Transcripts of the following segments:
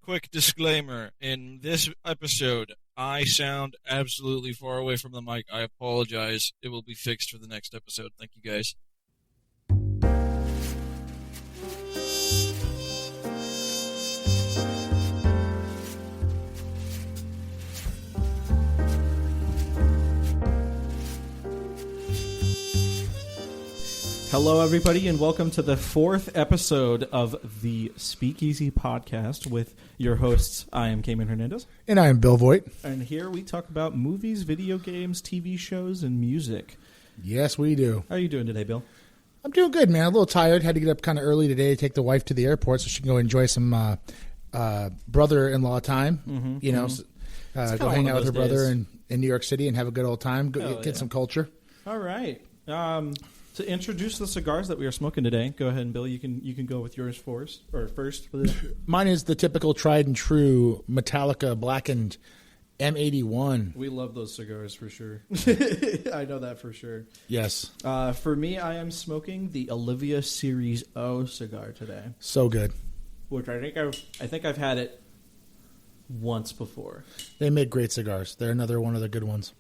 quick disclaimer. In this episode, I sound absolutely far away from the mic. I apologize. It will be fixed for the next episode. Thank you, guys. Hello, everybody, and welcome to the fourth episode of the Speakeasy Podcast with your hosts. I am Cayman Hernandez. And I am Bill Voigt. And here we talk about movies, video games, TV shows, and music. Yes, we do. How are you doing today, Bill? I'm doing good, man. A little tired. Had to get up kind of early today to take the wife to the airport so she can go enjoy some brother-in-law time. Mm-hmm, you know, go hang out with her brother in New York City and have a good old time. Get some culture. All right. To introduce the cigars that we are smoking today, go ahead and Bill, you can go with yours first. Mine is the typical tried and true Metallica blackened M81. We love those cigars for sure. I know that for sure. Yes. For me, I am smoking the Olivia Series O cigar today. So good. Which I think I've had it once before. They make great cigars. They're another one of the good ones.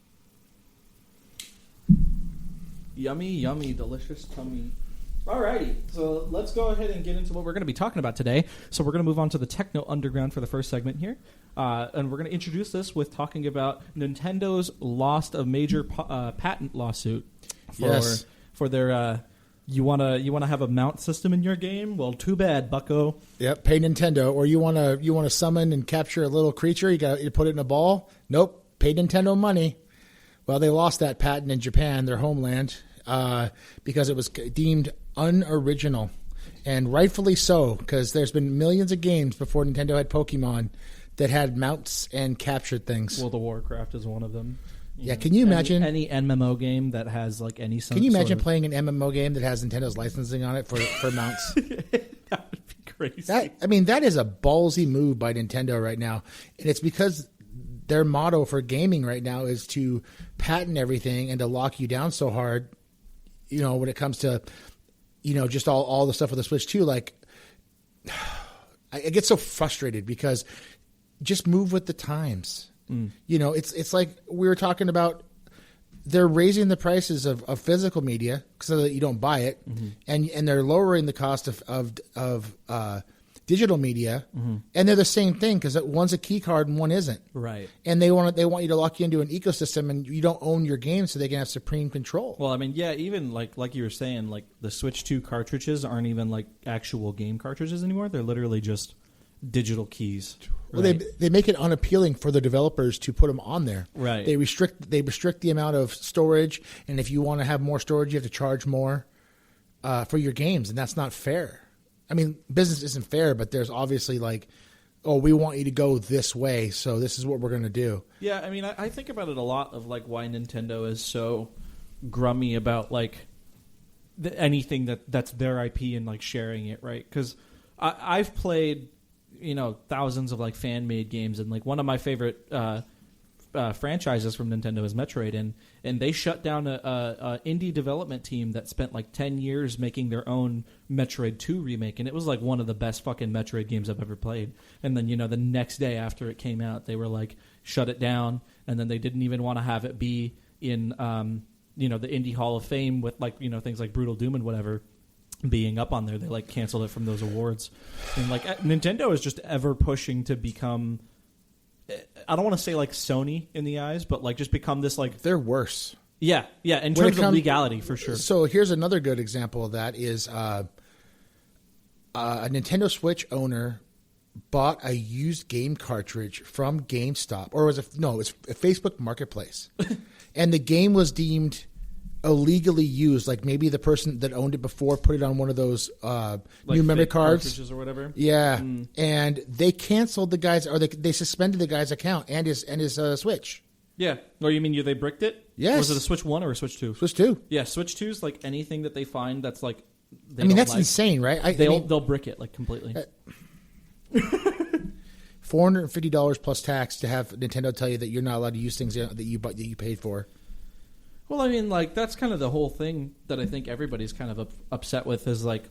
Yummy, yummy, delicious tummy. Alrighty, so let's go ahead and get into what we're going to be talking about today. So we're going to move on to the Techno Underground for the first segment here. And we're going to introduce this with talking about Nintendo's lost a major patent lawsuit for their you want to have a mount system in your game? Well, too bad, bucko. Yep, pay Nintendo. Or you want to summon and capture a little creature, you put it in a ball? Nope, pay Nintendo money. Well, they lost that patent in Japan, their homeland, because it was deemed unoriginal, and rightfully so, because there's been millions of games before Nintendo had Pokemon that had mounts and captured things. World of Warcraft is one of them. Yeah, can you imagine any MMO game that has like any? Can you imagine playing an MMO game that has Nintendo's licensing on it for mounts? That would be crazy. That is a ballsy move by Nintendo right now, and it's because their motto for gaming right now is to patent everything and to lock you down so hard, you know, when it comes to, you know, just all the stuff with the Switch too. Like, I get so frustrated because just move with the times. You know, it's like we were talking about, they're raising the prices of physical media so that you don't buy it, and they're lowering the cost of digital media, and they're the same thing because one's a key card and one isn't. Right. And they want you to lock you into an ecosystem, and you don't own your game, so they can have supreme control. Well, I mean, yeah, even like you were saying, like the Switch 2 cartridges aren't even like actual game cartridges anymore. They're literally just digital keys. Well, right? they make it unappealing for the developers to put them on there. Right. They restrict the amount of storage, and if you want to have more storage, you have to charge more for your games, and that's not fair. I mean, business isn't fair, but there's obviously like, oh, we want you to go this way, so this is what we're going to do. Yeah, I mean, I think about it a lot of like why Nintendo is so grummy about like anything that's their IP and like sharing it, right? Because I've played, you know, thousands of like fan-made games, and like one of my favorite franchises from Nintendo is Metroid, and they shut down a indie development team that spent like 10 years making their own Metroid 2 remake, and it was like one of the best fucking Metroid games I've ever played. And then, you know, the next day after it came out, they were like, shut it down, and then they didn't even want to have it be in you know, the Indie Hall of Fame with like, you know, things like Brutal Doom and whatever being up on there. They like canceled it from those awards. And like Nintendo is just ever pushing to become, I don't want to say like Sony in the eyes, but like just become this like... They're worse. Yeah, in terms of legality, for sure. So here's another good example of that is a Nintendo Switch owner bought a used game cartridge from GameStop, or it was a Facebook Marketplace. And the game was deemed illegally used. Like maybe the person that owned it before put it on one of those like new memory cards cartridges or whatever. Yeah, and they canceled the guy's, or they suspended the guy's account and his Switch. Yeah. Or you mean they bricked it? Yes. Was it a Switch 1 or a Switch 2? Switch 2. Yeah, Switch 2 is like anything that they find that's like... that's insane, right? They'll brick it like completely. $450 plus tax to have Nintendo tell you that you're not allowed to use things that you paid for. Well, I mean, like, that's kind of the whole thing that I think everybody's kind of upset with is, like,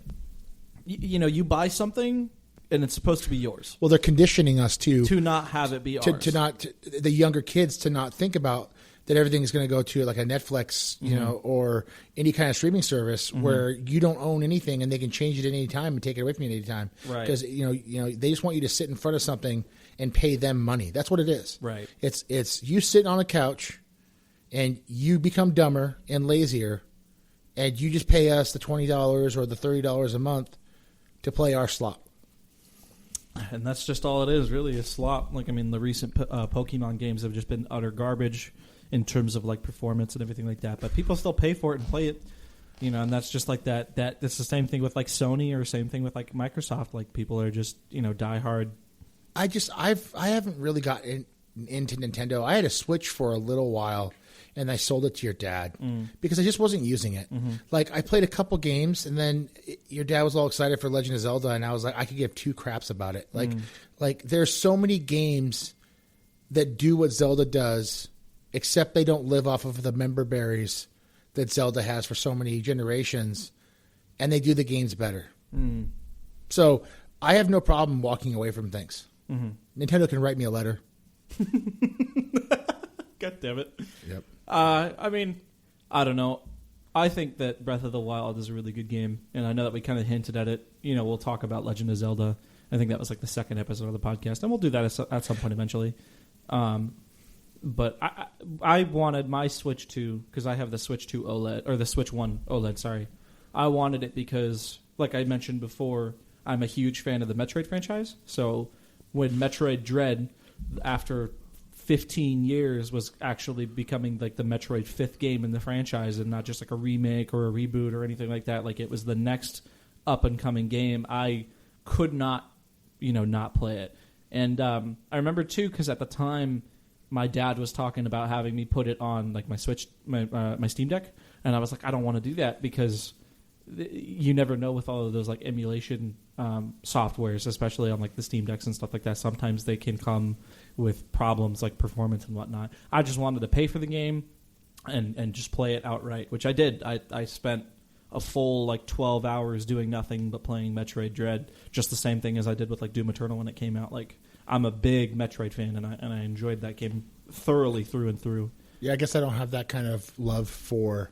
you know, you buy something and it's supposed to be yours. Well, they're conditioning us to not have it be ours. The younger kids to not think about that everything is going to go to like a Netflix, you know, or any kind of streaming service where you don't own anything and they can change it at any time and take it away from you at any time. Right. Because you know they just want you to sit in front of something and pay them money. That's what it is. Right. It's you sitting on a couch and you become dumber and lazier, and you just pay us the $20 or the $30 a month to play our slop. And that's just all it is, really, is slop. Like, I mean, the recent Pokemon games have just been utter garbage in terms of like performance and everything like that. But people still pay for it and play it, you know. And that's just like that. It's the same thing with like Sony, or same thing with like Microsoft. Like, people are just, you know, diehard. I haven't really gotten into Nintendo. I had a Switch for a little while, and I sold it to your dad because I just wasn't using it. Like, I played a couple games, and then your dad was all excited for Legend of Zelda, and I was like, I could give two craps about it. Like there's so many games that do what Zelda does, except they don't live off of the member berries that Zelda has for so many generations, and they do the games better. So I have no problem walking away from things. Nintendo can write me a letter. God damn it. Yep. I mean, I don't know. I think that Breath of the Wild is a really good game, and I know that we kind of hinted at it. You know, we'll talk about Legend of Zelda. I think that was like the second episode of the podcast, and we'll do that at some point eventually. But I wanted my Switch 2, because I have the Switch 2 OLED, or the Switch 1 OLED, sorry. I wanted it because, like I mentioned before, I'm a huge fan of the Metroid franchise. So when Metroid Dread, after 15 years, was actually becoming like the Metroid 5th game in the franchise, and not just like a remake or a reboot or anything like that, like it was the next up-and-coming game, I could not, you know, not play it. And I remember, too, because at the time, my dad was talking about having me put it on like my Switch, my Steam Deck, and I was like, I don't want to do that, because you never know with all of those like emulation softwares, especially on like the Steam Decks and stuff like that. Sometimes they can come with problems like performance and whatnot. I just wanted to pay for the game and just play it outright, which I did. I spent a full like 12 hours doing nothing but playing Metroid Dread, just the same thing as I did with like Doom Eternal when it came out. Like, I'm a big Metroid fan, and I enjoyed that game thoroughly through and through. Yeah, I guess I don't have that kind of love for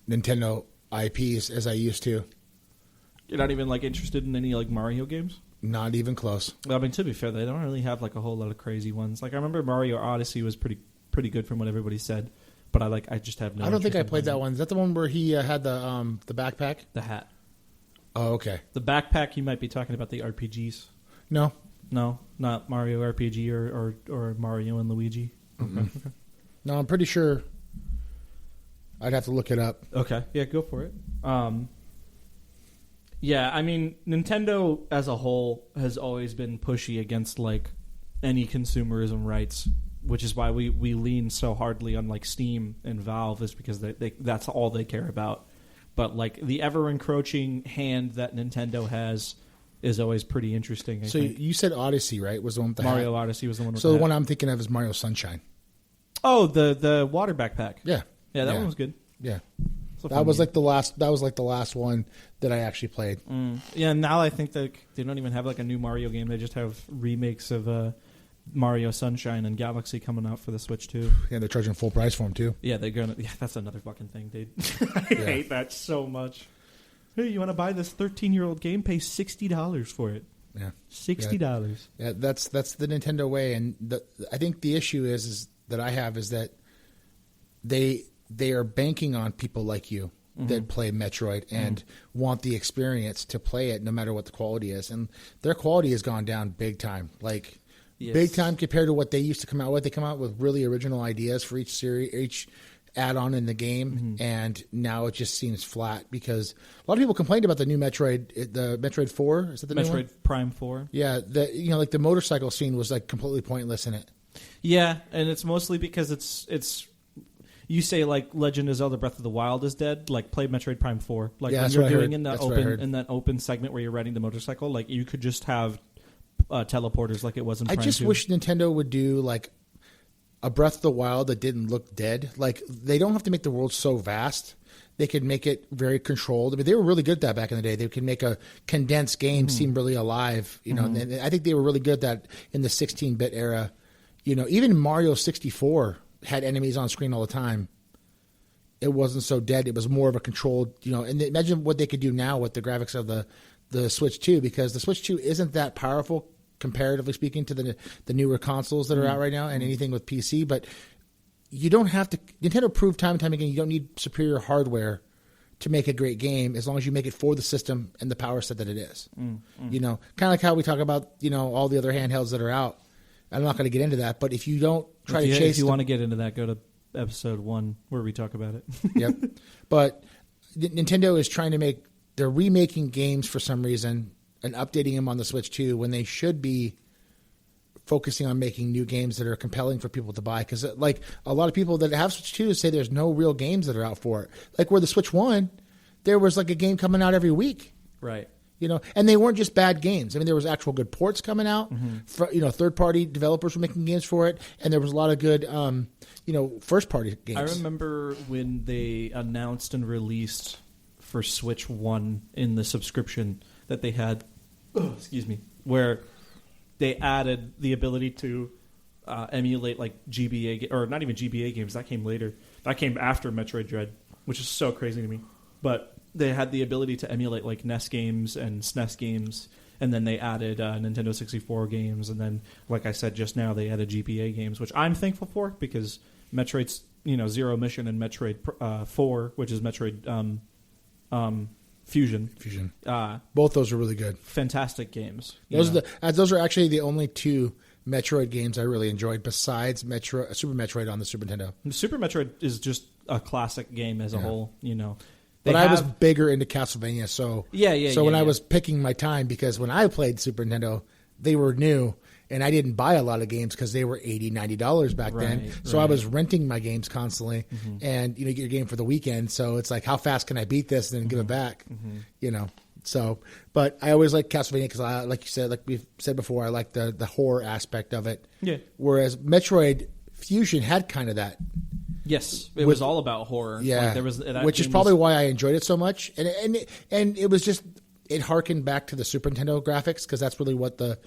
Nintendo IPs as I used to. You're not even like interested in any like Mario games? Not even close. I mean, to be fair, they don't really have like a whole lot of crazy ones. Like, I remember Mario Odyssey was pretty good from what everybody said, but I just have no. I don't think I played that one. Is that the one where he had the backpack? The hat. Oh, okay. The backpack. You might be talking about the RPGs. No, not Mario RPG or Mario and Luigi. Okay. No, I'm pretty sure. I'd have to look it up. Okay, yeah, go for it. Yeah, I mean, Nintendo as a whole has always been pushy against like any consumerism rights, which is why we lean so hardly on like Steam and Valve, is because they that's all they care about. But like the ever encroaching hand that Nintendo has is always pretty interesting. I think. You said Odyssey, right? Was the one with the Mario hat? Odyssey was the one with So the the hat. one I'm thinking of is Mario Sunshine. Oh, the water backpack. Yeah. Yeah, that one was good. Yeah. It's a That fun was game. like the last. That was like the last one that I actually played. Yeah, now I think that they don't even have like a new Mario game. They just have remakes of Mario Sunshine and Galaxy coming out for the Switch too. Yeah, they're charging full price for them too. Yeah, they're gonna. Yeah, that's another fucking thing, dude. I hate that so much. Hey, you want to buy this 13-year-old game? Pay $60 for it. Yeah, $60. Yeah, that's the Nintendo way, and I think the issue is that I have is that they are banking on people like you that play Metroid and want the experience to play it no matter what the quality is, and their quality has gone down big time, like big time compared to what they used to come out with. They come out with really original ideas for each series, each add-on in the game, and now it just seems flat because a lot of people complained about the new Metroid, the Metroid 4. Is that the new one? Metroid Prime 4. Yeah, like the motorcycle scene was like completely pointless in it. Yeah, and it's mostly because it's you say like Legend of Zelda Breath of the Wild is dead, like play Metroid Prime 4. Like when you're doing in that open segment where you're riding the motorcycle, like you could just have teleporters like it was in Prime 2. I just wish Nintendo would do like a Breath of the Wild that didn't look dead. Like, they don't have to make the world so vast. They could make it very controlled. I mean, they were really good at that back in the day. They could make a condensed game seem really alive. You know, and I think they were really good at that in the 16-bit era. You know, even Mario 64 had enemies on screen all the time. It wasn't so dead. It was more of a controlled, you know, and imagine what they could do now with the graphics of the Switch 2, because the Switch 2 isn't that powerful, comparatively speaking, to the newer consoles that are out right now and anything with PC. But you don't have to. Nintendo proved time and time again you don't need superior hardware to make a great game, as long as you make it for the system and the power set that it is. You know, kind of like how we talk about, you know, all the other handhelds that are out. I'm not going to get into that, but if you don't try to chase, if you want to get into that, go to episode 1 where we talk about it. Yep. But Nintendo is trying to make. They're remaking games for some reason and updating them on the Switch 2 when they should be focusing on making new games that are compelling for people to buy. Because, like, a lot of people that have Switch 2 say there's no real games that are out for it. Like, where the Switch 1, there was, like, a game coming out every week. Right. You know, and they weren't just bad games. I mean, there was actual good ports coming out. You know, third-party developers were making games for it. And there was a lot of good, you know, first-party games. I remember when they announced and released for Switch 1 in the subscription that they had, where they added the ability to emulate like GBA, or not even GBA games. That came later. That came after Metroid Dread, which is so crazy to me. But they had the ability to emulate like NES games and SNES games, and then they added Nintendo 64 games, and then, like I said just now, they added GBA games, which I'm thankful for, because Metroid's, you know, Zero Mission and Metroid 4, which is Metroid Fusion. Both those are really good. Fantastic games. Those are actually the only two Metroid games I really enjoyed, besides Super Metroid on the Super Nintendo. Super Metroid is just a classic game as a whole, you know. But I was bigger into Castlevania, so I was picking my time, because when I played Super Nintendo, they were new, and I didn't buy a lot of games because they were $80, $90 back then. So I was renting my games constantly, and you know, you get your game for the weekend. So it's like, how fast can I beat this and then give it back? You know. So, but I always like Castlevania because, like you said, like we've said before, I like the horror aspect of it. Yeah. Whereas Metroid Fusion had kind of that. Yes, it was all about horror. Yeah, like which is probably why I enjoyed it so much, and it was just, it harkened back to the Super Nintendo graphics, because that's really what the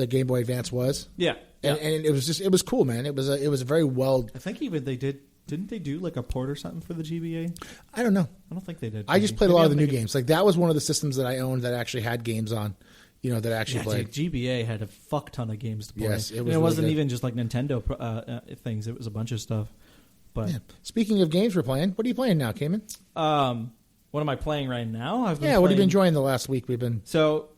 Game Boy Advance was. Yeah, and it was cool, man. It was very well. I think even didn't they do like a port or something for the GBA? I don't know. I don't think they did. I just played a lot of the new games. Like, that was one of the systems that I owned that actually had games on. You know, that I actually played. Dude, GBA had a fuck ton of games to play. Yes, it was. It wasn't even just like Nintendo things. It was a bunch of stuff. But speaking of games we're playing, what are you playing now, Cayman? What am I playing right now? What have you been enjoying the last week? So,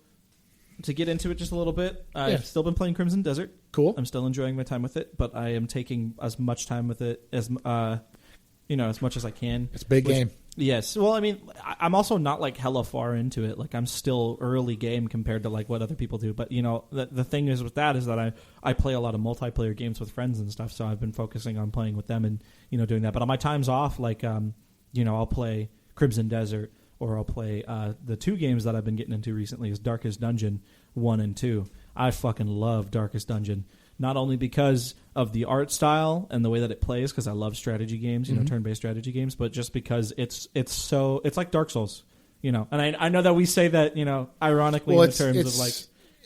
to get into it just a much it, I've still been playing Crimson Desert. Cool. I'm still enjoying my time with it, but I am taking as much time with it as as much as I can. It's a big game. Yes. Well, I mean, I'm also not like hella far into it. Like, I'm still early game compared to like what other people do. But, you know, the thing is with that is that I play a lot of multiplayer games with friends and stuff. So I've been focusing on playing with them and, you know, doing that. But on my times off, like, you know, I'll play Crimson Desert, or I'll play the two games that I've been getting into recently is Darkest Dungeon 1 and 2. I fucking love Darkest Dungeon. Not only because of the art style and the way that it plays, because I love strategy games, you know, turn-based strategy games, but just because it's like Dark Souls, you know. And I know that we say that, you know, ironically, in terms of like,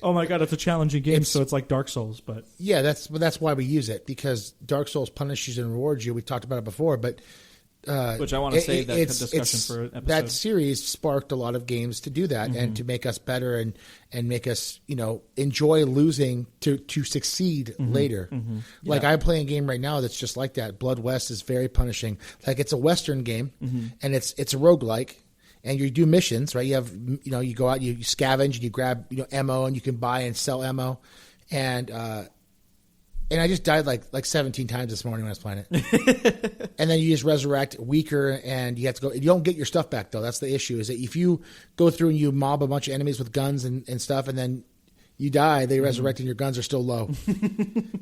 oh my god, it's a challenging game, so it's like Dark Souls, but yeah, that's why we use it, because Dark Souls punishes and rewards you. We talked about it before, but which I want to save that discussion for an episode. That series sparked a lot of games to do that, and to make us better and make us, you know, enjoy losing to succeed later. Like, I'm playing a game right now that's just like that. Blood West is very punishing. Like, it's a Western game, and it's a roguelike, and you do missions, right? You have, you know, you go out, you scavenge, and you grab, you know, ammo, and you can buy and sell ammo, and I just died like 17 times this morning when I was playing it. And then you just resurrect weaker, and you have to go. You don't get your stuff back, though. That's the issue, is that if you go through and you mob a bunch of enemies with guns and stuff, and then you die, they resurrect and your guns are still low.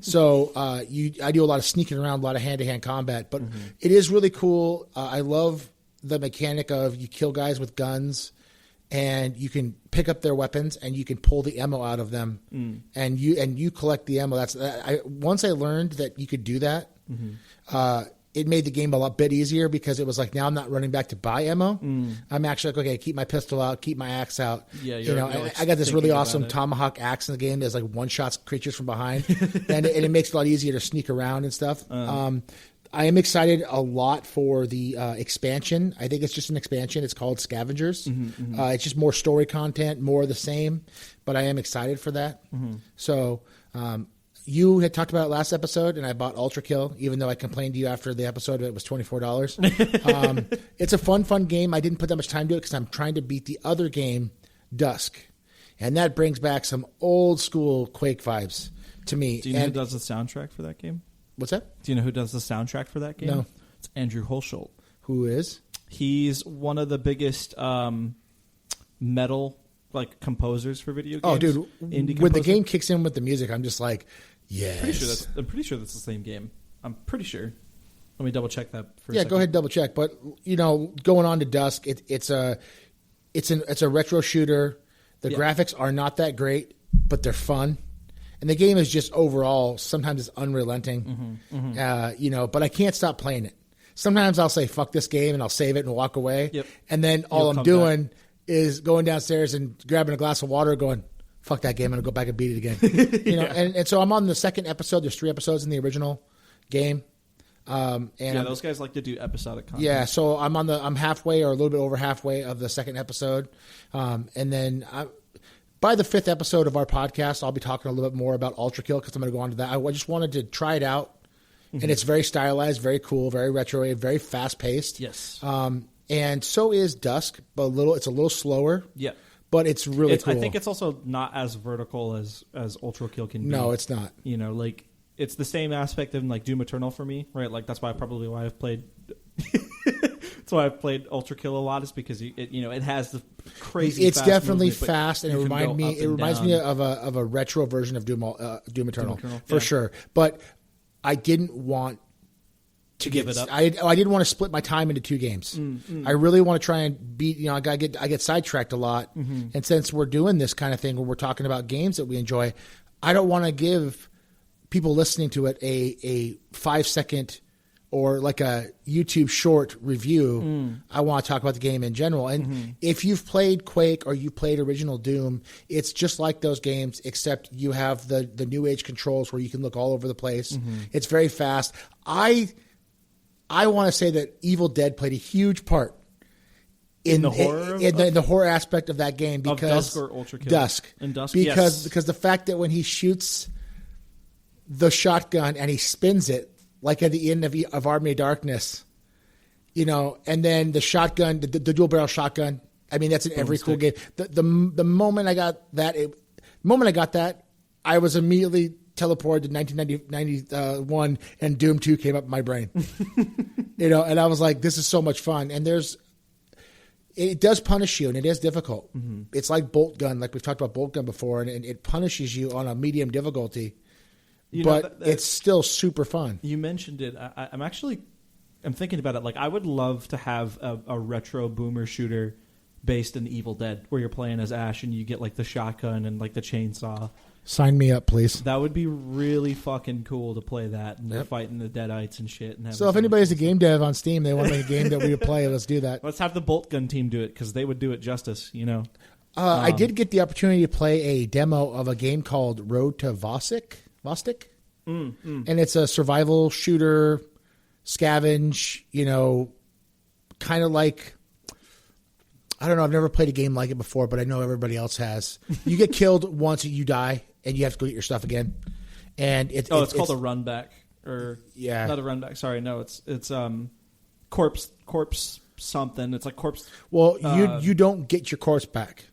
So I do a lot of sneaking around, a lot of hand-to-hand combat. But it is really cool. I love the mechanic of you kill guys with guns, and you can pick up their weapons and you can pull the ammo out of them, and you collect the ammo. Once I learned that you could do that, it made the game a lot bit easier because it was like, now I'm not running back to buy ammo. I'm actually like, okay, keep my pistol out, keep my axe out. Yeah, I got this really awesome tomahawk axe in the game that's like one-shots creatures from behind, and it makes it a lot easier to sneak around and stuff. I am excited a lot for the expansion. I think it's just an expansion. It's called Scavengers. It's just more story content, more of the same, but I am excited for that. So you had talked about it last episode, and I bought Ultra Kill, even though I complained to you after the episode it was $24. It's a fun game. I didn't put that much time to it because I'm trying to beat the other game, Dusk, and that brings back some old school Quake vibes to me. Do you know who does the soundtrack for that game? What's that? Do you know who does the soundtrack for that game? No. It's Andrew Holsholt. Who is? He's one of the biggest metal composers for video games. Oh, dude! Indie when the composer. game kicks in with the music, I'm just like, yes. I'm pretty sure that's the same game. I'm pretty sure. Let me double check that for a Yeah, second. go ahead, double check. But going on to Dusk, it's a retro shooter. The graphics are not that great, but they're fun. And the game is just overall, sometimes it's unrelenting, but I can't stop playing it. Sometimes I'll say, fuck this game, and I'll save it and walk away. Yep. And then all I'm doing is going downstairs and grabbing a glass of water going, fuck that game, I'm going to go back and beat it again. And so I'm on the second episode. There's 3 episodes in the original game. Those guys like to do episodic content. Yeah, so I'm halfway or a little bit over halfway of the second episode. And then by the 5th episode of our podcast, I'll be talking a little bit more about Ultra Kill because I'm going to go on to that. I just wanted to try it out, and it's very stylized, very cool, very retro, very fast paced. Yes. And so is Dusk, but it's a little slower. Yeah. But it's really cool. I think it's also not as vertical as Ultra Kill can be. No, it's not. It's the same aspect of Doom Eternal for me, right? That's why I've played. That's why I've played Ultra Kill a lot, is because it has the crazy. It's fast definitely movement, fast, and it reminds me of a retro version of Doom Eternal for sure. But I didn't want to give it up. I didn't want to split my time into 2 games. I really want to try and beat. I get sidetracked a lot, and since we're doing this kind of thing where we're talking about games that we enjoy, I don't want to give people listening to it a 5-second or like a YouTube short review. I want to talk about the game in general. And if you've played Quake or you played original Doom, it's just like those games, except you have the new age controls where you can look all over the place. It's very fast. I want to say that Evil Dead played a huge part in the horror aspect of that game, because Dusk or Ultra Kill? Dusk. In Dusk, because the fact that when he shoots the shotgun and he spins it like at the end of Army of Darkness, and then the shotgun, the dual barrel shotgun. I mean, that's in every cool game. The moment I got that, I was immediately teleported to 1991, and Doom 2 came up in my brain. And I was like, this is so much fun. And it does punish you, and it is difficult. It's like Bolt Gun, like we've talked about Bolt Gun before, and it punishes you on a medium difficulty. But it's still super fun. You mentioned it. I'm thinking about it. I would love to have a retro boomer shooter based in Evil Dead, where you're playing as Ash and you get the shotgun and the chainsaw. Sign me up, please. That would be really fucking cool to play that, and fighting the Deadites and shit. And so if anybody's a game dev on Steam, they want to make a game that we play, let's do that. Let's have the Bolt Gun team do it, because they would do it justice. I did get the opportunity to play a demo of a game called Road to Vostok. And it's a survival shooter, scavenge, kind of like, I don't know, I've never played a game like it before, but I know everybody else has. You get killed once, you die, and you have to go get your stuff again. And it's called a run back, or not a run back. Sorry, no, it's corpse something. It's like corpse. Well, you don't get your corpse back.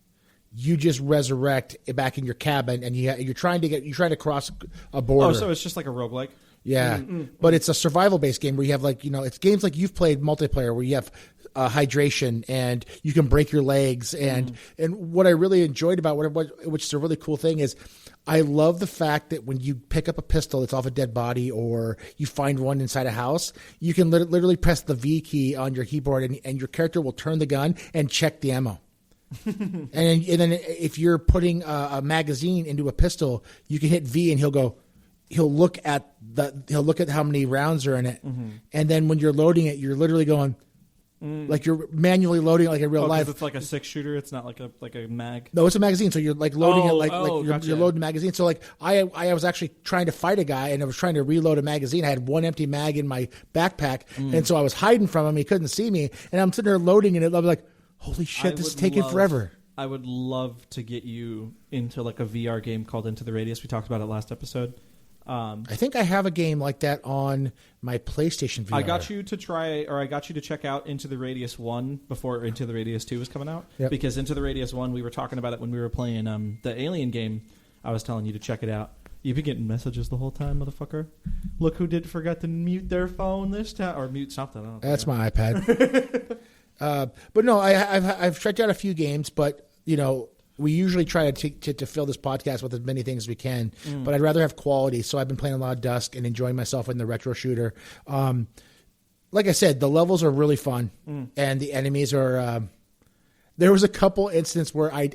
You just resurrect it back in your cabin, and you're trying to cross a border. Oh, so it's just like a roguelike? Yeah, but it's a survival-based game where you have it's games like you've played multiplayer where you have hydration and you can break your legs. And what I really enjoyed about which is a really cool thing, is I love the fact that when you pick up a pistol that's off a dead body, or you find one inside a house, you can literally press the V key on your keyboard, and your character will turn the gun and check the ammo. and then if you're putting a magazine into a pistol, you can hit V and he'll look at how many rounds are in it, and then when you're loading it, you're literally going like you're manually loading it like in real life. It's like a 6-shooter. It's not like a mag. No, it's a magazine. So you're like loading it gotcha. you're loading a magazine. So like I was actually trying to fight a guy and I was trying to reload a magazine. I had one empty mag in my backpack, and so I was hiding from him. He couldn't see me, and I'm sitting there loading it. And I'm like, holy shit, this is taking forever. I would love to get you into like a VR game called Into the Radius. We talked about it last episode. I think I have a game like that on my PlayStation VR. I got you to check out Into the Radius 1 before Into the Radius 2 was coming out. Yep. Because Into the Radius 1, we were talking about it when we were playing the Alien game. I was telling you to check it out. You've been getting messages the whole time, motherfucker. Look who did forget to mute their phone this time. Or mute something. I don't know. That's my iPad. But no, I've checked out a few games, but, you know, we usually try to fill this podcast with as many things as we can, but I'd rather have quality. So I've been playing a lot of Dusk and enjoying myself in the retro shooter. Like I said, the levels are really fun, and the enemies are. There was a couple instances where I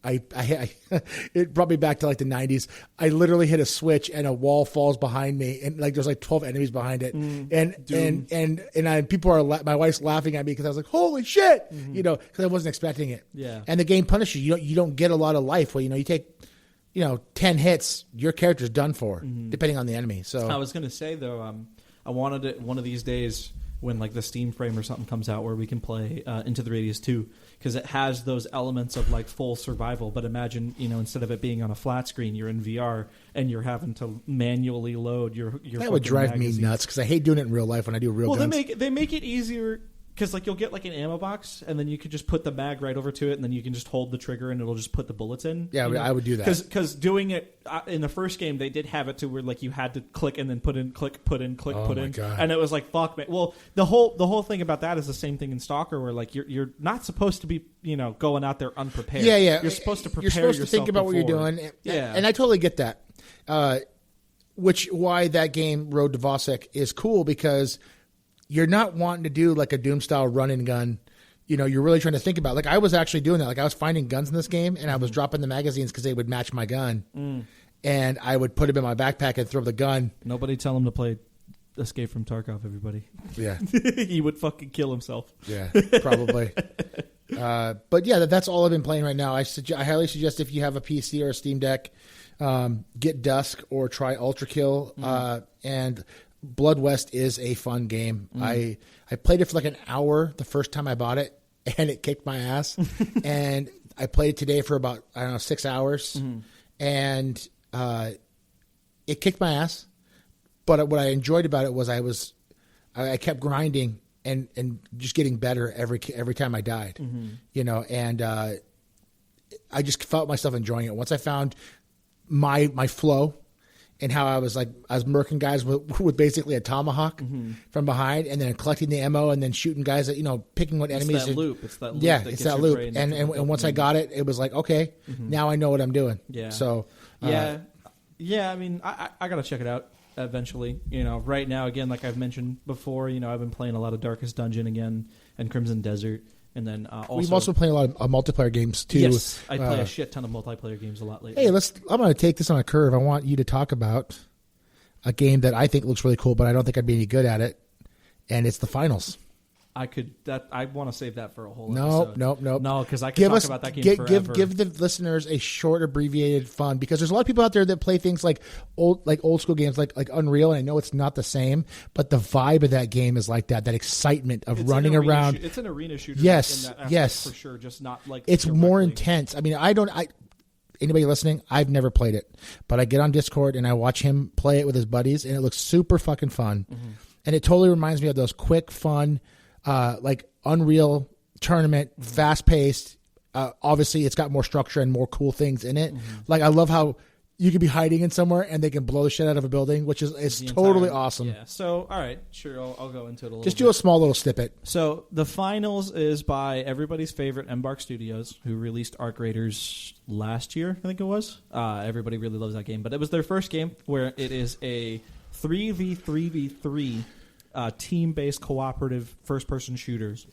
it brought me back to like the 90s. I literally hit a switch and a wall falls behind me, and like there's like 12 enemies behind it, and people are my wife's laughing at me because I was like, holy shit, you know, because I wasn't expecting it. Yeah. And the game punishes you. You don't get a lot of life. Well, you know, you take 10 hits, your character's done for, depending on the enemy. So I was gonna say though, I wanted it one of these days when like the Steam frame or something comes out where we can play Into the Radius 2, because it has those elements of like full survival. But imagine, instead of it being on a flat screen, you're in VR and you're having to manually load your that would drive magazines. me nuts because I hate doing it in real life when I do real guns. They make it easier. Because like you'll get like an ammo box, and then you could just put the mag right over to it, and then you can just hold the trigger, and it'll just put the bullets in. Yeah, I would do that. Because doing it in the first game, they did have it to where like you had to click and then put in, click, put in, click, put in, God. and it was like fuck, man. Well, the whole thing about that is the same thing in Stalker, where like you're not supposed to be going out there unprepared. Yeah. You're supposed to prepare. You're supposed yourself to think about before. what you're doing. Yeah, and I totally get that. Why that game Road to Vosek is cool, because you're not wanting to do like a Doom style run and gun. You're really trying to think about it. Like I was actually doing that. Like I was finding guns in this game, and I was dropping the magazines because they would match my gun, and I would put them in my backpack and throw the gun. Nobody tell him to play Escape from Tarkov. Everybody. Yeah, he would fucking kill himself. Yeah, probably. But yeah, that's all I've been playing right now. I highly suggest if you have a PC or a Steam Deck, get Dusk or try Ultra Kill. And Blood West is a fun game. I played it for like an hour the first time I bought it, and it kicked my ass. And I played it today for about 6 hours, and it kicked my ass. But what I enjoyed about it was I kept grinding and just getting better every time I died. And I just felt myself enjoying it once I found my flow. And how I was murking guys with basically a tomahawk from behind, and then collecting the ammo, and then shooting guys that picking what enemies. It's that loop. It's that loop. Yeah, that it's gets that your loop. brain And once I got it, it was like, okay, now I know what I'm doing. Yeah. So yeah. I mean, I gotta check it out eventually. Right now, again, like I've mentioned before, I've been playing a lot of Darkest Dungeon again and Crimson Desert. And then we've also played a lot of multiplayer games too. Yes, I play a shit ton of multiplayer games a lot lately. Hey, I'm going to take this on a curve. I want you to talk about a game that I think looks really cool, but I don't think I'd be any good at it, and it's the Finals. I want to save that for a whole episode. No, because I can talk about that game forever. Give the listeners a short, abbreviated fun, because there's a lot of people out there that play things like old school games like Unreal, and I know it's not the same, but the vibe of that game is like that excitement of running around. It's an arena shooter. Yes, in that aspect, yes, for sure. Just not like it's directly. more intense. I mean, anybody listening, I've never played it, but I get on Discord and I watch him play it with his buddies, and it looks super fucking fun, and it totally reminds me of those quick, fun. Like Unreal tournament, fast paced. Obviously, it's got more structure and more cool things in it. Like I love how you could be hiding in somewhere and they can blow the shit out of a building, which is totally awesome. Yeah. So, all right, sure, I'll go into it a little. Just do a small little snippet. So, the Finals is by everybody's favorite Embark Studios, who released Arc Raiders last year, I think it was. Everybody really loves that game, but it was their first game where it is a 3v3v3. Team-based cooperative first-person shooters.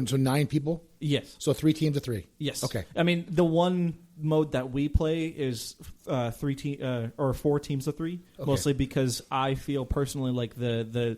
So 9 people? Yes. So 3 teams of 3? Yes. Okay. I mean, the one mode that we play is 4 teams of 3, mostly because I feel personally like because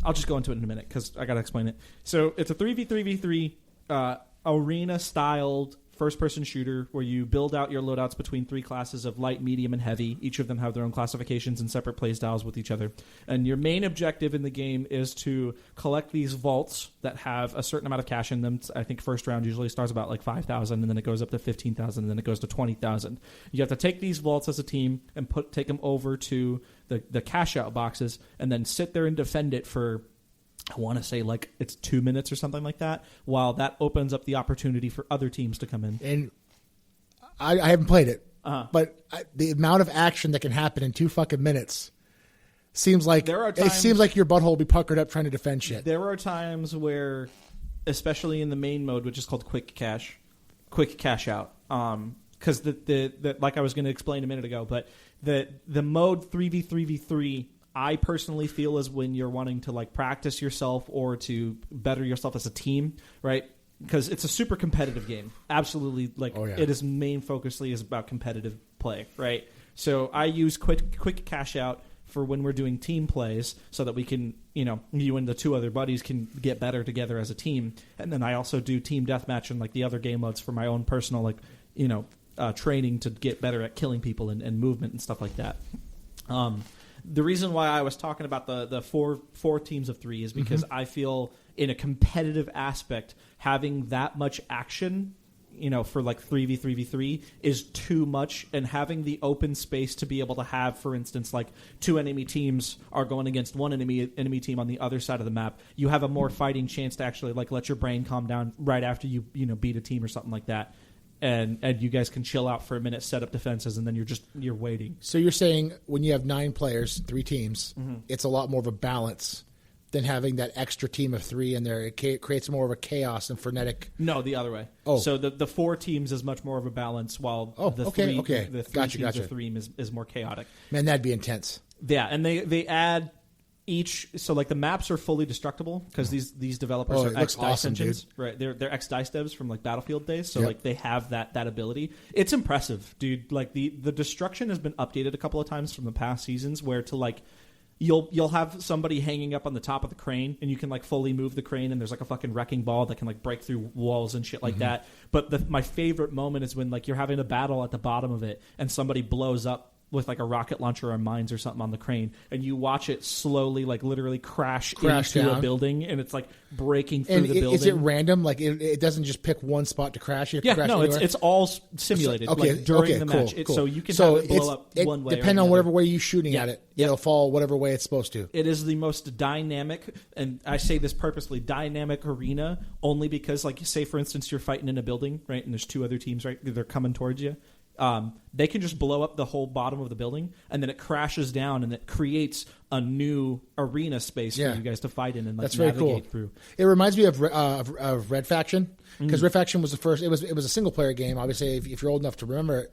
I'll just go into it in a minute because I got to explain it. So it's a 3v3v3 arena-styled first-person shooter where you build out your loadouts between 3 classes of light, medium, and heavy. Each of them have their own classifications and separate play styles with each other. And your main objective in the game is to collect these vaults that have a certain amount of cash in them. I think first round usually starts about like 5,000, and then it goes up to 15,000, and then it goes to 20,000. You have to take these vaults as a team and take them over to the cash-out boxes and then sit there and defend it for, I want to say like it's 2 minutes or something like that, while that opens up the opportunity for other teams to come in. And I haven't played it, but the amount of action that can happen in 2 fucking minutes seems like it seems like your butthole will be puckered up trying to defend shit. There are times where, especially in the main mode, which is called quick cash out, because the like I was going to explain a minute ago, but the mode 3v3v3. I personally feel is when you're wanting to like practice yourself or to better yourself as a team, right? Because it's a super competitive game. Absolutely, It is main focusly is about competitive play, right? So I use quick cash out for when we're doing team plays so that we can, you and the 2 other buddies can get better together as a team. And then I also do team deathmatch and like the other game modes for my own personal training to get better at killing people and movement and stuff like that. The reason why I was talking about the four teams of 3 is because I feel in a competitive aspect, having that much action, for like 3v3v3 is too much, and having the open space to be able to have, for instance, like 2 enemy teams are going against 1 enemy team on the other side of the map, you have a more fighting chance to actually like let your brain calm down right after you beat a team or something like that. And you guys can chill out for a minute, set up defenses, and then you're waiting. So you're saying when you have 9 players, 3 teams, it's a lot more of a balance than having that extra team of 3 in there. It creates more of a chaos and frenetic. No, the other way. Oh, so the 4 teams is much more of a balance, while the 3 teams of 3 is more chaotic. Man, that'd be intense. Yeah, and they add each, so like the maps are fully destructible because these developers are ex-DICE engines, dude. Right? They're ex-DICE devs from like Battlefield days, so like they have that ability. It's impressive, dude. Like the destruction has been updated a couple of times from the past seasons, where to like you'll have somebody hanging up on the top of the crane, and you can like fully move the crane, and there's like a fucking wrecking ball that can like break through walls and shit like that. But my favorite moment is when like you're having a battle at the bottom of it, and somebody blows up with like a rocket launcher or mines or something on the crane, and you watch it slowly, like literally crash into down. A building, and it's like breaking through the building. Is it random? Like it doesn't just pick one spot to crash? It's all simulated. During the match, cool. So you can have it blow up one way. Depending on whatever way you're shooting at it, it'll fall whatever way it's supposed to. It is the most dynamic, and I say this purposely, dynamic arena, only because, like, say for instance, you're fighting in a building, right, and there's 2 other teams, right, they're coming towards you. They can just blow up the whole bottom of the building, and then it crashes down, and it creates a new arena space for you guys to fight in and like That's very navigate cool. through. It reminds me of Red Faction, because Red Faction was the first. It was a single player game. Obviously, if you're old enough to remember it,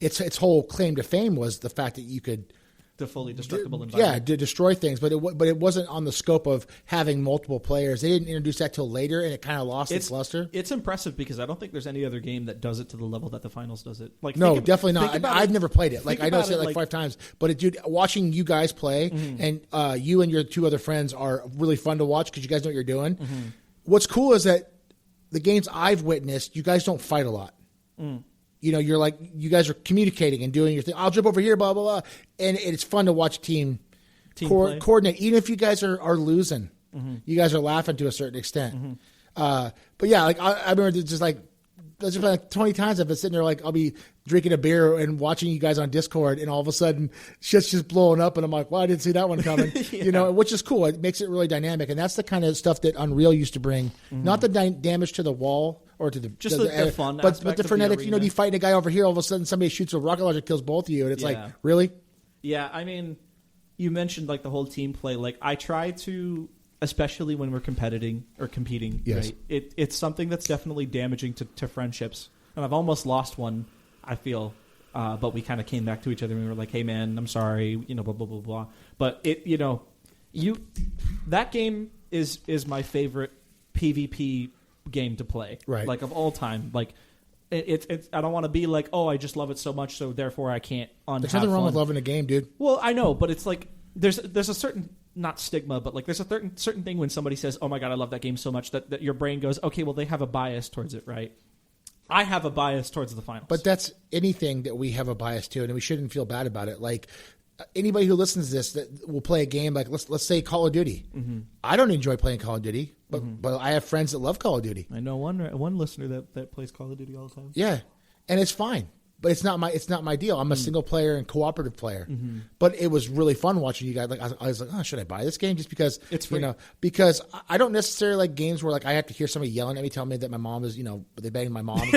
its whole claim to fame was the fact that you could. The fully destructible environment. Yeah, to destroy things, but it wasn't on the scope of having multiple players. They didn't introduce that till later, and it kind of lost its luster. It's impressive because I don't think there's any other game that does it to the level that the Finals does it. Like, no, definitely not. I've never played it. Like I know it's like 5 times, but dude, watching you guys play and you and your 2 other friends are really fun to watch because you guys know what you're doing. What's cool is that the games I've witnessed, you guys don't fight a lot. You're like, you guys are communicating and doing your thing. I'll jump over here, blah, blah, blah. And it's fun to watch team coordinate. Even if you guys are losing, you guys are laughing to a certain extent. But yeah, like I remember just like 20 times I've been sitting there, like I'll be drinking a beer and watching you guys on Discord, and all of a sudden shit's just blowing up, and I'm like, well, I didn't see that one coming. Which is cool. It makes it really dynamic, and that's the kind of stuff that Unreal used to bring. Not the damage to the wall or to the fun, but the frenetic. You fight a guy over here, all of a sudden somebody shoots a rocket launcher, kills both of you, and it's like, really? Yeah, I mean, you mentioned like the whole team play. Like I try to, especially when we're competing, yes. Right? It's something that's definitely damaging to friendships, and I've almost lost one, I feel, but we kind of came back to each other and we were like, hey man, I'm sorry, blah blah blah blah. But that game is my favorite PvP game to play. Right. Like, of all time. Like, it's I don't want to be like, oh, I just love it so much, so therefore I can't There's nothing wrong with loving a game, dude. Well, I know, but it's like there's a certain, not stigma, but like there's a certain thing when somebody says, oh my god, I love that game so much, that your brain goes, okay, well, they have a bias towards it, right? I have a bias towards the finals. But that's anything that we have a bias to, and we shouldn't feel bad about it. Like, anybody who listens to this that will play a game, like let's say Call of Duty. Mm-hmm. I don't enjoy playing Call of Duty, but I have friends that love Call of Duty. I know one listener that plays Call of Duty all the time. Yeah, and it's fine. But it's not my deal. I'm a single player and cooperative player. Mm-hmm. But it was really fun watching you guys. Like, I was like, oh, should I buy this game just because it's free? Because I don't necessarily like games where like I have to hear somebody yelling at me, telling me that my mom is, they banged my mom. And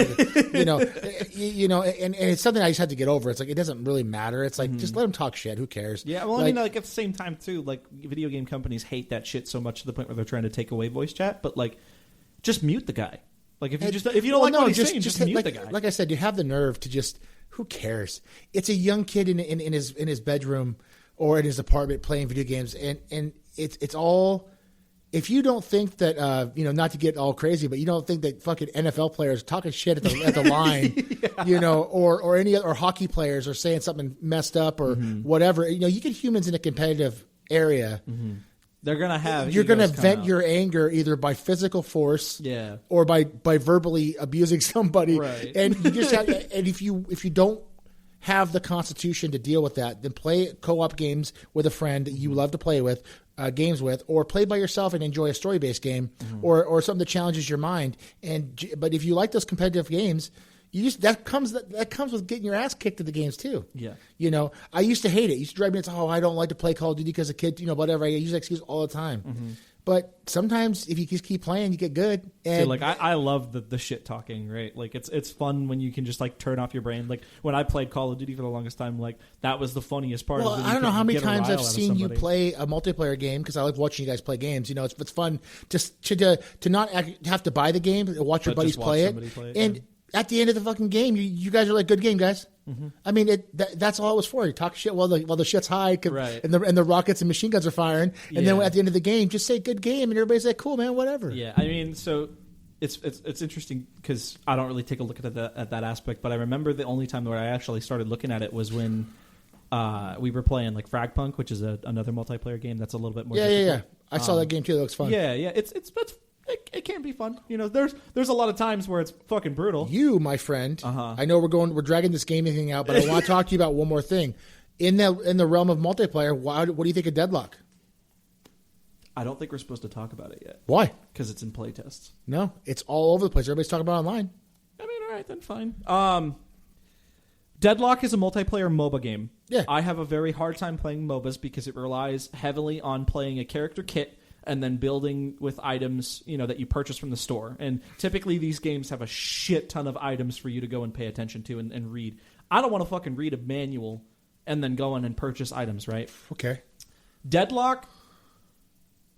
it's something I just had to get over. It's like it doesn't really matter. It's like just let them talk shit. Who cares? Yeah. Well, I mean, like at the same time too, like video game companies hate that shit so much to the point where they're trying to take away voice chat. But like, just mute the guy. Like if you don't like what he's saying, just mute the guy. Like I said, you have the nerve to just. Who cares? It's a young kid in his bedroom or in his apartment playing video games, and it's all. If you don't think that not to get all crazy, but you don't think that fucking NFL players talking shit at the line, yeah. Or any other, or hockey players are saying something messed up or whatever. You get humans in a competitive area. Mm-hmm. You're gonna vent your anger either by physical force, yeah, or by verbally abusing somebody, right. And you just have, and if you don't have the constitution to deal with that, then play co-op games with a friend that you love to play with, games with, or play by yourself and enjoy a story-based game, or something that challenges your mind. But if you like those competitive games. That comes with getting your ass kicked at the games too. Yeah. I used to hate it. It used to drive me nuts. Oh, I don't like to play Call of Duty because a kid, whatever. I use that excuse all the time. Mm-hmm. But sometimes if you just keep playing, you get good. And so, like I love the shit talking, right? Like it's fun when you can just like turn off your brain. Like when I played Call of Duty for the longest time, like that was the funniest part. Well, I don't know how many times I've seen you play a multiplayer game because I like watching you guys play games. It's fun just to not have to buy the game, watch your buddies play it, and. At the end of the fucking game, you guys are like, good game, guys. Mm-hmm. I mean, that's all it was for. You talk shit while the shit's high, right. and the rockets and machine guns are firing, and then at the end of the game, just say good game, and everybody's like, cool, man, whatever. Yeah, I mean, so it's interesting because I don't really take a look at that aspect, but I remember the only time where I actually started looking at it was when we were playing like Fragpunk, which is another multiplayer game that's a little bit more. Yeah. I saw that game too. It looks fun. Yeah. It can be fun. There's a lot of times where it's fucking brutal. You, my friend, I know we're dragging this gaming thing out, but I want to talk to you about one more thing. In the realm of multiplayer, what do you think of Deadlock? I don't think we're supposed to talk about it yet. Why? Because it's in playtests. No, it's all over the place. Everybody's talking about it online. I mean, all right, then fine. Deadlock is a multiplayer MOBA game. Yeah. I have a very hard time playing MOBAs because it relies heavily on playing a character kit and then building with items, that you purchase from the store. And typically these games have a shit ton of items for you to go and pay attention to and read. I don't want to fucking read a manual and then go in and purchase items, right? Okay. Deadlock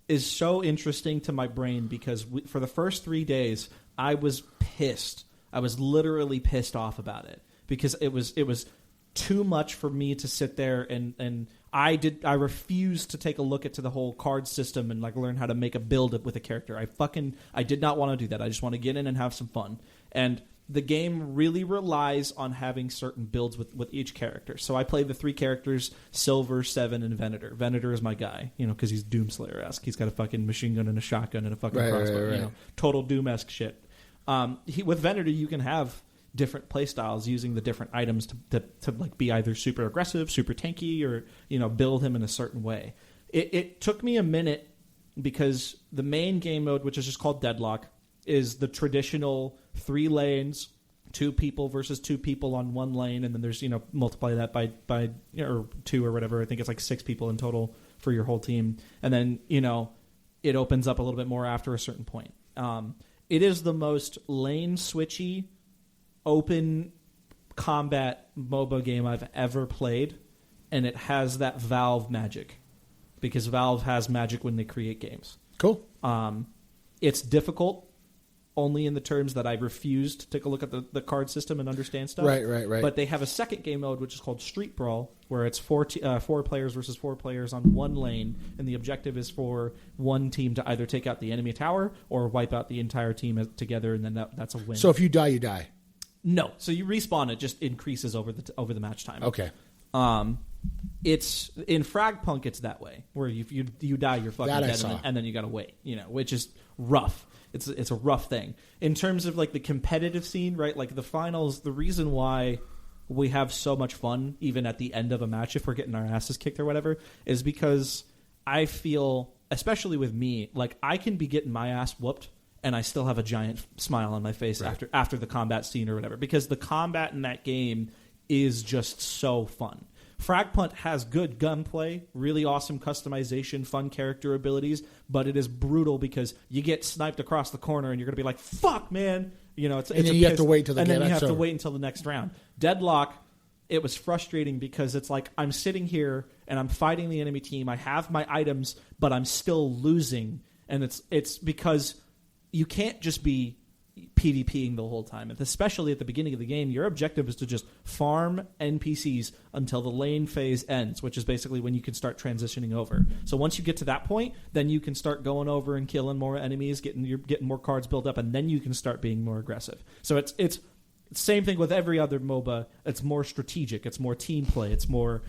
is so interesting to my brain because for the first 3 days, I was pissed. I was literally pissed off about it because it was too much for me to sit there and I refused to take a look at the whole card system and like learn how to make a build with a character. I did not want to do that. I just want to get in and have some fun. And the game really relies on having certain builds with each character. So I play the 3 characters, Silver, Seven, and Venator. Venator is my guy, because he's Doomslayer-esque. He's got a fucking machine gun and a shotgun and a fucking crossbow. Right. Total Doom-esque shit. With Venator, you can have different play styles using the different items to like be either super aggressive, super tanky, or build him in a certain way. It took me a minute because the main game mode, which is just called Deadlock, is the traditional 3 lanes, 2 people versus 2 people on 1 lane, and then there's multiply that by or 2 or whatever. I think it's like 6 people in total for your whole team, and then it opens up a little bit more after a certain point. It is the most lane switchy, open combat MOBA game I've ever played, and it has that Valve magic because Valve has magic when they create games. Cool. It's difficult. only in the terms that I refused to take a look at the card system and understand stuff. Right. But they have a second game mode, which is called Street Brawl, where it's 4 players versus 4 players on one lane, and the objective is for one team to either take out the enemy tower or wipe out the entire team together, and then that's a win. So if you die, you die. No. So you respawn, it just increases over the match time. Okay. It's in Fragpunk, it's that way, where if you die, you're fucking dead, and then you gotta wait, which is rough. It's a rough thing. In terms of like the competitive scene, right? Like the finals, the reason why we have so much fun, even at the end of a match, if we're getting our asses kicked or whatever, is because I feel, especially with me, like I can be getting my ass whooped and I still have a giant smile on my face after the combat scene or whatever, because the combat in that game is just so fun. Fragpunt has good gunplay, really awesome customization, fun character abilities, but it is brutal because you get sniped across the corner and you're going to be like, "Fuck, man!" It's and then you have to wait till the next round. Deadlock, it was frustrating because it's like I'm sitting here and I'm fighting the enemy team. I have my items, but I'm still losing, and it's because you can't just be PvPing the whole time. Especially at the beginning of the game, your objective is to just farm NPCs until the lane phase ends, which is basically when you can start transitioning over. So once you get to that point, then you can start going over and killing more enemies, getting more cards built up, and then you can start being more aggressive. So it's same thing with every other MOBA. It's more strategic. It's more team play. It's more,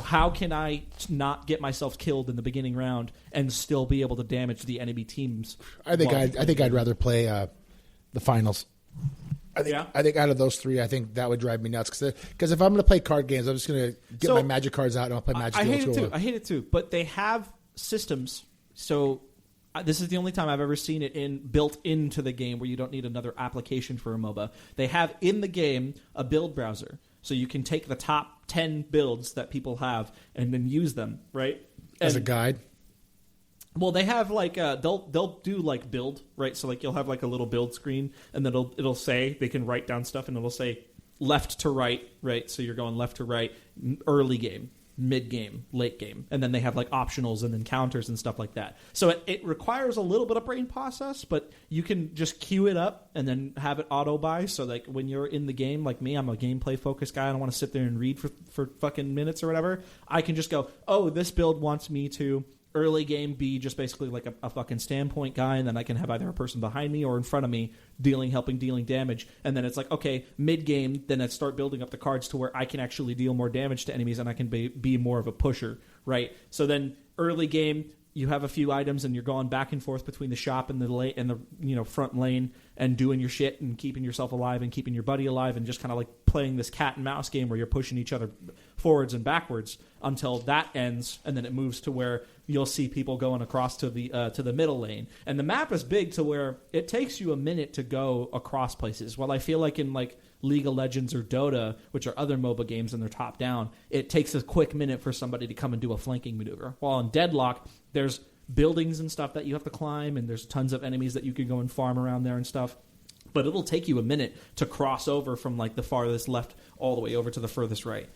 how can I not get myself killed in the beginning round and still be able to damage the enemy teams? I think I'd rather play the finals. I think out of those three, I think that would drive me nuts. Because if I'm going to play card games, I'm just going to get my magic cards out and I'll play magic. I hate it too. But they have systems. So this is the only time I've ever seen it built into the game where you don't need another application for a MOBA. They have in the game a build browser. So you can take the top 10 builds that people have and then use them, right? As a guide? Well, they have like they'll do like build, right? So like you'll have like a little build screen, and then it'll say they can write down stuff, and it'll say left to right, right? So you're going left to right, early game, mid game, late game, and then they have like optionals and then counters and stuff like that. So it requires a little bit of brain process, but you can just queue it up and then have it auto buy. So like when you're in the game, like me, I'm a gameplay focused guy. I don't want to sit there and read for fucking minutes or whatever. I can just go, oh, this build wants me to early game be just basically like a fucking standpoint guy, and then I can have either a person behind me or in front of me helping dealing damage, and then it's like, okay, mid game, then I start building up the cards to where I can actually deal more damage to enemies and I can be more of a pusher, right? So then early game, you have a few items and you're going back and forth between the shop and the front lane and doing your shit and keeping yourself alive and keeping your buddy alive and just kind of like playing this cat and mouse game where you're pushing each other forwards and backwards until that ends, and then it moves to where you'll see people going across to the middle lane. And the map is big to where it takes you a minute to go across places. While I feel like in like League of Legends or Dota, which are other MOBA games and they're top down, it takes a quick minute for somebody to come and do a flanking maneuver. While in Deadlock, there's buildings and stuff that you have to climb, and there's tons of enemies that you can go and farm around there and stuff. But it'll take you a minute to cross over from like the farthest left all the way over to the furthest right.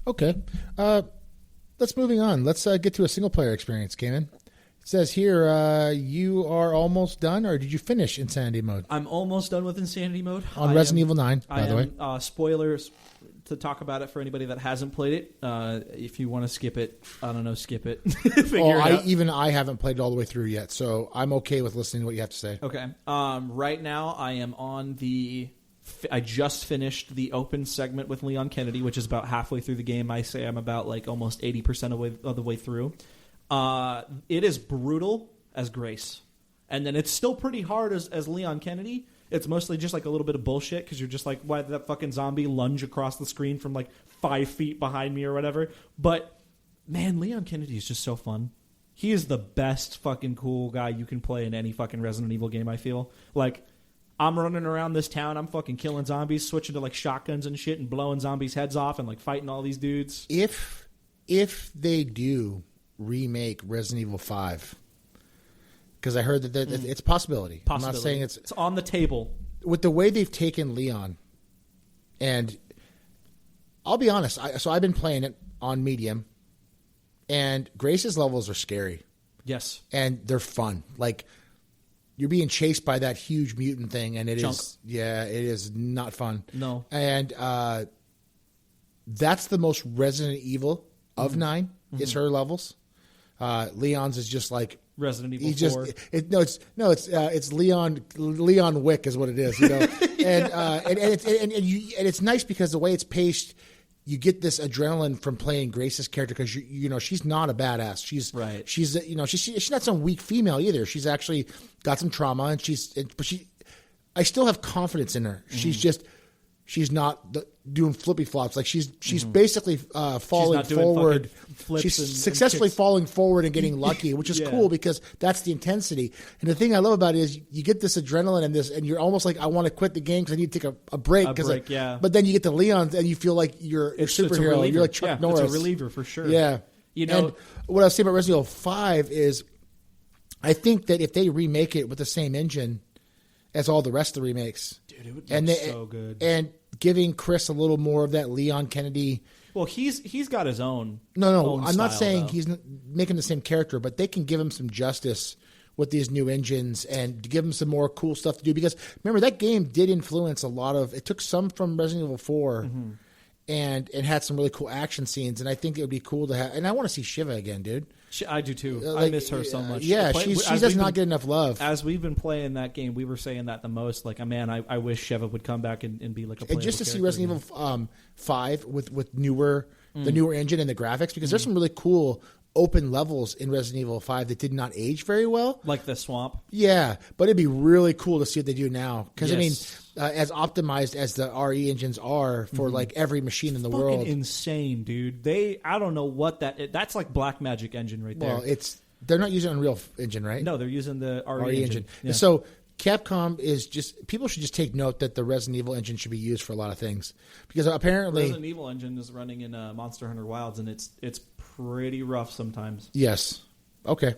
Okay. Let's moving on. Let's get to a single player experience, Cayman. It says here you are almost done, or did you finish Insanity Mode? I'm almost done with Insanity Mode. On Resident Evil 9, by the way. Spoilers to talk about it for anybody that hasn't played it. If you want to skip it, I don't know, skip it. I haven't played it all the way through yet, so I'm okay with listening to what you have to say. Okay. Right now, I am on I just finished the open segment with Leon Kennedy, which is about halfway through the game. I say I'm about like almost 80% of the way through. It is brutal as Grace. And then it's still pretty hard as Leon Kennedy. It's mostly just like a little bit of bullshit because you're just like, why did that fucking zombie lunge across the screen from like 5 feet behind me or whatever? But, man, Leon Kennedy is just so fun. He is the best fucking cool guy you can play in any fucking Resident Evil game, I feel. Like, I'm running around this town, I'm fucking killing zombies, switching to like shotguns and shit and blowing zombies' heads off and like fighting all these dudes. If they do remake Resident Evil 5, because I heard that it's a possibility. I'm not saying it's on the table. With the way they've taken Leon, and I'll be honest, so I've been playing it on medium, and Grace's levels are scary. Yes. And they're fun. Like, you're being chased by that huge mutant thing, and it Chunk. is not fun. No. And that's the most Resident Evil of 9 is her levels. Leon's is just like Resident Evil 4. It's Leon Wick is what it is, you know. and it's nice because the way it's paced, you get this adrenaline from playing Grace's character because you know she's not a badass. She's she's not some weak female either. She's actually got some trauma, and I still have confidence in her. She's not doing flippy flops. Like she's basically falling forward. She's successfully falling forward and getting lucky, which is cool because that's the intensity. And the thing I love about it is you get this adrenaline and you're almost like, I want to quit the game because I need to take a break. But then you get to Leon and you feel like you're a superhero. You're like Chuck Norris. It's a reliever for sure. Yeah. You know, and what I was saying about Resident Evil 5 is I think that if they remake it with the same engine as all the rest of the remakes, dude, it would look so good. And giving Chris a little more of that Leon Kennedy. Well, he's got his own. No, I'm not style, saying though. he's making the same character, but they can give him some justice with these new engines and give him some more cool stuff to do. Because remember, that game did influence a lot of. It took some from Resident Evil 4, and it had some really cool action scenes. And I think it would be cool to have. And I want to see Shiva again, dude. I do too. I miss her so much. Yeah, she does not get enough love. As we've been playing that game, we were saying that the most. Like, man, I wish Shiva would come back and be like a. And just to see Resident Evil 5 with the newer engine and the graphics, because there's some really cool open levels in Resident Evil 5 that did not age very well, like the swamp. Yeah, but it'd be really cool to see what they do now. Because I mean, as optimized as the RE engines are for like every machine in the world, insane, dude. I don't know what that's like black magic engine right there. Well, they're not using Unreal Engine, right? No, they're using the RE engine. Yeah. So Capcom is people should just take note that the Resident Evil engine should be used for a lot of things, because apparently Resident Evil engine is running in Monster Hunter Wilds, and it's pretty rough sometimes. Yes. Okay.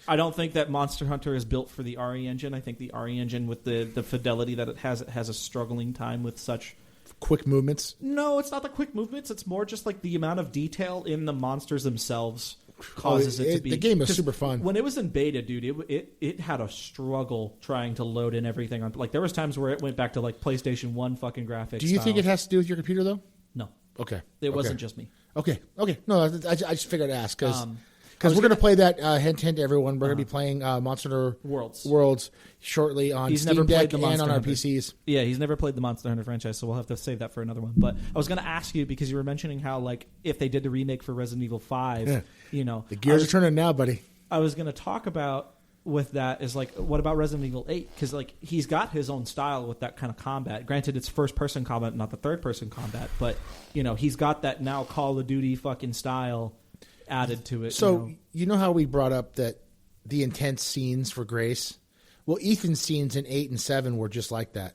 I don't think that Monster Hunter is built for the RE engine. I think the RE engine, with the fidelity that it has a struggling time with such quick movements. No, it's not the quick movements. It's more just like the amount of detail in the monsters themselves causes it to be. The game is super fun. When it was in beta, dude, it had a struggle trying to load in everything on. Like, there was times where it went back to like PlayStation 1 fucking graphics. Do you think it has to do with your computer though? No. Okay. It wasn't just me. Okay. No, I just figured to ask because we're going to play that. Hint, hint, everyone. We're going to be playing Monster Hunter Worlds shortly on Steam Deck and on our PCs. Yeah, he's never played the Monster Hunter franchise, so we'll have to save that for another one. But I was going to ask you, because you were mentioning how, like, if they did the remake for Resident Evil 5, you know, the gears are turning now, buddy. I was going to talk about with that is like, what about Resident Evil 8? Because like he's got his own style with that kind of combat. Granted, it's first-person combat, not the third-person combat, but you know he's got that now Call of Duty fucking style added to it. So you know how we brought up that the intense scenes for Grace? Well, Ethan's scenes in 8 and 7 were just like that,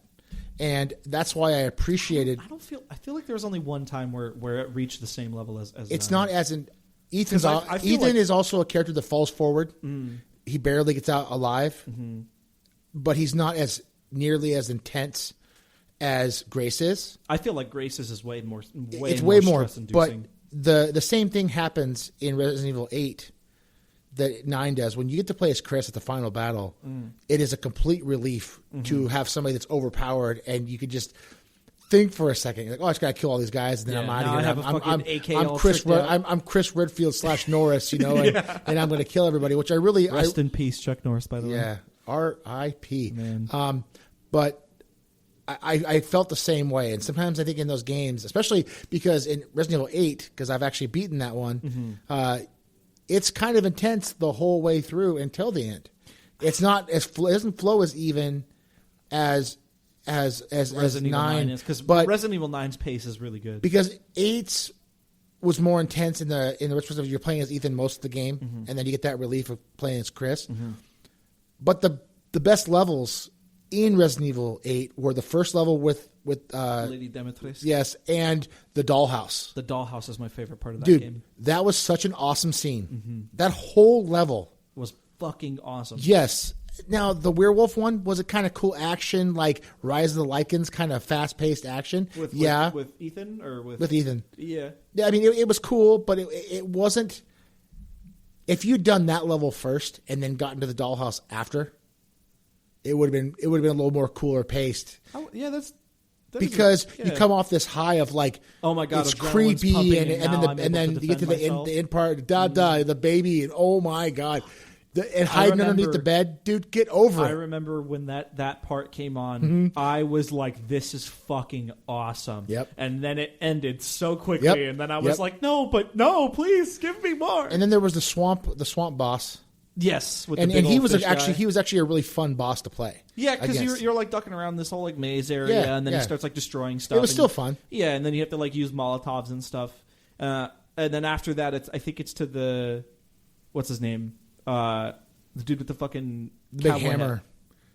and that's why I appreciated. I feel like there was only one time where it reached the same level as it's not as in Ethan's. Ethan is also a character that falls forward. He barely gets out alive, but he's not as nearly as intense as Grace is. I feel like Grace's is way more. It's way more. But the same thing happens in Resident Evil 8 that 9 does. When you get to play as Chris at the final battle, it is a complete relief to have somebody that's overpowered, and you can just think for a second. You're like, I just got to kill all these guys, and then I'm out of here. I'm Chris Redfield / Norris, you know, and I'm going to kill everybody, which I really... Rest in peace, Chuck Norris, by the way. Yeah, R.I.P. But I felt the same way, and sometimes I think in those games, especially because in Resident Evil 8, because I've actually beaten that one, it's kind of intense the whole way through until the end. It's not it doesn't flow as even as Resident Evil 9 is, because Resident Evil 9's pace is really good. Because 8's was more intense in the perspective you're playing as Ethan most of the game, and then you get that relief of playing as Chris. But the best levels in Resident Evil 8 were the first level with Lady Demetrius. Yes, and the dollhouse. The dollhouse is my favorite part of that game. Dude, that was such an awesome scene. That whole level was fucking awesome. Yes. Now, the werewolf one was a kind of cool action, like Rise of the Lycans, kind of fast-paced action. With Ethan or with Ethan? Yeah. I mean, it was cool, but it wasn't. If you'd done that level first and then gotten to the dollhouse after, it would have been a little more cooler paced. Yeah, that's because you come off this high of like, oh my god, it's creepy, and then you get to the end part, the baby, and oh my god, and hiding underneath the bed, dude, get over it. I remember when that part came on, I was like, this is fucking awesome. Yep. And then it ended so quickly, and then I was like, no, please give me more. And then there was the swamp boss. Yes, and he was actually a really fun boss to play. Yeah, because you're like ducking around this whole like maze area, and then he starts like destroying stuff. It was still fun. Yeah, and then you have to like use Molotovs and stuff. And then after that, I think it's to the what's his name, the dude with the fucking big hammer. Head.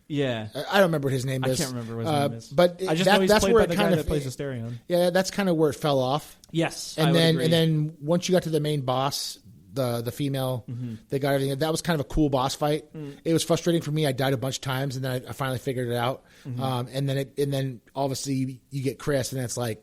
Yeah, I don't remember what his name is. I can't remember what his name is. But I just know he's that's played where by the guy that plays Asterion. Yeah, that's kind of where it fell off. Yes, and then once you got to the main boss. The female, they got everything. That was kind of a cool boss fight. It was frustrating for me. I died a bunch of times, and then I finally figured it out. And then obviously you get Chris, and it's like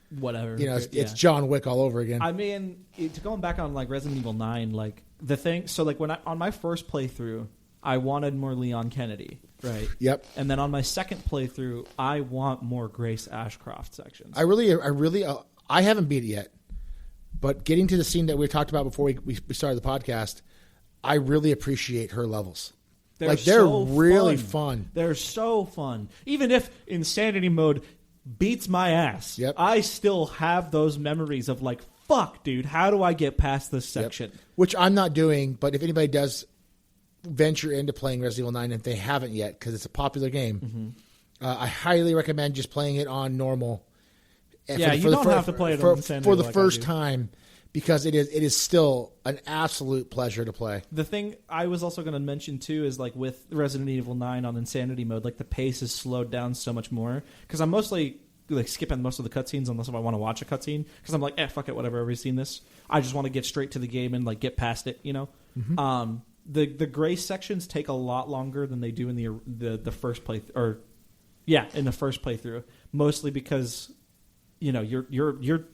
whatever. It's John Wick all over again. I mean, going back on like Resident Evil 9, like the thing. So like on my first playthrough, I wanted more Leon Kennedy, right? Yep. And then on my second playthrough, I want more Grace Ashcroft sections. I haven't beat it yet. But getting to the scene that we talked about before we started the podcast, I really appreciate her levels. They're really fun. They're so fun. Even if Insanity Mode beats my ass, I still have those memories of like, fuck, dude, how do I get past this section? Which I'm not doing, but if anybody does venture into playing Resident Evil 9, if they haven't yet, because it's a popular game, I highly recommend just playing it on normal. Yeah, you don't have to play it on Insanity for the first time, because it is still an absolute pleasure to play. The thing I was also going to mention too is like with Resident Evil 9 on Insanity Mode, like the pace is slowed down so much more because I'm mostly like skipping most of the cutscenes unless if I want to watch a cutscene because I'm like, fuck it, whatever. I've already seen this. I just want to get straight to the game and like get past it, you know. The Grace sections take a lot longer than they do in the first playthrough, in the first playthrough, mostly because. You're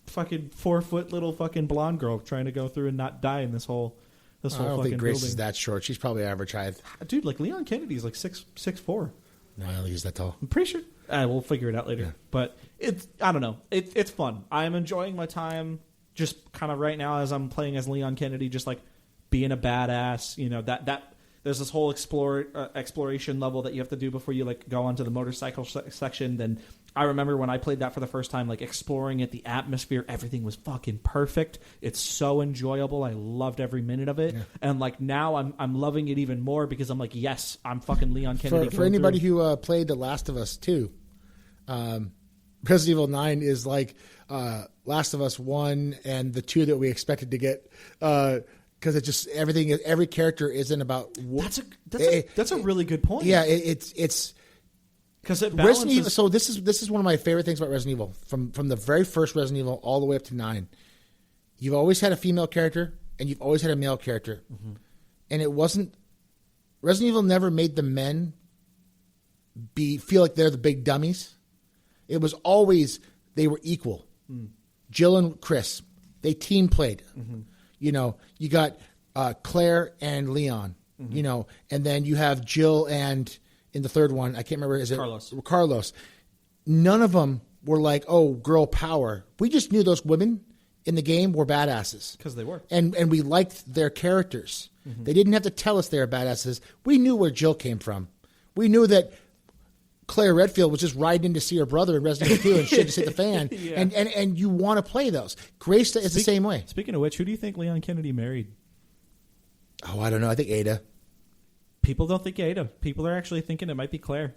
fucking 4-foot little fucking blonde girl trying to go through and not die in this whole I don't fucking think Grace building. is that short. She's probably average height. Dude, like Leon Kennedy's like 6'4". No, I don't think he's that tall. I'm pretty sure. We'll figure it out later. Yeah. But I don't know. It's fun. I'm enjoying my time just kind of right now as I'm playing as Leon Kennedy, just like being a badass. That there's this whole exploration level that you have to do before you like go onto the motorcycle section. Then I remember when I played that for the first time, like exploring it, the atmosphere, everything was fucking perfect. It's so enjoyable. I loved every minute of it. Yeah. And like now I'm loving it even more because I'm like, yes, I'm fucking Leon Kennedy. For anybody who played The Last of Us 2, Resident Evil 9 is like Last of Us 1 and the 2 that we expected to get. Because it's just every character isn't about. That's a really good point. Yeah, it's because it balances. Resident Evil, so this is one of my favorite things about Resident Evil from the very first Resident Evil all the way up to 9. You've always had a female character and you've always had a male character, and it wasn't. Resident Evil never made the men feel like they're the big dummies. It was always they were equal. Jill and Chris, they team played. You got Claire and Leon, and then you have Jill and in the third one, I can't remember, is it Carlos? None of them were like, oh, girl power. We just knew those women in the game were badasses. Because they were. And we liked their characters. They didn't have to tell us they were badasses. We knew where Jill came from. We knew that Claire Redfield was just riding in to see her brother in Resident Evil 2 and shit just hit the fan. Yeah. And you want to play those. Grace is the same way. Speaking of which, who do you think Leon Kennedy married? Oh, I don't know. I think Ada. People don't think Ada. People are actually thinking it might be Claire.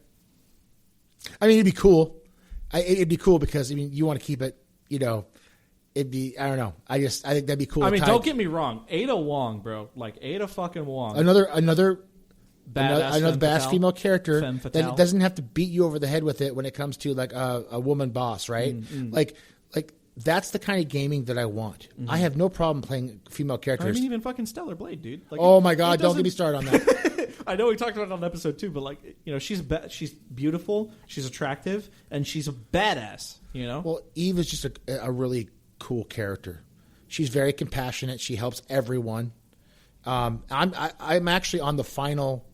I mean, it'd be cool. It'd be cool because, you want to keep it, it'd be, I don't know. I think that'd be cool. I mean, don't get me wrong. Ada Wong, bro. Like, Ada fucking Wong. Another badass female character that doesn't have to beat you over the head with it when it comes to like a woman boss, right? Like that's the kind of gaming that I want. I have no problem playing female characters. I mean, even fucking Stellar Blade, dude. Like, oh my god, don't get me started on that. I know we talked about it on episode 2, but like, she's beautiful, she's attractive, and she's a badass. Well, Eve is just a really cool character. She's very compassionate. She helps everyone. I'm actually on the final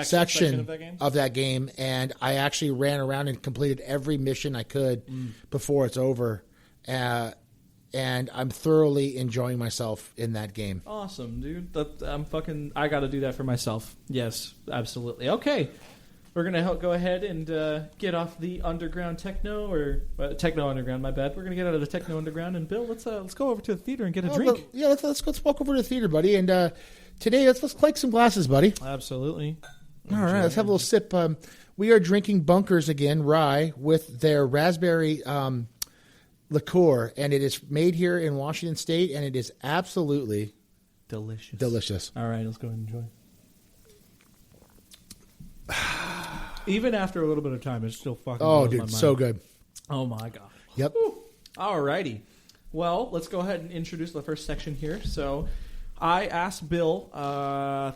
section of that game, and I actually ran around and completed every mission I could before it's over. And I'm thoroughly enjoying myself in that game. Awesome, dude. I got to do that for myself. Yes, absolutely. Okay. We're going to go ahead and get off the underground techno, or techno underground, my bad. We're going to get out of the techno underground. And Bill, let's go over to the theater and get a drink. Let's walk over to the theater, buddy. And today, let's clink some glasses, buddy. Absolutely. All right, let's have a little sip. We are drinking Bunkers again, rye, with their raspberry liqueur, and it is made here in Washington State, and it is absolutely delicious. All right, let's go ahead and enjoy. Even after a little bit of time, it's still fucking blows my mind. So good. Oh my god. Yep. All righty. Well, let's go ahead and introduce the first section here. So, I asked Bill,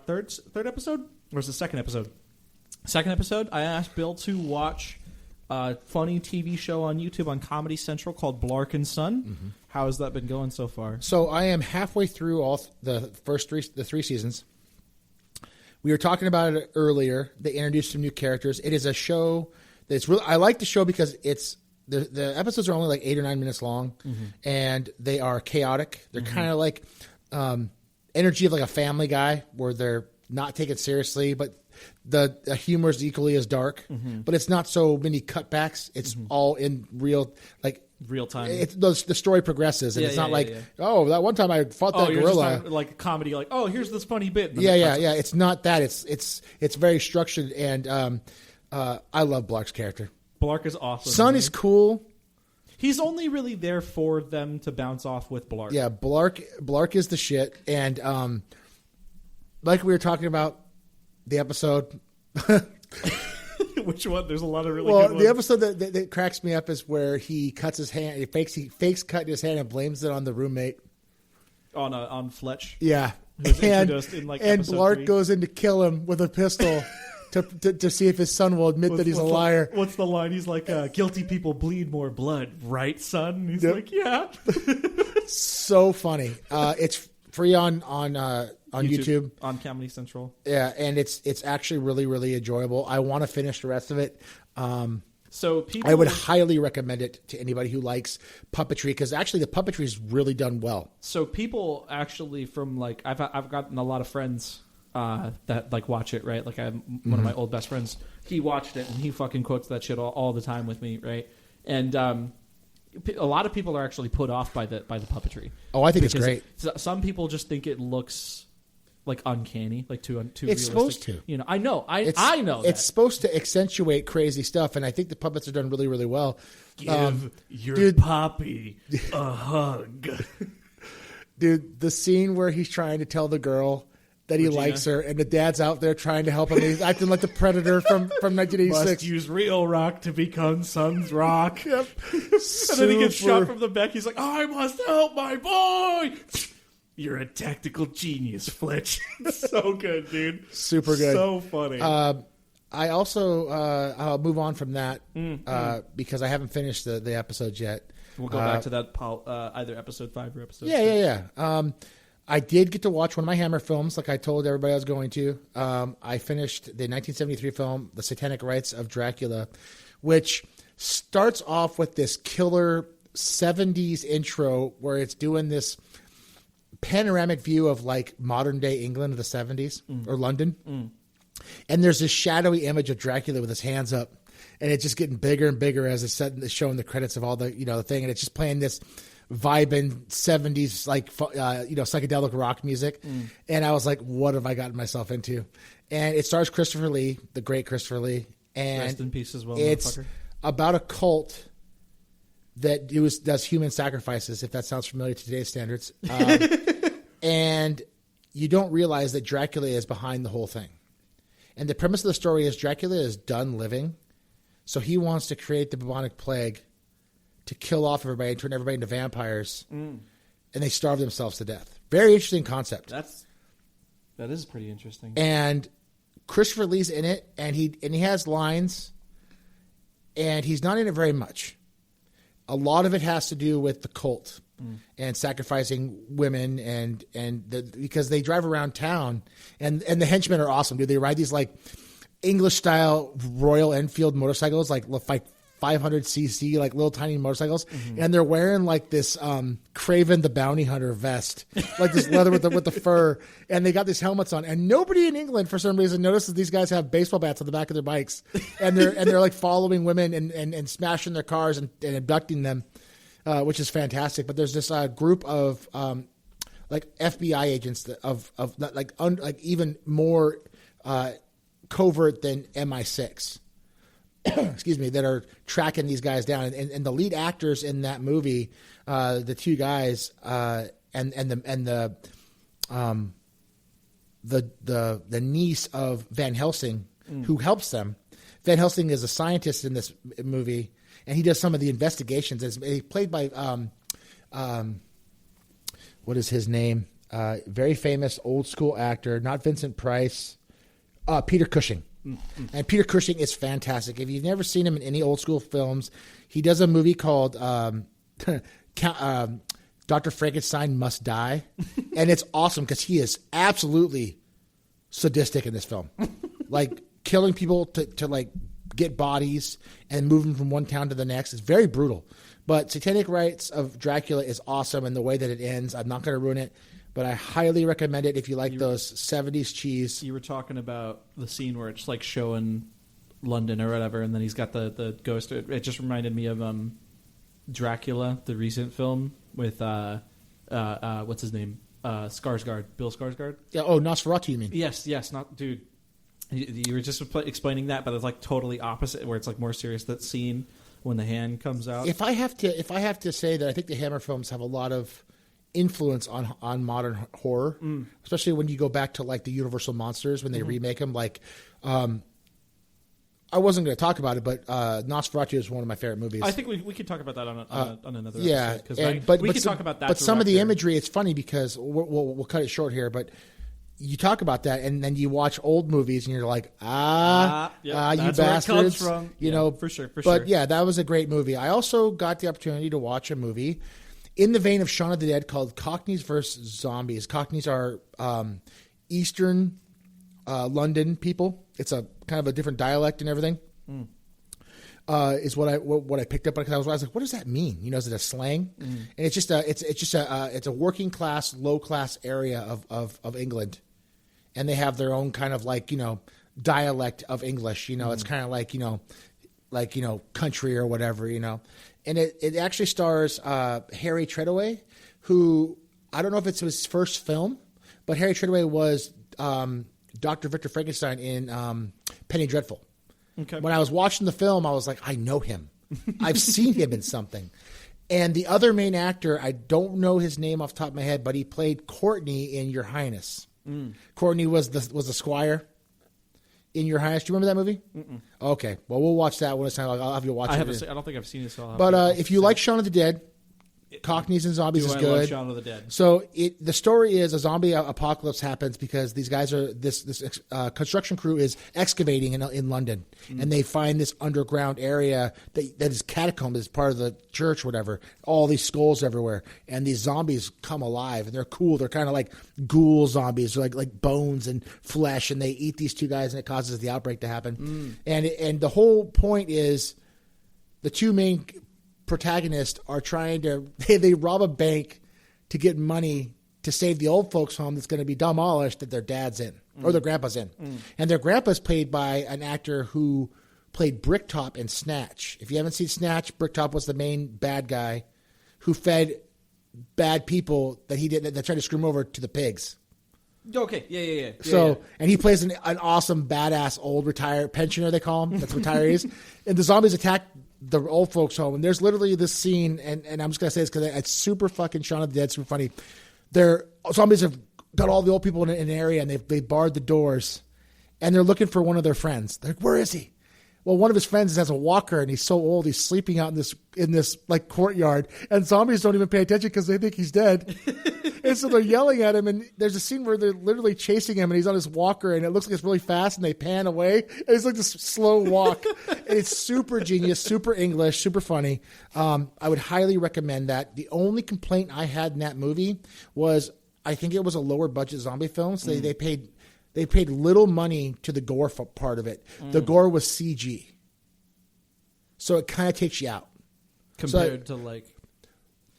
third episode, or was it the second episode? Second episode. I asked Bill to watch a funny TV show on YouTube on Comedy Central called Blark and Son. Mm-hmm. How has that been going so far? So I am halfway through all the first three seasons. We were talking about it earlier. They introduced some new characters. It is a show that's really. I like the show because it's the episodes are only like 8 or 9 minutes long, and they are chaotic. They're kind of like energy of like a Family Guy, where they're not taken seriously, but the humor is equally as dark. But it's not so many cutbacks. It's all in real time. The story progresses, and it's not oh, that one time I fought that gorilla. Just like a comedy, like, oh, here's this funny bit. Yeah. It's not that. It's very structured, and I love Blark's character. Blark is awesome. Son is cool. He's only really there for them to bounce off with Blark. Yeah, Blark is the shit, and like we were talking about the episode. Which one? There's a lot of really good ones. The episode that cracks me up is where he cuts his hand. He fakes cutting his hand and blames it on the roommate. On Fletch. Yeah, and Blark 3. goes in to kill him with a pistol to see if his son will admit that he's a liar. What's the line? He's like, "Guilty people bleed more blood, right, son?" And he's like, "Yeah." So funny. It's free on YouTube on Comedy Central. Yeah, and it's actually really, really enjoyable. I want to finish the rest of it. So I would highly recommend it to anybody who likes puppetry, because actually the puppetry is really done well. So people actually from like I've gotten a lot of friends that like watch it, right? Like I have one of my old best friends. He watched it and he fucking quotes that shit all the time with me, right? And a lot of people are actually put off by the puppetry. Oh, I think it's great. Some people just think it looks like uncanny, like too it's realistic. Supposed to. You know, I know. I know. It's supposed to accentuate crazy stuff, and I think the puppets are done really, really well. Give your puppy a hug. Dude, the scene where he's trying to tell the girl that he likes her, and the dad's out there trying to help him. He's acting like the Predator from 1986. Must use real rock to become Son's rock. Yep. And then he gets shot from the back. He's like, I must help my boy. You're a tactical genius, Fletch. So good, dude. Super good. So funny. I also, I'll move on from that because I haven't finished the episodes yet. We'll go back to that either episode 5 or episode 6. Yeah. I did get to watch one of my Hammer films, like I told everybody I was going to. I finished the 1973 film, The Satanic Rites of Dracula, which starts off with this killer 70s intro where it's doing this panoramic view of like modern day England of the 70s or London. And there's this shadowy image of Dracula with his hands up, and it's just getting bigger and bigger as it's showing the credits of all the, the thing. And it's just playing this vibing 70s, like, psychedelic rock music. And I was like, what have I gotten myself into? And it stars Christopher Lee, the great Christopher Lee. And rest in peace as well. It's about a cult that does human sacrifices, if that sounds familiar to today's standards. And you don't realize that Dracula is behind the whole thing. And the premise of the story is Dracula is done living, so he wants to create the bubonic plague to kill off everybody and turn everybody into vampires, and they starve themselves to death. Very interesting concept. That is pretty interesting. And Christopher Lee's in it, and he has lines, and he's not in it very much. A lot of it has to do with the cult and sacrificing women, and because they drive around town, and the henchmen are awesome, dude. They ride these like English style Royal Enfield motorcycles, like 500cc, like little tiny motorcycles, and they're wearing like this Craven the Bounty Hunter vest, like this leather with the fur, and they got these helmets on. And nobody in England, for some reason, notices these guys have baseball bats on the back of their bikes, and they're like following women and smashing their cars and abducting them, which is fantastic. But there's this group of like FBI agents of even more covert than MI6. Excuse me, that are tracking these guys down, and the lead actors in that movie, the two guys, and the niece of Van Helsing, who helps them. Van Helsing is a scientist in this movie, and he does some of the investigations. He's played by what is his name? Very famous old school actor, not Vincent Price, Peter Cushing. And Peter Cushing is fantastic. If you've never seen him in any old school films, he does a movie called Dr. Frankenstein Must Die. And it's awesome because he is absolutely sadistic in this film. Like killing people to like get bodies and moving from one town to the next. It's very brutal. But Satanic Rites of Dracula is awesome in the way that it ends. I'm not going to ruin it. But I highly recommend it if you like those 70s cheese. You were talking about the scene where it's like showing London or whatever, and then he's got the ghost. It just reminded me of Dracula, the recent film with what's his name? Skarsgård, Bill Skarsgård. Yeah. Oh, Nosferatu, you mean? Yes. Not dude. You were just explaining that, but it's like totally opposite, where it's like more serious. That scene when the hand comes out. If I have to say that, I think the Hammer films have a lot of influence on modern horror, especially when you go back to like the Universal monsters when they remake them. Like, I wasn't going to talk about it, but Nosferatu is one of my favorite movies. I think we could talk about that on another yeah, episode. But we could talk about that. But some of the imagery, it's funny because we'll cut it short here, but you talk about that and then you watch old movies and you're like, you bastards, where it comes from. You know, for sure. But yeah, that was a great movie. I also got the opportunity to watch a movie in the vein of Shaun of the Dead called Cockneys vs. Zombies. Cockneys are Eastern London people. It's a kind of a different dialect and everything. Is what I picked up because I was like, what does that mean? You know, is it a slang? And it's just a working class, low class area of England, and they have their own kind of like, you know, dialect of English. You know, it's kind of like, you know, country or whatever, you know. And it actually stars Harry Treadaway, who I don't know if it's his first film, but Harry Treadaway was Dr. Victor Frankenstein in Penny Dreadful. Okay. When I was watching the film, I was like, I know him. I've seen him in something. And the other main actor, I don't know his name off the top of my head, but he played Courtney in Your Highness. Courtney was the squire in Your Highness. Do you remember that movie? Mm-mm. Okay. Well, we'll watch that when it's time. I'll have you watch it. I don't think I've seen it. So but if you like Shaun of the Dead, Cockneys and Zombies is I good. love Shaun of the Dead. So the story is a zombie apocalypse happens because these guys are this construction crew is excavating in London, and they find this underground area that is catacombs as part of the church, whatever. All these skulls everywhere, and these zombies come alive, and they're cool. They're kind of like ghoul zombies, they're like bones and flesh, and they eat these two guys, and it causes the outbreak to happen. And the whole point is the two main protagonists are trying to they rob a bank to get money to save the old folks home that's going to be demolished that their dad's in or their grandpa's in. And their grandpa's played by an actor who played Bricktop in Snatch. If you haven't seen Snatch, Bricktop was the main bad guy who fed bad people that tried to screw him over to the pigs. Okay, yeah. So, and he plays an awesome badass old retired pensioner, they call him. That's retirees. And the zombies attack the old folks home, and there's literally this scene, and I'm just gonna say this because it's super fucking Shaun of the Dead, super funny. Zombies have got all the old people in an area, and they barred the doors, and they're looking for one of their friends. They're like, where is he? Well, one of his friends has a walker, and he's so old, he's sleeping out in this like courtyard, and zombies don't even pay attention because they think he's dead. And so they're yelling at him, and there's a scene where they're literally chasing him, and he's on his walker, and it looks like it's really fast, and they pan away, and it's like this slow walk. And it's super genius, super English, super funny. I would highly recommend that. The only complaint I had in that movie was I think it was a lower budget zombie film, so they they paid little money to the gore part of it. The gore was CG. So it kind of takes you out. Compared to like...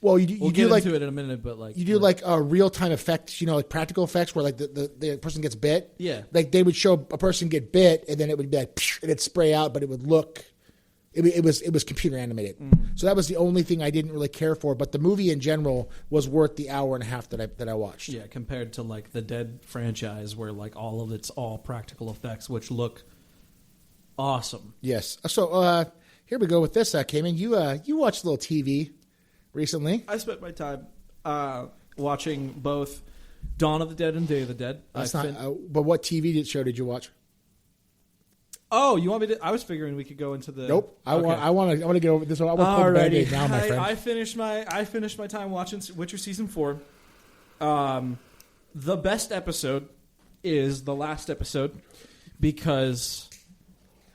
Well, we'll you get do like into it in a minute, but like... You do like real time effects, like practical effects where like the person gets bit. Yeah. Like they would show a person get bit and then it would be like, and it'd spray out, but it would look... It was computer animated. So that was the only thing I didn't really care for. But the movie in general was worth the hour and a half that I watched. Yeah, compared to like the Dead franchise where like all of it's all practical effects, which look awesome. Yes. So here we go with this, Cayman. You watched a little TV recently. I spent my time watching both Dawn of the Dead and Day of the Dead. That's but what TV show did you watch? Oh, you want me to? I was figuring we could go into the. Nope. I Okay. want to get over this one. I want to put Band-Aid now, my friend. I finished my time watching Witcher season 4. The best episode is the last episode because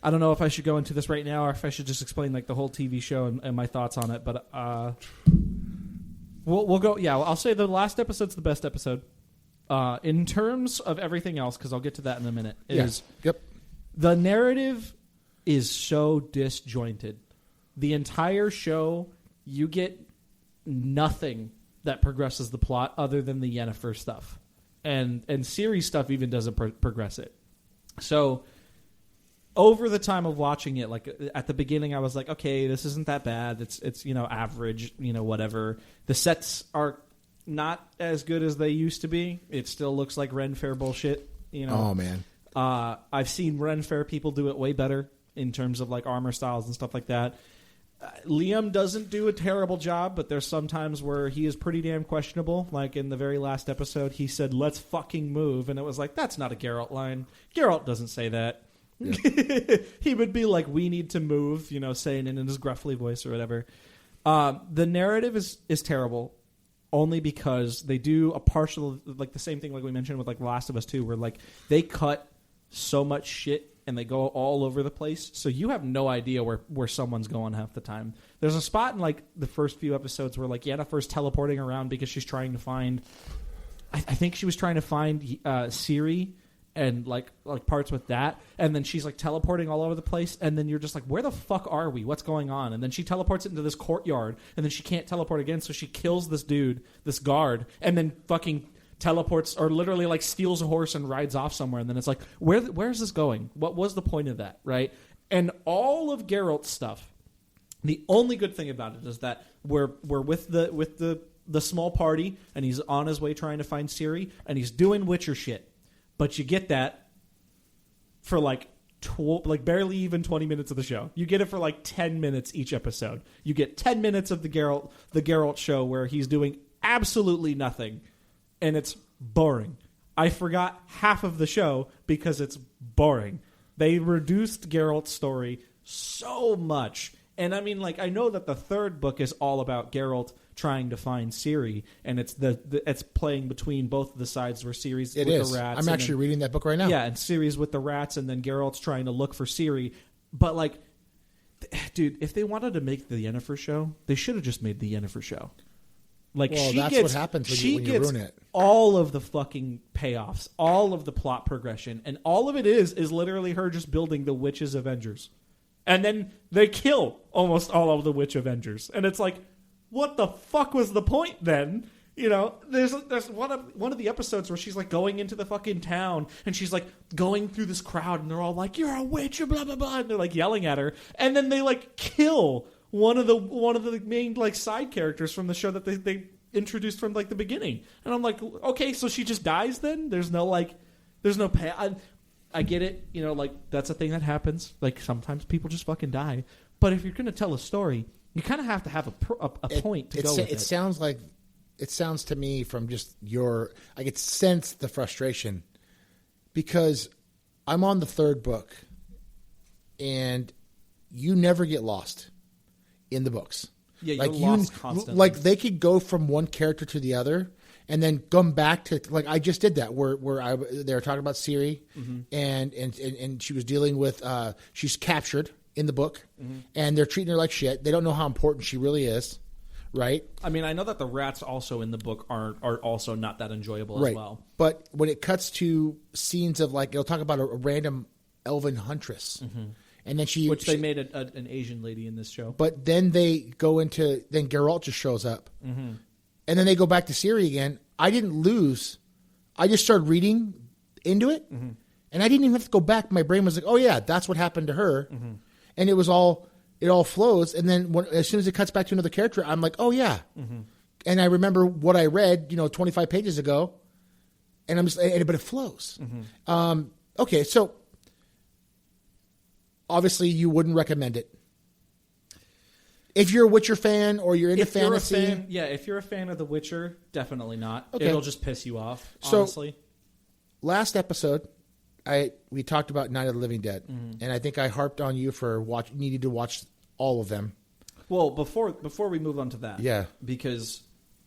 I don't know if I should go into this right now or if I should just explain like the whole TV show and my thoughts on it. But we'll go. Yeah, I'll say the last episode's the best episode. In terms of everything else, because I'll get to that in a minute. Yep. The narrative is so disjointed. The entire show, you get nothing that progresses the plot other than the Yennefer stuff. And series stuff even doesn't progress it. So, over the time of watching it, like at the beginning I was like, okay, this isn't that bad. It's average, whatever. The sets are not as good as they used to be. It still looks like Ren Fair bullshit, Oh, man. I've seen Ren Fair people do it way better in terms of like armor styles and stuff like that. Liam doesn't do a terrible job, but there's some times where he is pretty damn questionable. Like in the very last episode, he said, "Let's fucking move," and it was like, that's not a Geralt line. Geralt doesn't say that. Yeah. He would be like, "We need to move," saying it in his gruffly voice or whatever. The narrative is terrible. Only because they do a partial, like the same thing like we mentioned with like Last of Us 2, where like they cut so much shit and they go all over the place, so you have no idea where someone's going half the time. There's a spot in like the first few episodes where like Yennefer's teleporting around because she's trying to find, I think she was trying to find Ciri and like parts with that, and then she's like teleporting all over the place, and then you're just like, where the fuck are we? What's going on? And then she teleports it into this courtyard, and then she can't teleport again, so she kills this dude, this guard, and then fucking teleports or literally like steals a horse and rides off somewhere, and then it's like, where's this going? What was the point of that, right? And all of Geralt's stuff, the only good thing about it is that we're with the small party, and he's on his way trying to find Ciri, and he's doing Witcher shit. But you get that for like barely even 20 minutes of the show. You get it for like 10 minutes each episode. You get 10 minutes of the Geralt show where he's doing absolutely nothing, and it's boring. I forgot half of the show because it's boring. They reduced Geralt's story so much. And I mean, like, I know that the third book is all about Geralt trying to find Ciri, and it's it's playing between both of the sides where Ciri's with the rats. I'm actually reading that book right now. Yeah, and Ciri's with the rats, and then Geralt's trying to look for Ciri. But like, dude, if they wanted to make the Yennefer show, they should have just made the Yennefer show. Like, well, she that's gets, what happens when you ruin it. All of the fucking payoffs, all of the plot progression, and all of it is literally her just building the Witch's Avengers. And then they kill almost all of the Witch Avengers. And it's like, what the fuck was the point then? There's one of the episodes where she's like going into the fucking town, and she's like going through this crowd, and they're all like, "You're a witch," or blah blah blah, and they're like yelling at her, and then they like kill one of the main like side characters from the show that they introduced from like the beginning. And I'm like, okay, so she just dies then? There's no pay. I get it, like that's a thing that happens. Like sometimes people just fucking die. But if you're going to tell a story, you kind of have to have a point to go with it. It sounds to me from just I could sense the frustration because I'm on the third book, and you never get lost in the books. Yeah, you're lost constantly. Like they could go from one character to the other, and then come back to, like, I just did that where they were talking about Ciri, mm-hmm. and she was dealing with she's captured in the book, mm-hmm. and they're treating her like shit. They don't know how important she really is, right? I mean, I know that the rats also in the book are also not that enjoyable Right. as well. But when it cuts to scenes of like, it'll talk about a random elven huntress. And then They made an Asian lady in this show. But then they go into, then Geralt just shows up. And then they go back to Ciri again. I didn't lose. I just started reading into it. And I didn't even have to go back. My brain was like, oh yeah, that's what happened to her. And it all flows. And then as soon as it cuts back to another character, I'm like, oh yeah. And I remember what I read, 25 pages ago. And but it flows. Okay. So obviously you wouldn't recommend it. If you're a Witcher fan or you're into fantasy. If you're a fan of The Witcher, definitely not. Okay. It'll just piss you off, honestly. So, last episode, we talked about Night of the Living Dead. And I think I harped on you for needing to watch all of them. Well, before we move on to that. Yeah. Because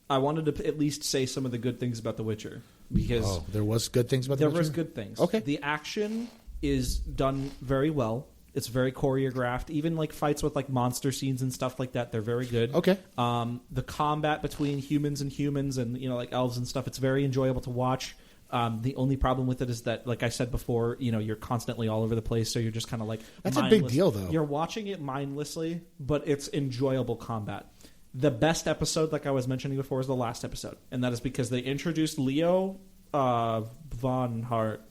I wanted to at least say some of the good things about The Witcher. Because there was good things about The Witcher? There was good things. Okay. The action is done very well. It's very choreographed. Even like fights with like monster scenes and stuff like that, they're very good. Okay. The combat between humans and like elves and stuff, it's very enjoyable to watch. The only problem with it is that, like I said before, you're constantly all over the place, so you're just kind of like that's mindless. A big deal, though. You're watching it mindlessly, but it's enjoyable combat. The best episode, like I was mentioning before, is the last episode, and that is because they introduced Leo von Hart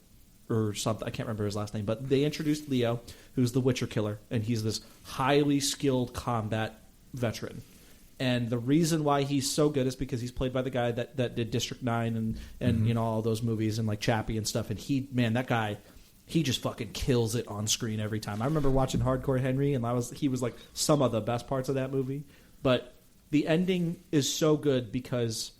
or something. I can't remember his last name, but they introduced Leo, who's the Witcher killer, and he's this highly skilled combat veteran. And the reason why he's so good is because he's played by the guy that did District 9 and all those movies and like Chappie and stuff. And that guy, he just fucking kills it on screen every time. I remember watching Hardcore Henry, and he was like some of the best parts of that movie. But the ending is so good because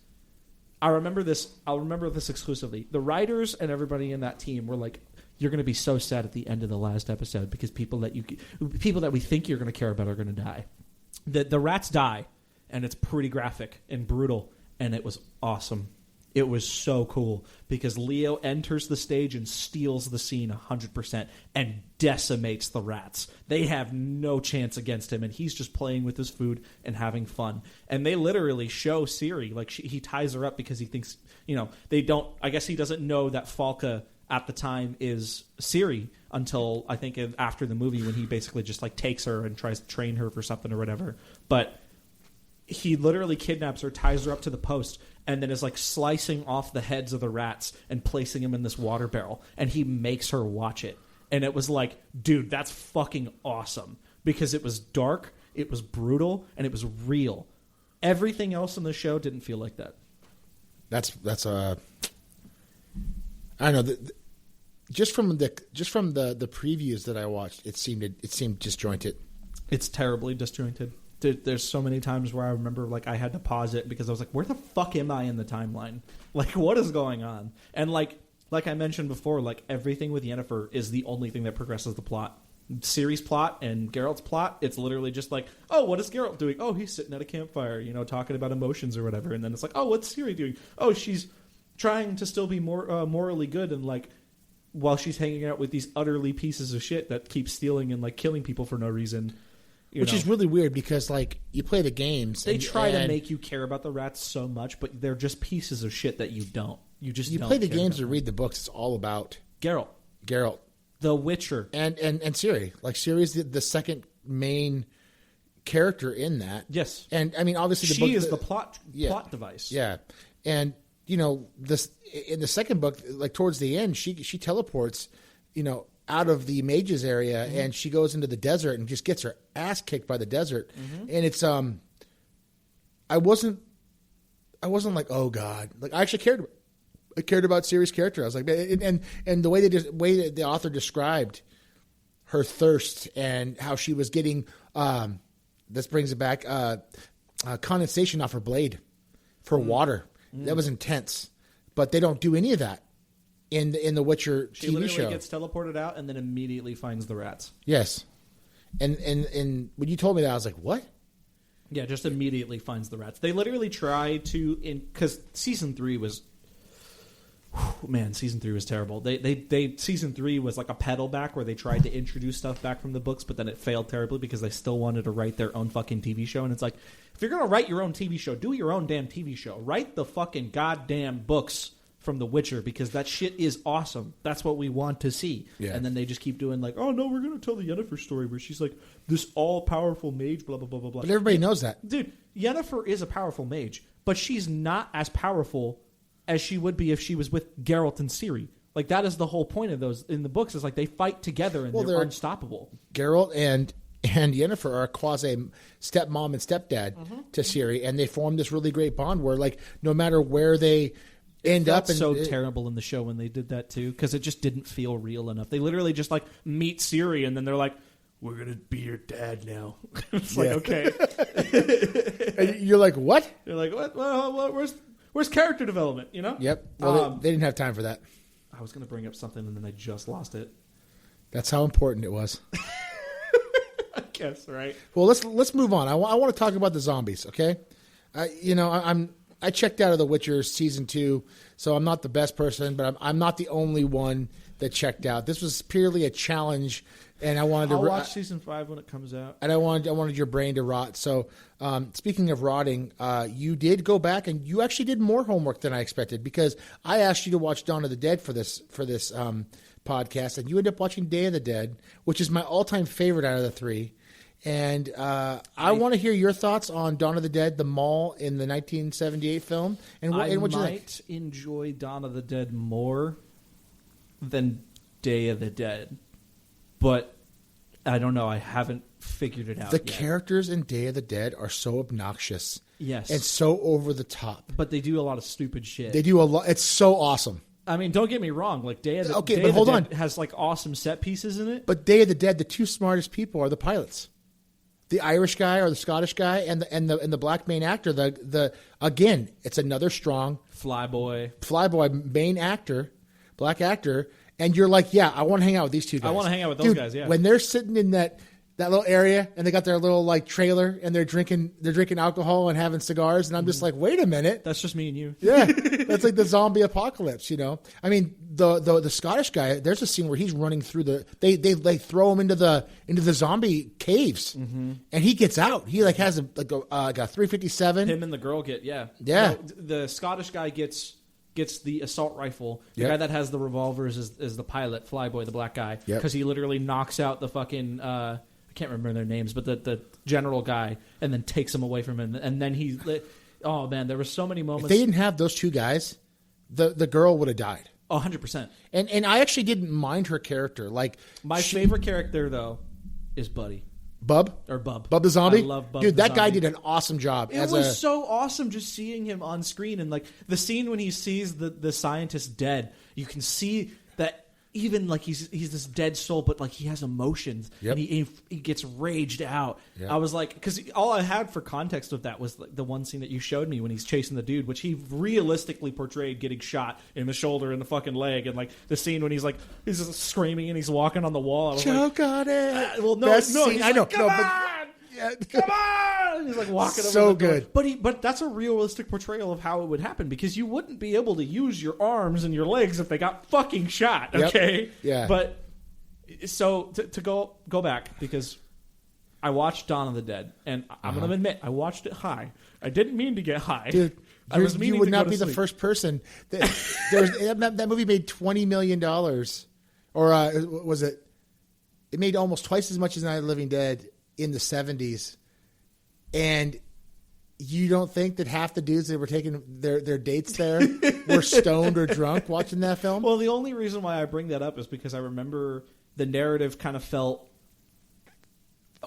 I'll remember this exclusively. The writers and everybody in that team were like, you're going to be so sad at the end of the last episode because people that we think you're going to care about are going to die. The rats die, and it's pretty graphic and brutal, and it was awesome. It was so cool because Leo enters the stage and steals the scene 100% and decimates the rats. They have no chance against him, and he's just playing with his food and having fun. And they literally show Ciri, like he ties her up because he thinks, they don't. I guess he doesn't know that Falca at the time is Ciri until I think after the movie when he basically just like takes her and tries to train her for something or whatever. But he literally kidnaps her, ties her up to the post, and then is like slicing off the heads of the rats and placing them in this water barrel. And he makes her watch it. And it was like, dude, that's fucking awesome. Because it was dark, it was brutal, and it was real. Everything else in the show didn't feel like that. That's I don't know. Just from the previews that I watched, it seemed disjointed. It's terribly disjointed. There's so many times where I remember like I had to pause it because I was like, where the fuck am I in the timeline? Like, what is going on? And like I mentioned before, like everything with Yennefer is the only thing that progresses the plot. Ciri's plot and Geralt's plot, it's literally just like, oh, what is Geralt doing? Oh, he's sitting at a campfire, talking about emotions or whatever. And then it's like, oh, what's Ciri doing? Oh, she's trying to still be more morally good, and like while she's hanging out with these utterly pieces of shit that keep stealing and like killing people for no reason. Which is really weird because, like, you play the games. They try to make you care about the rats so much, but they're just pieces of shit that you don't. You don't play the games or read the books. It's all about Geralt, The Witcher, and Ciri. Like, Ciri's the second main character in that. Yes, and I mean, obviously, she is the plot device. Yeah, and this in the second book, like towards the end, she teleports, out of the mages area, and she goes into the desert and just gets her ass kicked by the desert. And it's I wasn't like, oh god, like I actually cared about Ciri's character. I was like, and the way the author described her thirst and how she was getting this brings it back condensation off her blade for water. That was intense, but they don't do any of that in the Witcher she TV literally show. Gets teleported out and then immediately finds the rats. Yes, and when you told me that, I was like, what? Yeah, just immediately finds the rats. They literally try to because season 3 was man, season 3 was terrible. They season 3 was like a pedal back where they tried to introduce stuff back from the books, but then it failed terribly because they still wanted to write their own fucking TV show. And it's like, if you're gonna write your own TV show, do your own damn TV show. Write the fucking goddamn books from The Witcher, because that shit is awesome. That's what we want to see. Yeah. And then they just keep doing like, oh no, we're gonna tell the Yennefer story where she's like this all powerful mage, blah blah blah blah blah. But everybody knows that, dude. Yennefer is a powerful mage, but she's not as powerful as she would be if she was with Geralt and Ciri. Like, that is the whole point of those in the books, is like they fight together and they're unstoppable. Geralt and Yennefer are quasi stepmom and stepdad to Ciri, and they form this really great bond where, like, no matter where they end up, and so terrible in the show when they did that too, because it just didn't feel real enough. They literally just like meet Ciri and then they're like, "We're gonna be your dad now." It's like, okay. And you're like, what? You're like, what? Well, where's character development? You know? Yep. Well, they didn't have time for that. I was gonna bring up something and then I just lost it. That's how important it was. I guess, right? Well, let's move on. I want to talk about the zombies. Okay, I checked out of The Witcher season 2, so I'm not the best person, but I'm not the only one that checked out. This was purely a challenge, and I wanted to watch season 5 when it comes out. And I wanted your brain to rot. So, speaking of rotting, you did go back and you actually did more homework than I expected, because I asked you to watch Dawn of the Dead for this podcast, and you ended up watching Day of the Dead, which is my all-time favorite out of the 3. And I want to hear your thoughts on Dawn of the Dead, the mall in the 1978 film. And what you think? I might enjoy Dawn of the Dead more than Day of the Dead, but I don't know. I haven't figured it out The yet. characters in Day of the Dead are so obnoxious. Yes. And so over the top. But they do a lot of stupid shit. They do a lot. It's so awesome. I mean, don't get me wrong. Like, Day of the Dead has like awesome set pieces in it. But Day of the Dead, the two smartest people are the pilots. The Irish guy or the Scottish guy and the black main actor. The again, it's another strong Flyboy main actor, black actor, and you're like, yeah, I want to hang out with these two guys. I want to hang out with those guys. Yeah, when they're sitting in that little area and they got their little like trailer and they're drinking alcohol and having cigars, and I'm just like, wait a minute, that's just me and you. Yeah, that's like the zombie apocalypse. You know, I mean, the Scottish guy. There's a scene where he's running through they throw him into the zombie caves, and he gets out. He like has a 357. Him and the girl get yeah. The Scottish guy gets the assault rifle. The guy that has the revolvers is the pilot, Flyboy, the black guy, because he literally knocks out the fucking. I can't remember their names, but the general guy, and then takes him away from him, and then oh man, there were so many moments. If they didn't have those two guys, the girl would have died. 100%. And I actually didn't mind her character. Like, my favorite character though is Buddy. Bub the zombie. I love Bub. Dude, that guy did an awesome job. It was so awesome just seeing him on screen, and like the scene when he sees the scientist dead, you can see that. Even like he's this dead soul, but like he has emotions, and he gets raged out. Yep. I was like, because all I had for context of that was the one scene that you showed me when he's chasing the dude, which he realistically portrayed getting shot in the shoulder and the fucking leg, and like the scene when he's just screaming and he's walking on the wall. I was Choke on it. Well, no, I know. Come on! Come on! He's like walking over so the door. good. But that's a realistic portrayal of how it would happen, because you wouldn't be able to use your arms and your legs if they got fucking shot. Okay. Yep. Yeah. But so to go back, because I watched Dawn of the Dead, and I'm going to admit I watched it high. I didn't mean to get high. Dude, you would not be the first person. That movie made $20 million, or was it? It made almost twice as much as Night of the Living Dead in the 70s, and you don't think that half the dudes that were taking their dates there were stoned or drunk watching that film? Well, the only reason why I bring that up is because I remember the narrative kind of felt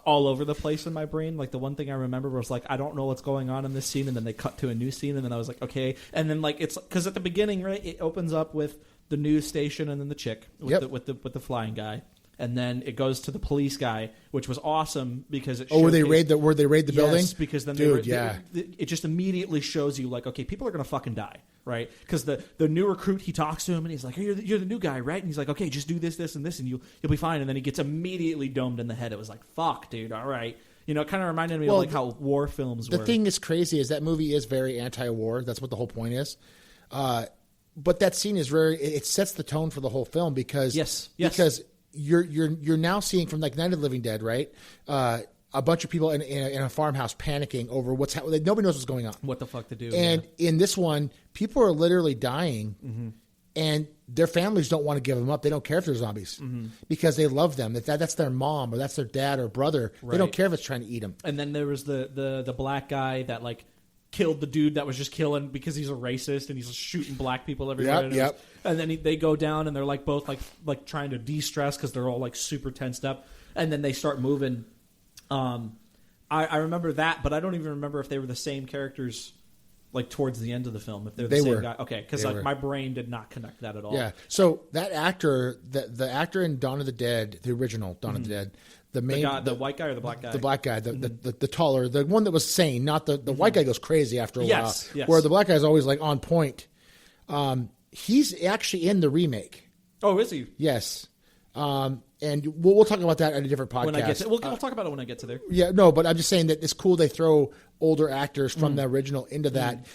all over the place in my brain. Like, the one thing I remember was like, I don't know what's going on in this scene, and then they cut to a new scene, and then I was like, okay. And then like, it's because at the beginning, right, it opens up with the news station and then the chick with the flying guy. And then it goes to the police guy, which was awesome because it. Where they raid the building? Yes, because then it just immediately shows you like, okay, people are gonna fucking die, right? Because the new recruit, he talks to him and he's like, hey, you're the new guy, right? And he's like, okay, just do this, and this, and you'll be fine. And then he gets immediately domed in the head. It was like, fuck, dude, all right. You know, it kind of reminded me of like how war films were. The thing is crazy is that movie is very anti-war. That's what the whole point is. but that scene is it sets the tone for the whole film because because you're now seeing from like Night of the Living Dead, right? A bunch of people in a farmhouse panicking over what's happening. Nobody knows what's going on. What the fuck to do. And in this one, people are literally dying and their families don't want to give them up. They don't care if they're zombies because they love them. That's their mom or that's their dad or brother. Right. They don't care if it's trying to eat them. And then there was the black guy that like killed the dude that was just killing because he's a racist and he's shooting black people everywhere. And then they go down and they're like both like trying to de-stress because they're all like super tensed up. And then they start moving. I remember that, but I don't even remember if they were the same characters like towards the end of the film. If they're the same guy. Okay, because like my brain did not connect that at all. Yeah. So that actor, the actor in Dawn of the Dead, the original Dawn of the Dead, the white guy or the black guy? The black guy, the taller, the one that was sane, not the white guy goes crazy after a while. Yes. Where the black guy is always like on point. He's actually in the remake. Oh, is he? Yes. And we'll talk about that at a different podcast. When I get to, we'll talk about it when I get to there. Yeah, no, but I'm just saying that it's cool they throw older actors from the original into that.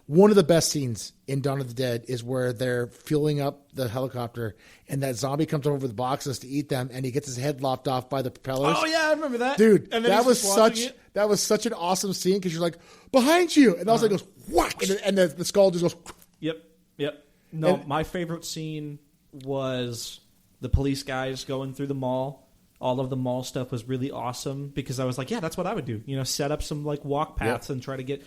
One of the best scenes in Dawn of the Dead is where they're fueling up the helicopter and that zombie comes over with boxes to eat them and he gets his head lopped off by the propellers. Oh, yeah, I remember that. Dude, and that was such an awesome scene because you're like, behind you! And all of a sudden it goes, whack! And the skull just goes... Yep. No, my favorite scene was... the police guys going through the mall. All of the mall stuff was really awesome because I was like, yeah, that's what I would do. Set up some like walk paths and try to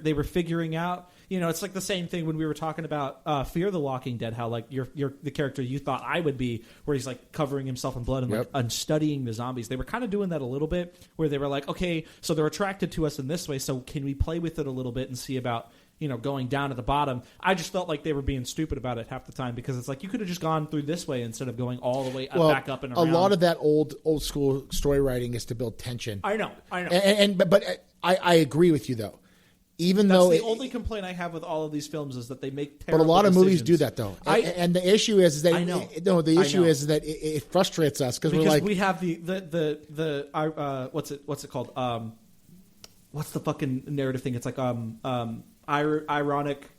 they were figuring out, it's like the same thing when we were talking about Fear the Walking Dead, how like you're the character you thought I would be, where he's like covering himself in blood and like studying the zombies. They were kind of doing that a little bit where they were like, okay, so they're attracted to us in this way. So can we play with it a little bit and see about, going down at the bottom. I just felt like they were being stupid about it half the time because it's like you could have just gone through this way instead of going all the way back up and around. A lot of that old school story writing is to build tension. I know. But I agree with you though. That's the only complaint I have with all of these films is that they make terrible But a lot of movies decisions. do that though. And the issue is that it frustrates us because we're like we have the what's it called? What's the fucking narrative thing? It's like ironic.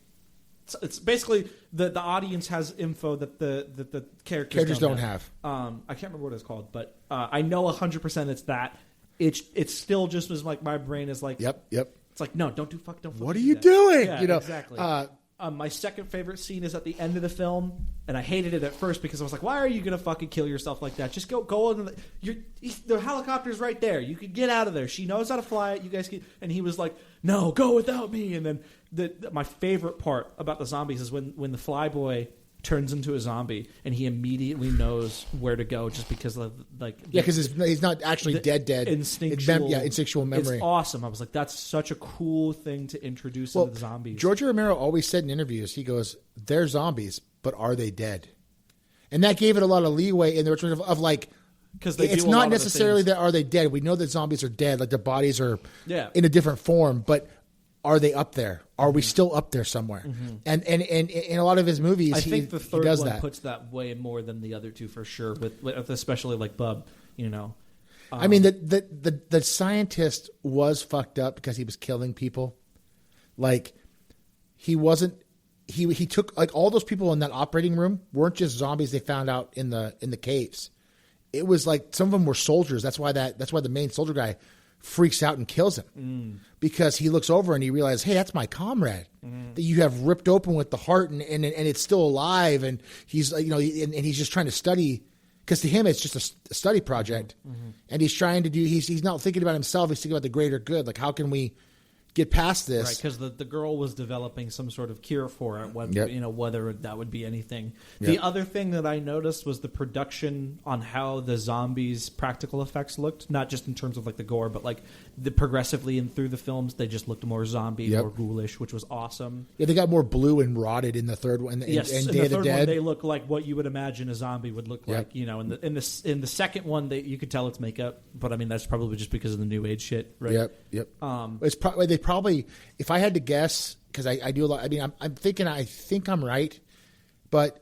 It's basically the audience has info that the characters don't have. I can't remember what it's called, but I know 100% it's that. It's still just as like my brain is like yep. It's like no, don't what are you doing? Yeah, exactly. My second favorite scene is at the end of the film, and I hated it at first because I was like, "Why are you gonna fucking kill yourself like that? Just go on. The helicopter's right there. You could get out of there. She knows how to fly it. You guys can." And he was like, "No, go without me." And then my favorite part about the zombies is when the flyboy turns into a zombie and he immediately knows where to go just because of because he's not actually dead instinctual memory. It's awesome. I was like, that's such a cool thing to introduce into the zombies. George Romero always said in interviews, he goes, they're zombies, but are they dead? And that gave it a lot of leeway in the return of like, because it's not necessarily that are they dead. We know that zombies are dead, like their bodies are in a different form, but are they up there? Are we still up there somewhere? And in a lot of his movies, I think the third does one that. puts that way more than the other two for sure. With especially like Bub, I mean, the scientist was fucked up because he was killing people. Like he wasn't. He took like all those people in that operating room weren't just zombies they found out in the caves. It was like some of them were soldiers. That's why the main soldier guy freaks out and kills him because he looks over and he realizes, hey, that's my comrade that you have ripped open with the heart and it's still alive. And he's and he's just trying to study because to him, it's just a study project and he's trying to he's not thinking about himself. He's thinking about the greater good. Like, how can we get past this? Right. Because the girl was developing some sort of cure for it, whether that would be anything. The other thing that I noticed was the production on how the zombies' practical effects looked, not just in terms of like the gore, but like the progressively and through the films, they just looked more zombie, more ghoulish, which was awesome. Yeah, they got more blue and rotted in the third one. Yes, in in Day the of the third Dead, one, they look like what you would imagine a zombie would look like. In the second one, you could tell it's makeup, but I mean that's probably just because of the new age shit, right? Yep. It's probably if I had to guess, because I do a lot. I mean, I think I'm right, but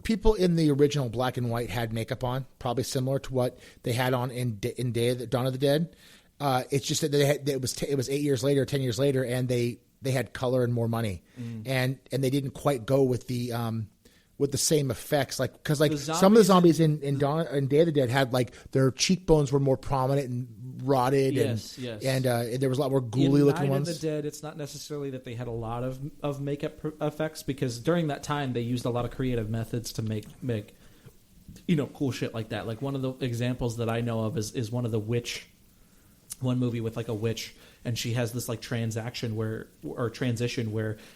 people in the original black and white had makeup on, probably similar to what they had on in Dawn of the Dead. It's just that it was 8 years later, 10 years later, and they they had color and more money, and they didn't quite go with the same effects, like because like some of the zombies in Day of the Dead had like their cheekbones were more prominent and rotted, and there was a lot more ghouly looking ones. Night of the Dead, it's not necessarily that they had a lot of makeup effects, because during that time they used a lot of creative methods to make cool shit like that. Like one of the examples that I know of is one movie with like a witch, and she has this like transition where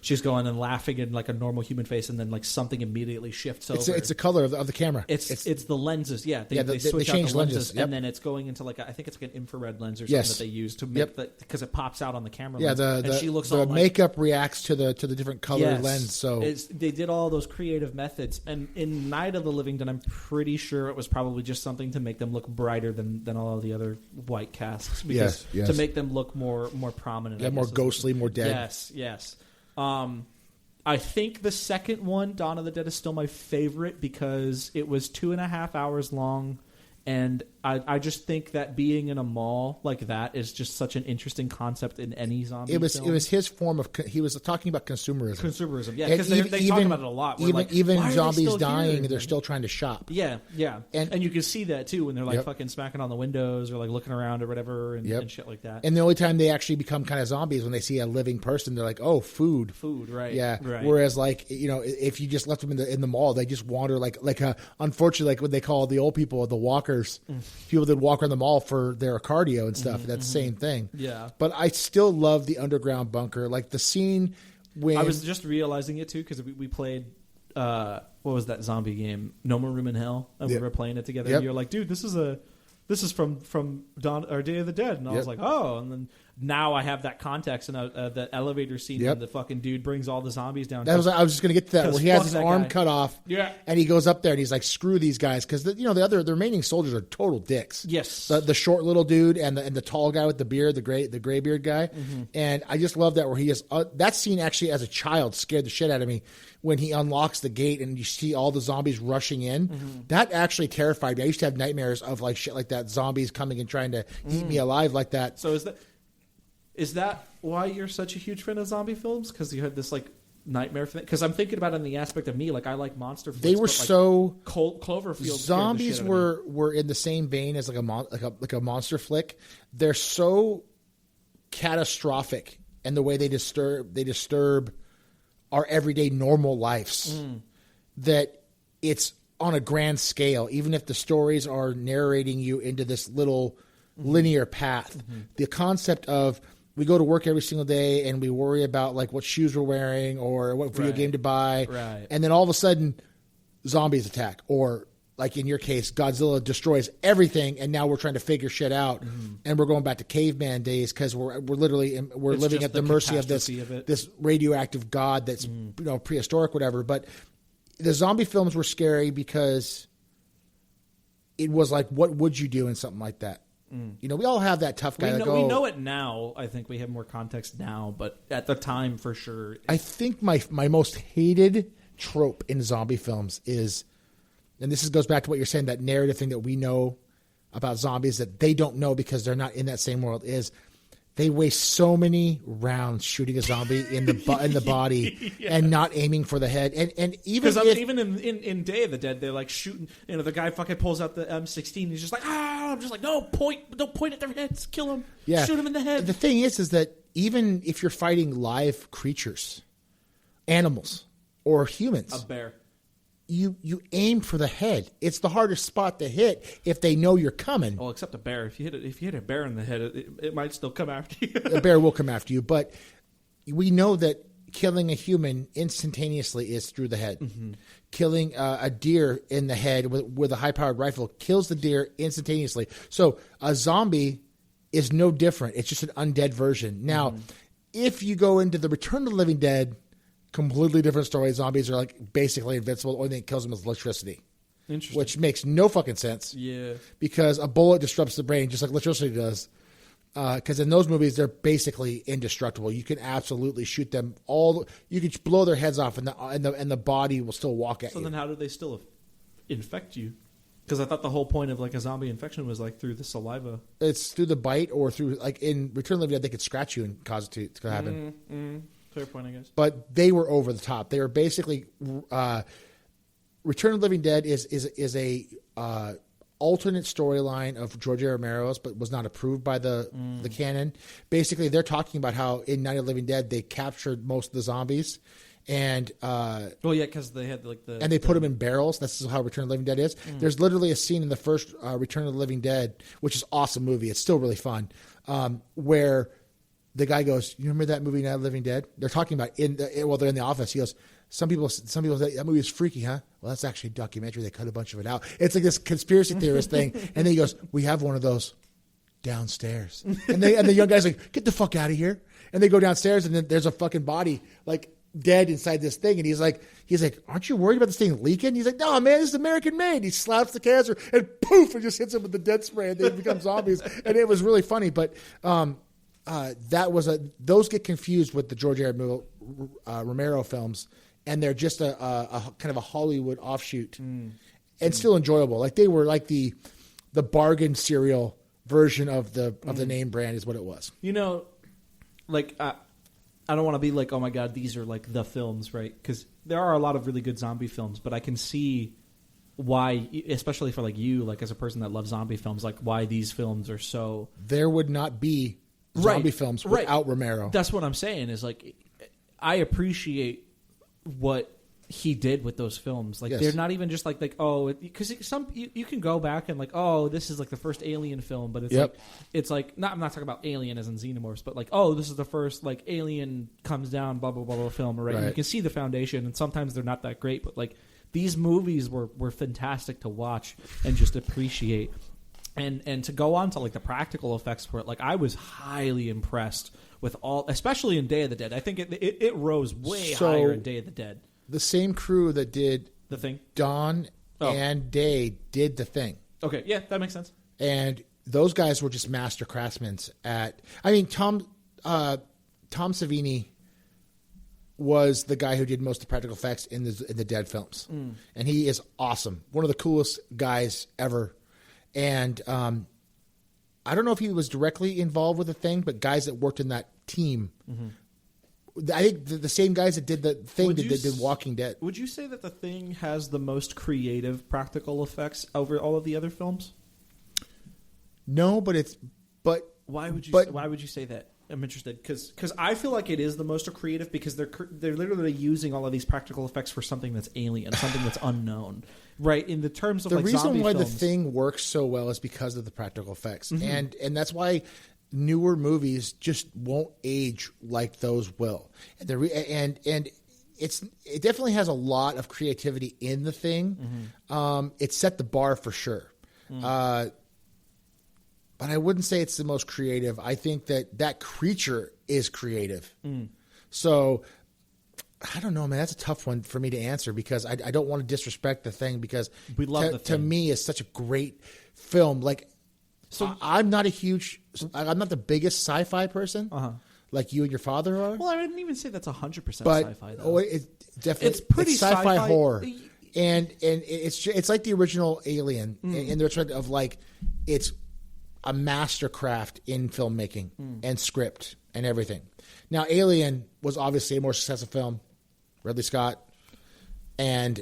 she's going and laughing in like a normal human face, and then like something immediately shifts over. It's the color of the camera. It's the lenses. Yeah, they switch out the lenses, and then it's going into like I think it's like an infrared lens or something that they use to make because it pops out on the camera. Yeah, lens. And she looks the all makeup reacts to the different color lens. So they did all those creative methods, and in Night of the Living Dead, I'm pretty sure it was probably just something to make them look brighter than all of the other white casts. Because to make them look more prominent. Yeah, more ghostly, more dead. Yes. I think the second one, Dawn of the Dead, is still my favorite because it was 2.5 hours long, and I just think that being in a mall like that is just such an interesting concept in any zombie film. It was his form of... He was talking about consumerism. Consumerism, yeah, because they talk about it a lot. Even zombies dying, they're still trying to shop. Yeah. And you can see that, too, when they're like fucking smacking on the windows or like looking around or whatever and shit like that. And the only time they actually become kind of zombies when they see a living person, they're like, oh, food. Food, right. Yeah. Right. Whereas, like, if you just left them in the mall, they just wander unfortunately, like what they call the old people, the walkers. People that walk around the mall for their cardio and stuff. That's the same thing. Yeah. But I still love the underground bunker. Like the scene when... I was just realizing it, too, because we played... what was that zombie game? No More Room in Hell? And we were playing it together. And you're like, dude, this is from Dawn or Day of the Dead. And I was like, oh. And then now I have that context, and the elevator scene when the fucking dude brings all the zombies down. I was just going to get to that, where he has his arm cut off, yeah, and he goes up there and he's like, "Screw these guys," because the remaining soldiers are total dicks. Yes, the short little dude and the tall guy with the beard, the gray beard guy, and I just love that where he just that scene actually as a child scared the shit out of me when he unlocks the gate and you see all the zombies rushing in. That actually terrified me. I used to have nightmares of like shit like that, zombies coming and trying to eat me alive like that. So is that why you're such a huge fan of zombie films? Because you had this like nightmare thing? Because I'm thinking about it in the aspect of me, like I like monster flicks. They were so Cloverfield. Zombies were in the same vein as like a monster flick. They're so catastrophic, and the way they disturb our everyday normal lives that it's on a grand scale. Even if the stories are narrating you into this little linear path, the concept of we go to work every single day and we worry about like what shoes we're wearing or what video game to buy. Right. And then all of a sudden zombies attack, or like in your case, Godzilla destroys everything. And now we're trying to figure shit out. And we're going back to caveman days because we're literally, we're living at the mercy of this radioactive god that's, prehistoric, whatever. But the zombie films were scary because it was like, what would you do in something like that? We all have that tough guy. We know it now. I think we have more context now, but at the time, for sure. I think my most hated trope in zombie films is, and this goes back to what you're saying, that narrative thing that we know about zombies that they don't know because they're not in that same world, is they waste so many rounds shooting a zombie in the body and not aiming for the head. And even in Day of the Dead, they're like shooting. The guy fucking pulls out the M16. He's just like, I'm just like, don't point at their heads, kill them, shoot them in the head. The thing is that even if you're fighting live creatures, animals or humans, a bear. You aim for the head. It's the hardest spot to hit if they know you're coming. Well, except a bear. If you hit a bear in the head, it might still come after you. A bear will come after you, but we know that killing a human instantaneously is through the head. Killing a deer in the head with a high-powered rifle kills the deer instantaneously. So a zombie is no different. It's just an undead version. Now, if you go into the Return of the Living Dead, completely different story. Zombies are like basically invincible. The only thing that kills them is electricity. Interesting. Which makes no fucking sense. Yeah. Because a bullet disrupts the brain just like electricity does. Because in those movies, they're basically indestructible. You can absolutely shoot them all. You can blow their heads off, and the body will still walk at you. So then, how do they still infect you? Because I thought the whole point of like a zombie infection was like through the saliva. It's through the bite, or through like in Return of the Living Dead, they could scratch you and cause it to happen. Fair point, I guess. But they were over the top. They were basically Return of the Living Dead is a alternate storyline of George A. Romero's, but was not approved by the canon. Basically, they're talking about how in Night of the Living Dead they captured most of the zombies, and because they had and they put them in barrels. This is how Return of the Living Dead is. There's literally a scene in the first Return of the Living Dead, which is an awesome movie. It's still really fun, where the guy goes, "You remember that movie Night of the Living Dead?" They're talking about they're in the office. He goes, Some people say that movie is freaky, huh? Well, that's actually a documentary. They cut a bunch of it out. It's like this conspiracy theorist thing. And then he goes, "We have one of those downstairs." And the young guy's like, "Get the fuck out of here!" And they go downstairs, and then there's a fucking body like dead inside this thing. And he's like, "Aren't you worried about this thing leaking?" He's like, "No, man, this is American made." He slaps the canister and poof, and just hits him with the dead spray, and they become zombies. And it was really funny, but those get confused with the George A. Romero films. And they're just a kind of a Hollywood offshoot, and still enjoyable. Like they were like the bargain cereal version of the name brand is what it was. You know, like I don't want to be like, oh my god, these are like the films, right? Because there are a lot of really good zombie films, but I can see why, especially for like you, like as a person that loves zombie films, like why these films are so. There would not be zombie films without Romero. That's what I'm saying. Is like I appreciate what he did with those films. Like they're not even just like because you can go back and like, oh, this is like the first Alien film, but it's like I'm not talking about Alien as in Xenomorphs, but like, oh, this is the first like Alien comes down blah blah blah, blah film, right? You can see the foundation, and sometimes they're not that great, but like these movies were fantastic to watch and just appreciate. And to go on to like the practical effects for it, like I was highly impressed with all, especially in Day of the Dead. I think it rose way higher in Day of the Dead. The same crew that did The Thing, Dawn and Day did The Thing. Okay, yeah, that makes sense. And those guys were just master craftsmen at. I mean, Tom Savini was the guy who did most of the practical effects in the Dead films, and he is awesome. One of the coolest guys ever. And I don't know if he was directly involved with The Thing, but guys that worked in that team. I think the same guys that did The Thing did Walking Dead. Would you say that The Thing has the most creative practical effects over all of the other films? No, but why would you say that? I'm interested because I feel like it is the most creative because they're literally using all of these practical effects for something that's alien, something that's unknown, right? In the terms of the like reason zombie why films, The Thing works so well is because of the practical effects, and that's why newer movies just won't age like those will, and it definitely has a lot of creativity in The Thing. It set the bar for sure. But I wouldn't say it's the most creative. I think that creature is creative. So I don't know, man. That's a tough one for me to answer because I don't want to disrespect The Thing because we love The Thing. To me, it's such a great film. Like, so I'm not the biggest sci-fi person like you and your father are. Well, I wouldn't even say that's 100% sci-fi though. It's definitely it's pretty sci-fi horror. And it's like the original Alien in the respect of like it's a mastercraft in filmmaking and script and everything. Now, Alien was obviously a more successful film. Ridley Scott and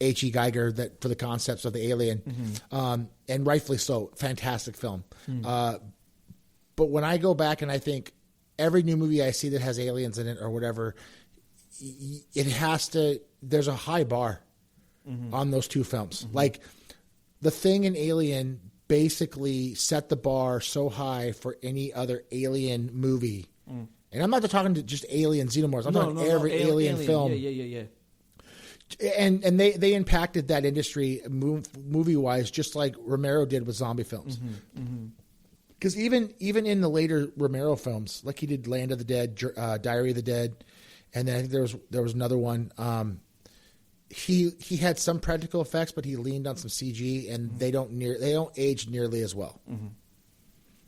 H.E. Geiger for the concepts of the Alien, and rightfully so. Fantastic film. But when I go back and I think every new movie I see that has aliens in it or whatever, it has to. There's a high bar on those two films. Like The Thing and Alien basically set the bar so high for any other alien movie. And I'm not talking to just Alien Xenomorphs. I'm talking every alien film. Yeah. And they impacted that industry movie-wise just like Romero did with zombie films. Because even in the later Romero films, like he did Land of the Dead, Diary of the Dead, and then I think there was another one. He had some practical effects, but he leaned on some CG, and they don't age nearly as well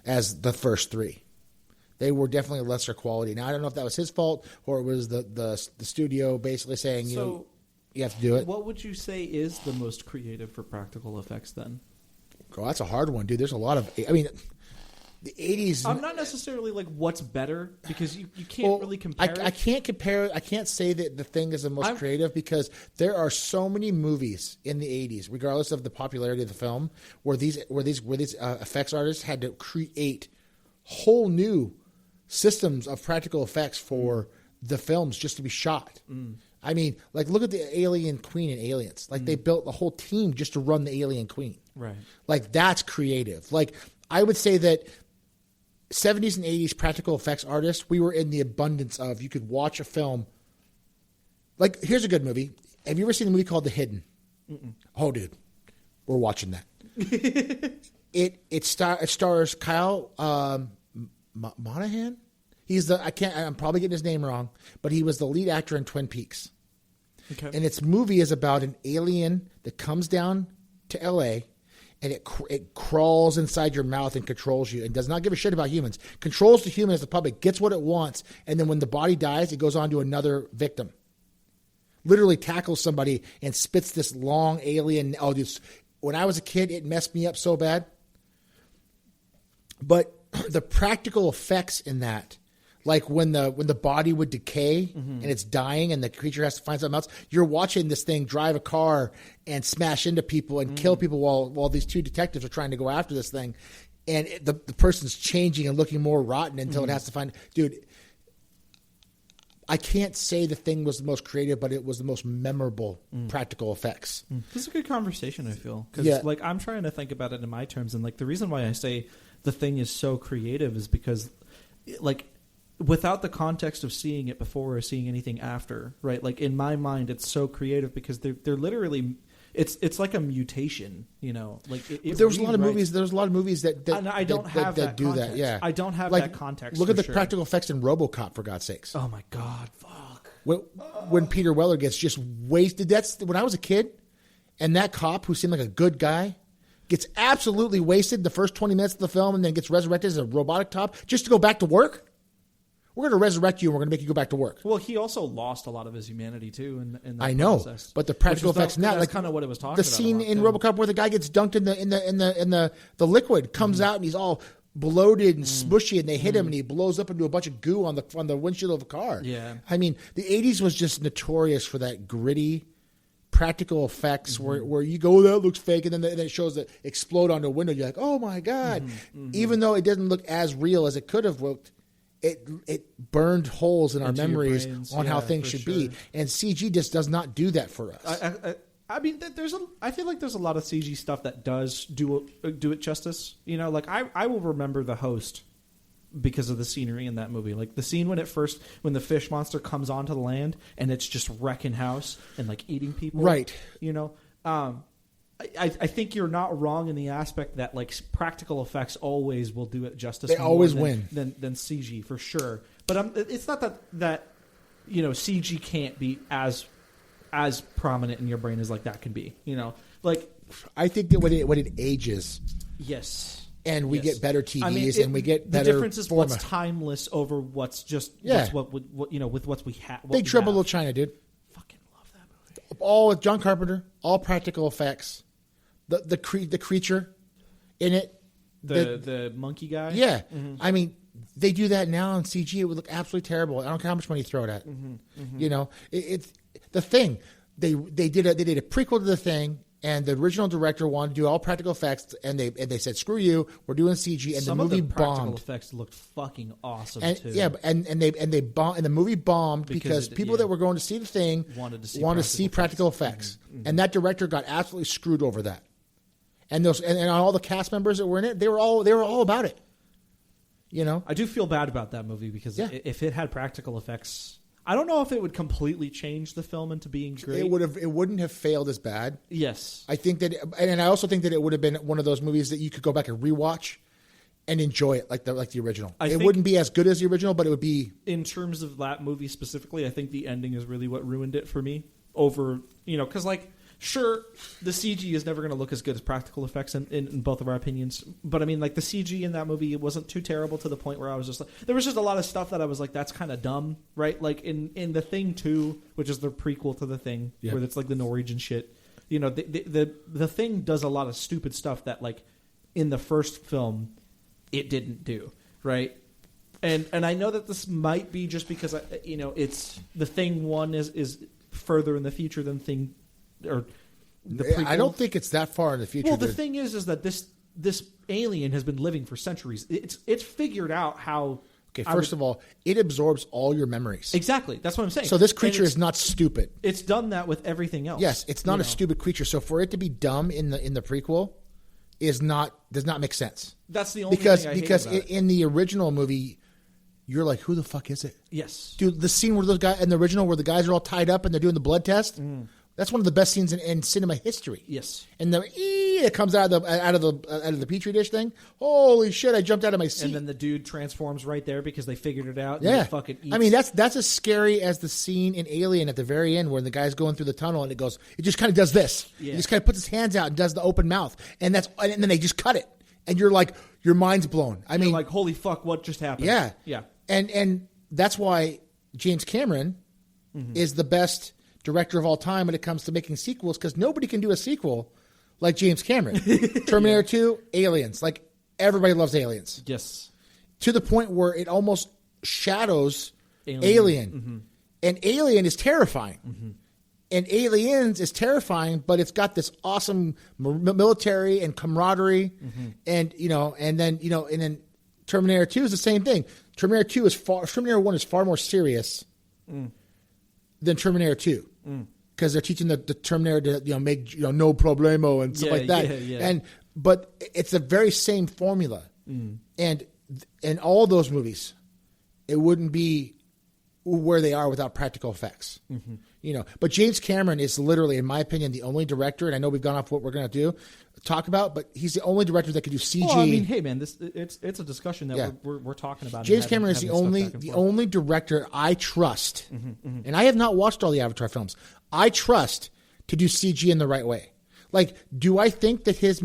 as the first three. They were definitely lesser quality. Now I don't know if that was his fault or it was the studio basically saying you have to do it. What would you say is the most creative for practical effects then? Oh, that's a hard one, dude. There's a lot of. I mean, the 80s. I'm not necessarily like what's better because you can't really compare. I can't compare. I can't say that The Thing is the most creative because there are so many movies in the 80s, regardless of the popularity of the film, where these effects artists had to create whole new systems of practical effects for the films just to be shot. I mean, like look at the Alien Queen in Aliens. Like they built the whole team just to run the Alien Queen. Right. Like that's creative. Like I would say that 70s and 80s practical effects artists, we were in the abundance of, you could watch a film. Like, here's a good movie. Have you ever seen a movie called The Hidden? Mm-mm. Oh, dude. We're watching that. It stars Kyle Monahan? I'm probably getting his name wrong, but he was the lead actor in Twin Peaks. Okay. And its movie is about an alien that comes down to L.A., and it crawls inside your mouth and controls you and does not give a shit about humans. Controls the human as the public, gets what it wants, and then when the body dies, it goes on to another victim. Literally tackles somebody and spits this long alien. Oh, dude, when I was a kid, it messed me up so bad. But the practical effects in that, like when the body would decay and it's dying and the creature has to find something else, you're watching this thing drive a car and smash into people and kill people while these two detectives are trying to go after this thing. And the person's changing and looking more rotten until it has to find... Dude, I can't say The Thing was the most creative, but it was the most memorable practical effects. This is a good conversation, I feel. Because like, I'm trying to think about it in my terms. And like the reason why I say The Thing is so creative is because like... without the context of seeing it before or seeing anything after, right? Like in my mind, it's so creative because they're literally, it's like a mutation, you know. Like there was a lot of movies. There was a lot of movies that I don't have that do context. that. Yeah, I don't have like, that context. Look at the sure. practical effects in RoboCop, for God's sakes. Oh my God, fuck! When Peter Weller gets just wasted. That's when I was a kid, and that cop who seemed like a good guy gets absolutely wasted the first 20 minutes of the film, and then gets resurrected as a robotic cop just to go back to work. We're going to resurrect you and we're going to make you go back to work. Well, he also lost a lot of his humanity too. In that I know, process. But the practical effects now, that's like kind of what it was talking the about. The scene in too. RoboCop where the guy gets dunked in the liquid comes out and he's all bloated and smushy, and they hit him and he blows up into a bunch of goo on the windshield of a car. Yeah, I mean, the 80s was just notorious for that gritty practical effects where you go, oh, that looks fake, and then it shows that explode onto a window. You're like, oh my God. Even though it didn't look as real as it could have looked, it burned holes in our memories on how things should be, and CG just does not do that for us. I mean, I feel like there's a lot of CG stuff that does do it justice. You know, like I will remember The Host because of the scenery in that movie. Like the scene when the fish monster comes onto the land and it's just wrecking house and like eating people. Right. You know, I think you're not wrong in the aspect that like practical effects always will do it justice. They always win than CG for sure. But it's not that you know CG can't be as prominent in your brain as like that can be. You know, like I think that when it ages, yes, and we get better TVs, I mean, and we get better. The difference is what's timeless over what's just what you know with what we have. Big Trouble in Little China, dude. Fucking love that movie. All with John Carpenter, all practical effects. The creature in it, the monkey guy. Yeah, I mean, they do that now in CG. It would look absolutely terrible. I don't care how much money you throw it at. You know, it's The Thing. They did a prequel to The Thing, and the original director wanted to do all practical effects, and they said, "Screw you, we're doing CG." And some the movie of the practical bombed. effects looked fucking awesome too. Yeah, and they bombed, and the movie bombed because people that were going to see The Thing wanted to see practical effects, and that director got absolutely screwed over that. And all the cast members that were in it, they were all about it. You know, I do feel bad about that movie because if it had practical effects, I don't know if it would completely change the film into being great. It wouldn't have failed as bad. Yes, I think that, and I also think that it would have been one of those movies that you could go back and rewatch and enjoy it like the original. It wouldn't be as good as the original, but it would be. In terms of that movie specifically, I think the ending is really what ruined it for me. Over, you know, because like. Sure, the CG is never going to look as good as practical effects in both of our opinions. But I mean, like the CG in that movie, it wasn't too terrible to the point where I was just like, there was just a lot of stuff that I was like, that's kind of dumb, right? Like in The Thing 2, which is the prequel to The Thing, where it's like the Norwegian shit. You know, the Thing does a lot of stupid stuff that like in the first film it didn't do, right? And I know that this might be just because it's the Thing 1 is further in the future than Thing or the prequel. I don't think it's that far in the future. Well, the thing is that this alien has been living for centuries. It's figured out how. Okay, first of all, it absorbs all your memories. Exactly, that's what I'm saying. So this creature is not stupid. It's done that with everything else. Yes, it's not a stupid creature. So for it to be dumb in the prequel does not make sense. That's the only thing I hate because about it. In the original movie, you're like, who the fuck is it? Yes, dude. The scene where those guys in the original where the guys are all tied up and they're doing the blood test. That's one of the best scenes in cinema history. Yes, and it comes out of the petri dish thing. Holy shit! I jumped out of my seat. And then the dude transforms right there because they figured it out. And Yeah, he fucking eats. I mean that's as scary as the scene in Alien at the very end where the guy's going through the tunnel and it just kind of does this. Yeah. It just kind of puts his hands out and does the open mouth, and then they just cut it, and you're like, your mind's blown. I mean, like, holy fuck, what just happened? Yeah, yeah, and that's why James Cameron is the best director of all time when it comes to making sequels, because nobody can do a sequel like James Cameron. Terminator 2, Aliens. Like, everybody loves Aliens. Yes. To the point where it almost shadows Alien. And Alien is terrifying. And Aliens is terrifying, but it's got this awesome military and camaraderie. And then Terminator 2 is the same thing. Terminator 1 is far more serious than Terminator 2. Because they're teaching the Terminator to make no problemo and stuff like that. Yeah. But it's the very same formula. And in all those movies, it wouldn't be where they are without practical effects. But James Cameron is literally, in my opinion, the only director, and I know we've gone off what we're going to talk about, but he's the only director that can do CG. Well, I mean, hey man, it's a discussion that we're talking about. James Cameron is the only director I trust, and I have not watched all the Avatar films. I trust to do CG in the right way. Like, do I think that his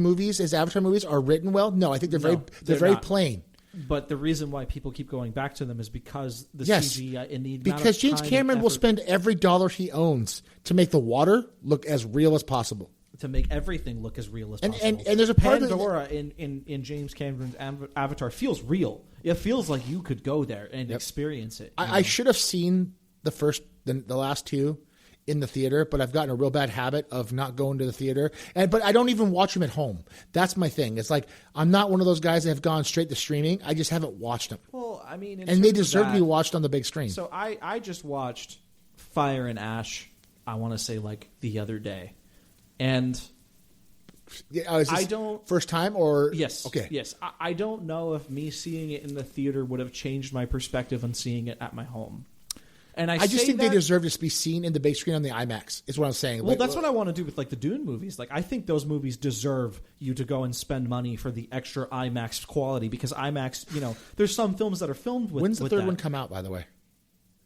Avatar movies, are written well? No, I think they're very plain. But the reason why people keep going back to them is because the yes, CG in the because James Cameron will spend every dollar he owns to make the water look as real as possible. To make everything look as real as possible. And there's a part Pandora in James Cameron's Avatar feels real. It feels like you could go there and experience it. I should have seen the last two in the theater, but I've gotten a real bad habit of not going to the theater. But I don't even watch them at home. That's my thing. It's like, I'm not one of those guys that have gone straight to streaming. I just haven't watched them. Well, I mean, and they deserve to be watched on the big screen. So I just watched Fire and Ash, I want to say like the other day. And I don't first time or yes, okay, yes. I don't know if me seeing it in the theater would have changed my perspective on seeing it at my home. And I just think they deserve to be seen in the big screen on the IMAX. Is what I'm saying. Well, that's what I want to do with like the Dune movies. Like, I think those movies deserve you to go and spend money for the extra IMAX quality, because IMAX, there's some films that are filmed with. When's the third one come out? By the way,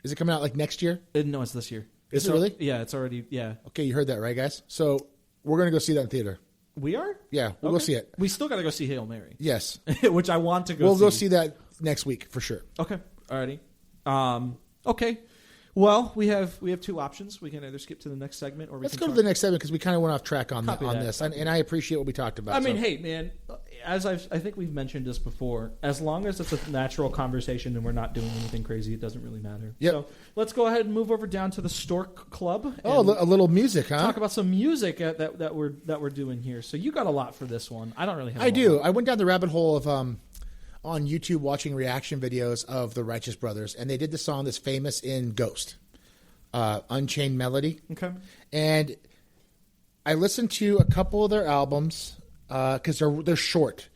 is it coming out like next year? No, it's this year. Is it really? Yeah, it's already. Yeah. Okay, you heard that, right, guys? So we're gonna go see that in theater. We are? Yeah, we'll go see it. We still got to go see Hail Mary. Yes. Which I want to go see. We'll go see that next week for sure. Okay. Alrighty. Okay. Well, we have two options. We can either skip to the next segment, or let's go to the next segment, because we kind of went off track on this, and I appreciate what we talked about. I mean, hey, man, as I think we've mentioned this before, as long as it's a natural conversation and we're not doing anything crazy, it doesn't really matter. Yep. So let's go ahead and move over down to the Stork Club. Oh, a little music, huh? Talk about some music that we're doing here. So you got a lot for this one. I don't really have. I do. I went down the rabbit hole of on YouTube watching reaction videos of the Righteous Brothers, and they did the song that's famous in Ghost. Unchained Melody. Okay. And I listened to a couple of their albums because they're short.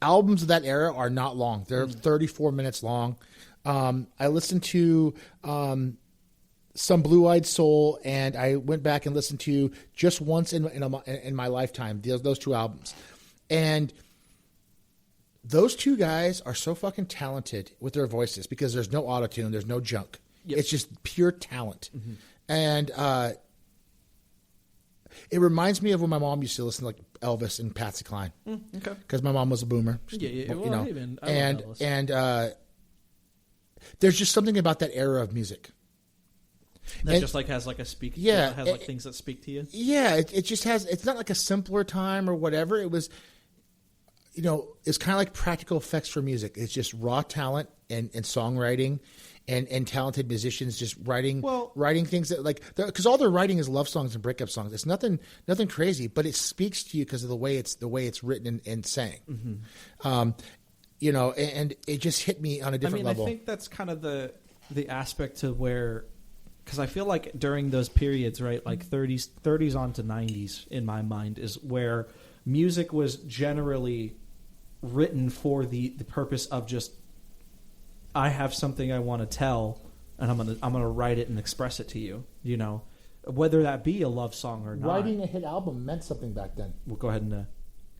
Albums of that era are not long. They're 34 minutes long. I listened to some Blue Eyed Soul, and I went back and listened to Just Once in my lifetime, those two albums. And those two guys are so fucking talented with their voices, because there's no autotune, there's no junk. Yep. It's just pure talent. And it reminds me of when my mom used to listen to like Elvis and Patsy Cline. Okay. Because my mom was a boomer. Yeah. Well, hey, man, and there's just something about that era of music. That just like has like a speak. Yeah. Has like things that speak to you. Yeah. It just has, it's not like a simpler time or whatever. It was, it's kind of like practical effects for music. It's just raw talent and songwriting and talented musicians just writing things that because all they're writing is love songs and breakup songs. It's nothing crazy, but it speaks to you because of the way it's written and sang. And it just hit me on a different level. I think that's kind of the aspect to where, because I feel like during those periods, right, like 30s on to 90s in my mind is where music was generally written for the purpose of just, I have something I want to tell, and I'm gonna write it and express it to you. Whether that be a love song or not. Writing a hit album meant something back then. We'll go ahead and.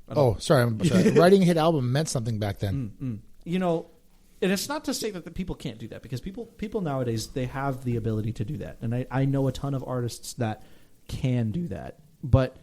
I'm sorry. Writing a hit album meant something back then. And it's not to say that the people can't do that, because people nowadays, they have the ability to do that, and I know a ton of artists that can do that, but.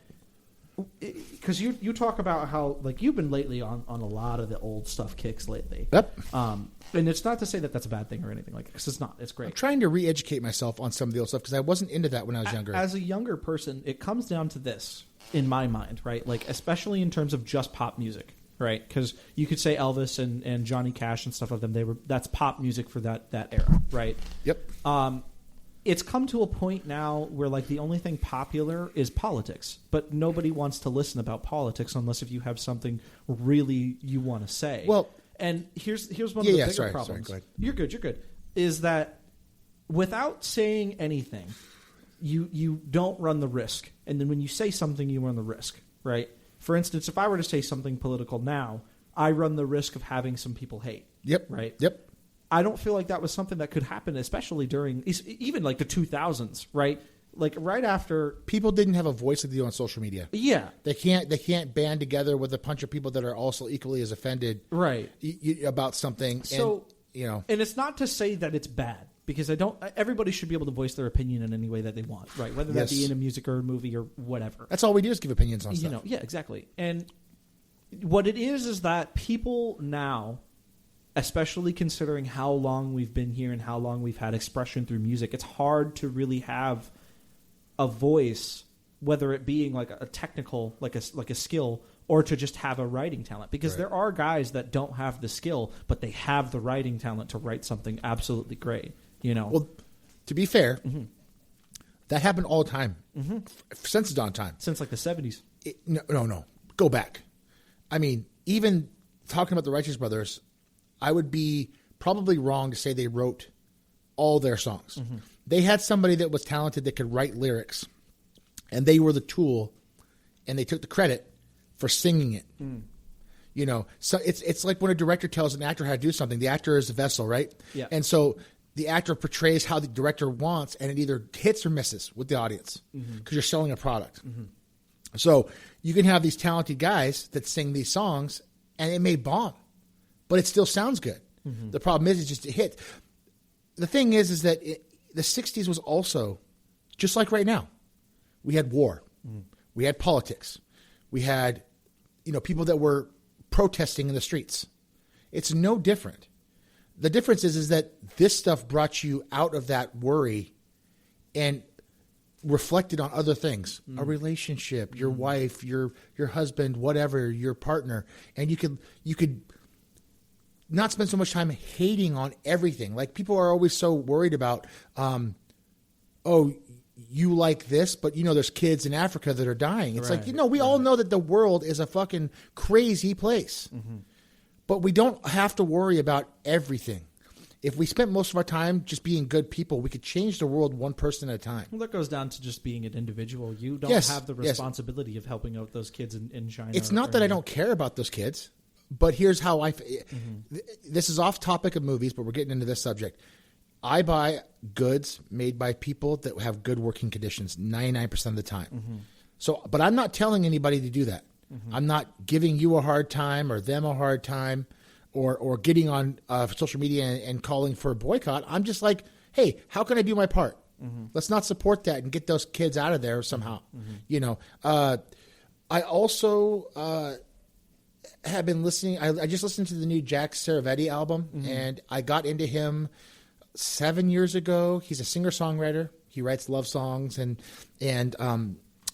Because you talk about how you've been lately on a lot of the old stuff kicks lately. Yep. And it's not to say that that's a bad thing or anything because it's not. It's great. I'm trying to re-educate myself on some of the old stuff because I wasn't into that when I was younger. As a younger person, it comes down to this in my mind, right? Especially in terms of just pop music, right? Because you could say Elvis and Johnny Cash and stuff like them. That's pop music for that era, right? Yep. It's come to a point now where the only thing popular is politics, but nobody wants to listen about politics unless if you have something really you want to say. Well, and here's one of the bigger problems. Sorry, You're good. Is that without saying anything, you don't run the risk, and then when you say something, you run the risk, right? For instance, if I were to say something political now, I run the risk of having some people hate. Yep. Right. Yep. I don't feel like that was something that could happen, especially during even the 2000s, right? Right after people didn't have a voice to do on social media. Yeah, they can't band together with a bunch of people that are also equally as offended, right, about something. So and it's not to say that it's bad, because everybody should be able to voice their opinion in any way that they want, right? Whether that be in a music or a movie or whatever. That's all we do is give opinions on stuff. Yeah, exactly. And what it is that people now, especially considering how long we've been here and how long we've had expression through music, it's hard to really have a voice, whether it being a technical, like a skill, or to just have a writing talent. Because there are guys that don't have the skill, but they have the writing talent to write something absolutely great. Well, to be fair, that happened all the time, since the dawn of time, since the 70s. No, go back. I mean, even talking about the Righteous Brothers, I would be probably wrong to say they wrote all their songs. They had somebody that was talented that could write lyrics, and they were the tool, and they took the credit for singing it. So it's like when a director tells an actor how to do something. The actor is the vessel, right? Yeah. And so the actor portrays how the director wants, and it either hits or misses with the audience because you're selling a product. So you can have these talented guys that sing these songs, and it may bomb, but it still sounds good. The problem is it's just a hit. The thing is that the 60s was also, just like right now, we had war. We had politics. We had, people that were protesting in the streets. It's no different. The difference is that this stuff brought you out of that worry and reflected on other things, a relationship, your wife, your husband, whatever, your partner. And you could not spend so much time hating on everything. People are always so worried about, you like this, but there's kids in Africa that are dying. It's we all know that the world is a fucking crazy place, but we don't have to worry about everything. If we spent most of our time just being good people, we could change the world one person at a time. Well, that goes down to just being an individual. You don't have the responsibility of helping out those kids in China. It's not that I don't care about those kids, but here's how this is off topic of movies, but we're getting into this subject. I buy goods made by people that have good working conditions 99% of the time. So, but I'm not telling anybody to do that. I'm not giving you a hard time or them a hard time or getting on social media and calling for a boycott. I'm just like, hey, how can I do my part? Let's not support that and get those kids out of there somehow. I also have been listening. I just listened to the new Jack Saravetti album, and I got into him 7 years ago. He's a singer-songwriter. He writes love songs, and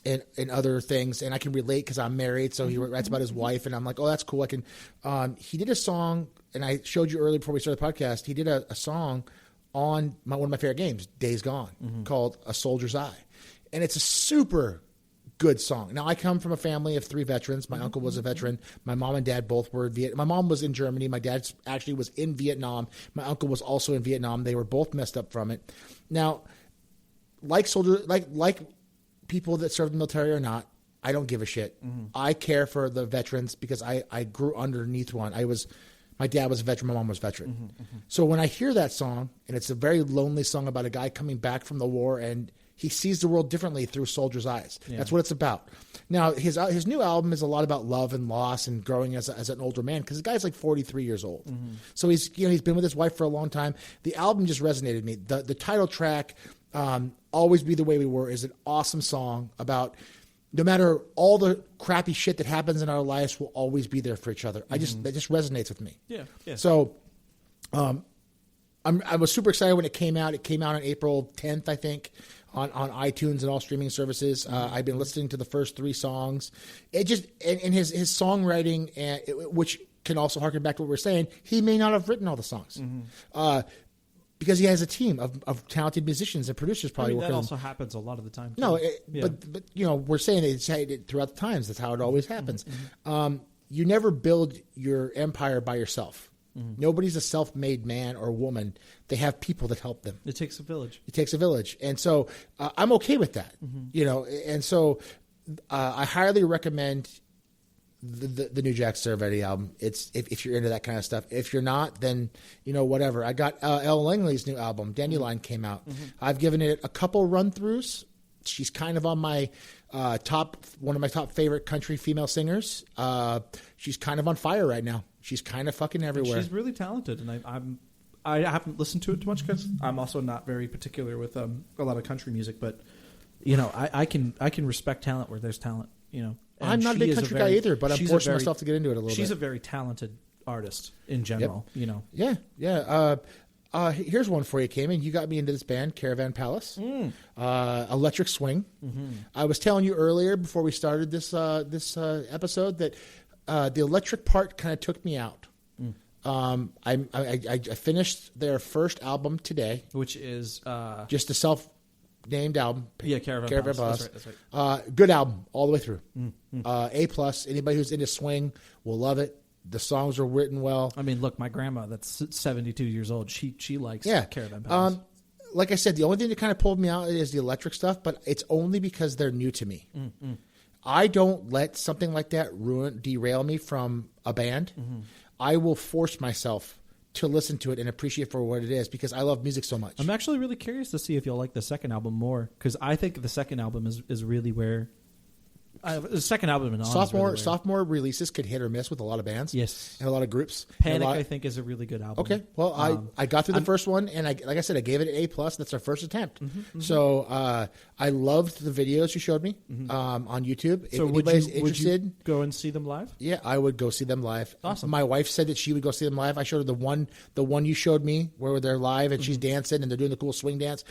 and other things, and I can relate because I'm married. So he writes about his wife, and I'm like, oh, that's cool. I can. He did a song, and I showed you earlier before we started the podcast. He did a song on one of my favorite games, Days Gone, called "A Soldier's Eye," and it's a super good song. Now, I come from a family of 3 veterans. My uncle was a veteran. My mom and dad both were My mom was in Germany. My dad actually was in Vietnam. My uncle was also in Vietnam. They were both messed up from it. Now, like people that serve the military or not, I don't give a shit. I care for the veterans because I grew underneath one. My dad was a veteran. My mom was a veteran. So when I hear that song, and it's a very lonely song about a guy coming back from the war, and he sees the world differently through soldiers' eyes. Yeah. That's what it's about. Now, his new album is a lot about love and loss and growing as an older man, because the guy's like 43 years old. So he's been with his wife for a long time. The album just resonated with me. The title track, "Always Be the Way We Were," is an awesome song about no matter all the crappy shit that happens in our lives, we'll always be there for each other. That just resonates with me. Yeah. So, I was super excited when it came out. It came out on April 10th, I think, on iTunes and all streaming services. I've been listening to the first 3 songs. It just and his songwriting, which can also harken back to what we were saying. He may not have written all the songs. Because he has a team of talented musicians and producers probably working. That also happens a lot of the time. Too. No, but we're saying it throughout the times. That's how it always happens. You never build your empire by yourself. Nobody's a self-made man or woman. They have people that help them. It takes a village. And so I'm okay with that. And so I highly recommend the new Jack Cervetti album. It's if you're into that kind of stuff. If you're not, then whatever. I got Elle Langley's new album, Dandelion, came out. I've given it a couple run-throughs. She's kind of on my one of my top favorite country female singers. She's kind of on fire right now. She's kind of fucking everywhere. She's really talented, and I haven't listened to it too much because I'm also not very particular with a lot of country music. But I can respect talent where there's talent. I'm not a big country guy either, but I'm forcing myself to get into it a little bit. She's a very talented artist in general. Yeah. Here's one for you, Cayman. You got me into this band, Caravan Palace, Electric Swing. I was telling you earlier before we started this episode that the electric part kind of took me out. I finished their first album today, which is just a self-named album. Yeah, Caravan Palace. That's right. Good album all the way through. A+. Anybody who's into swing will love it. The songs are written well. I mean, look, my grandma that's 72 years old. She likes Caravan Palace. Like I said, the only thing that kind of pulled me out is the electric stuff, but it's only because they're new to me. I don't let something like that derail me from a band. I will force myself to listen to it and appreciate it for what it is because I love music so much. I'm actually really curious to see if you'll like the second album more because I think the second album is really where the second album and sophomore releases could hit or miss with a lot of bands. Yes, and a lot of groups. Panic, I think, is a really good album. Okay, well, I got through the first one, and like I said, I gave it an A+. That's our first attempt. So I loved the videos you showed me on YouTube. So if anybody's interested, would you go and see them live? Yeah, I would go see them live. Awesome. My wife said that she would go see them live. I showed her the one you showed me where they're live and she's dancing and they're doing the cool swing dance.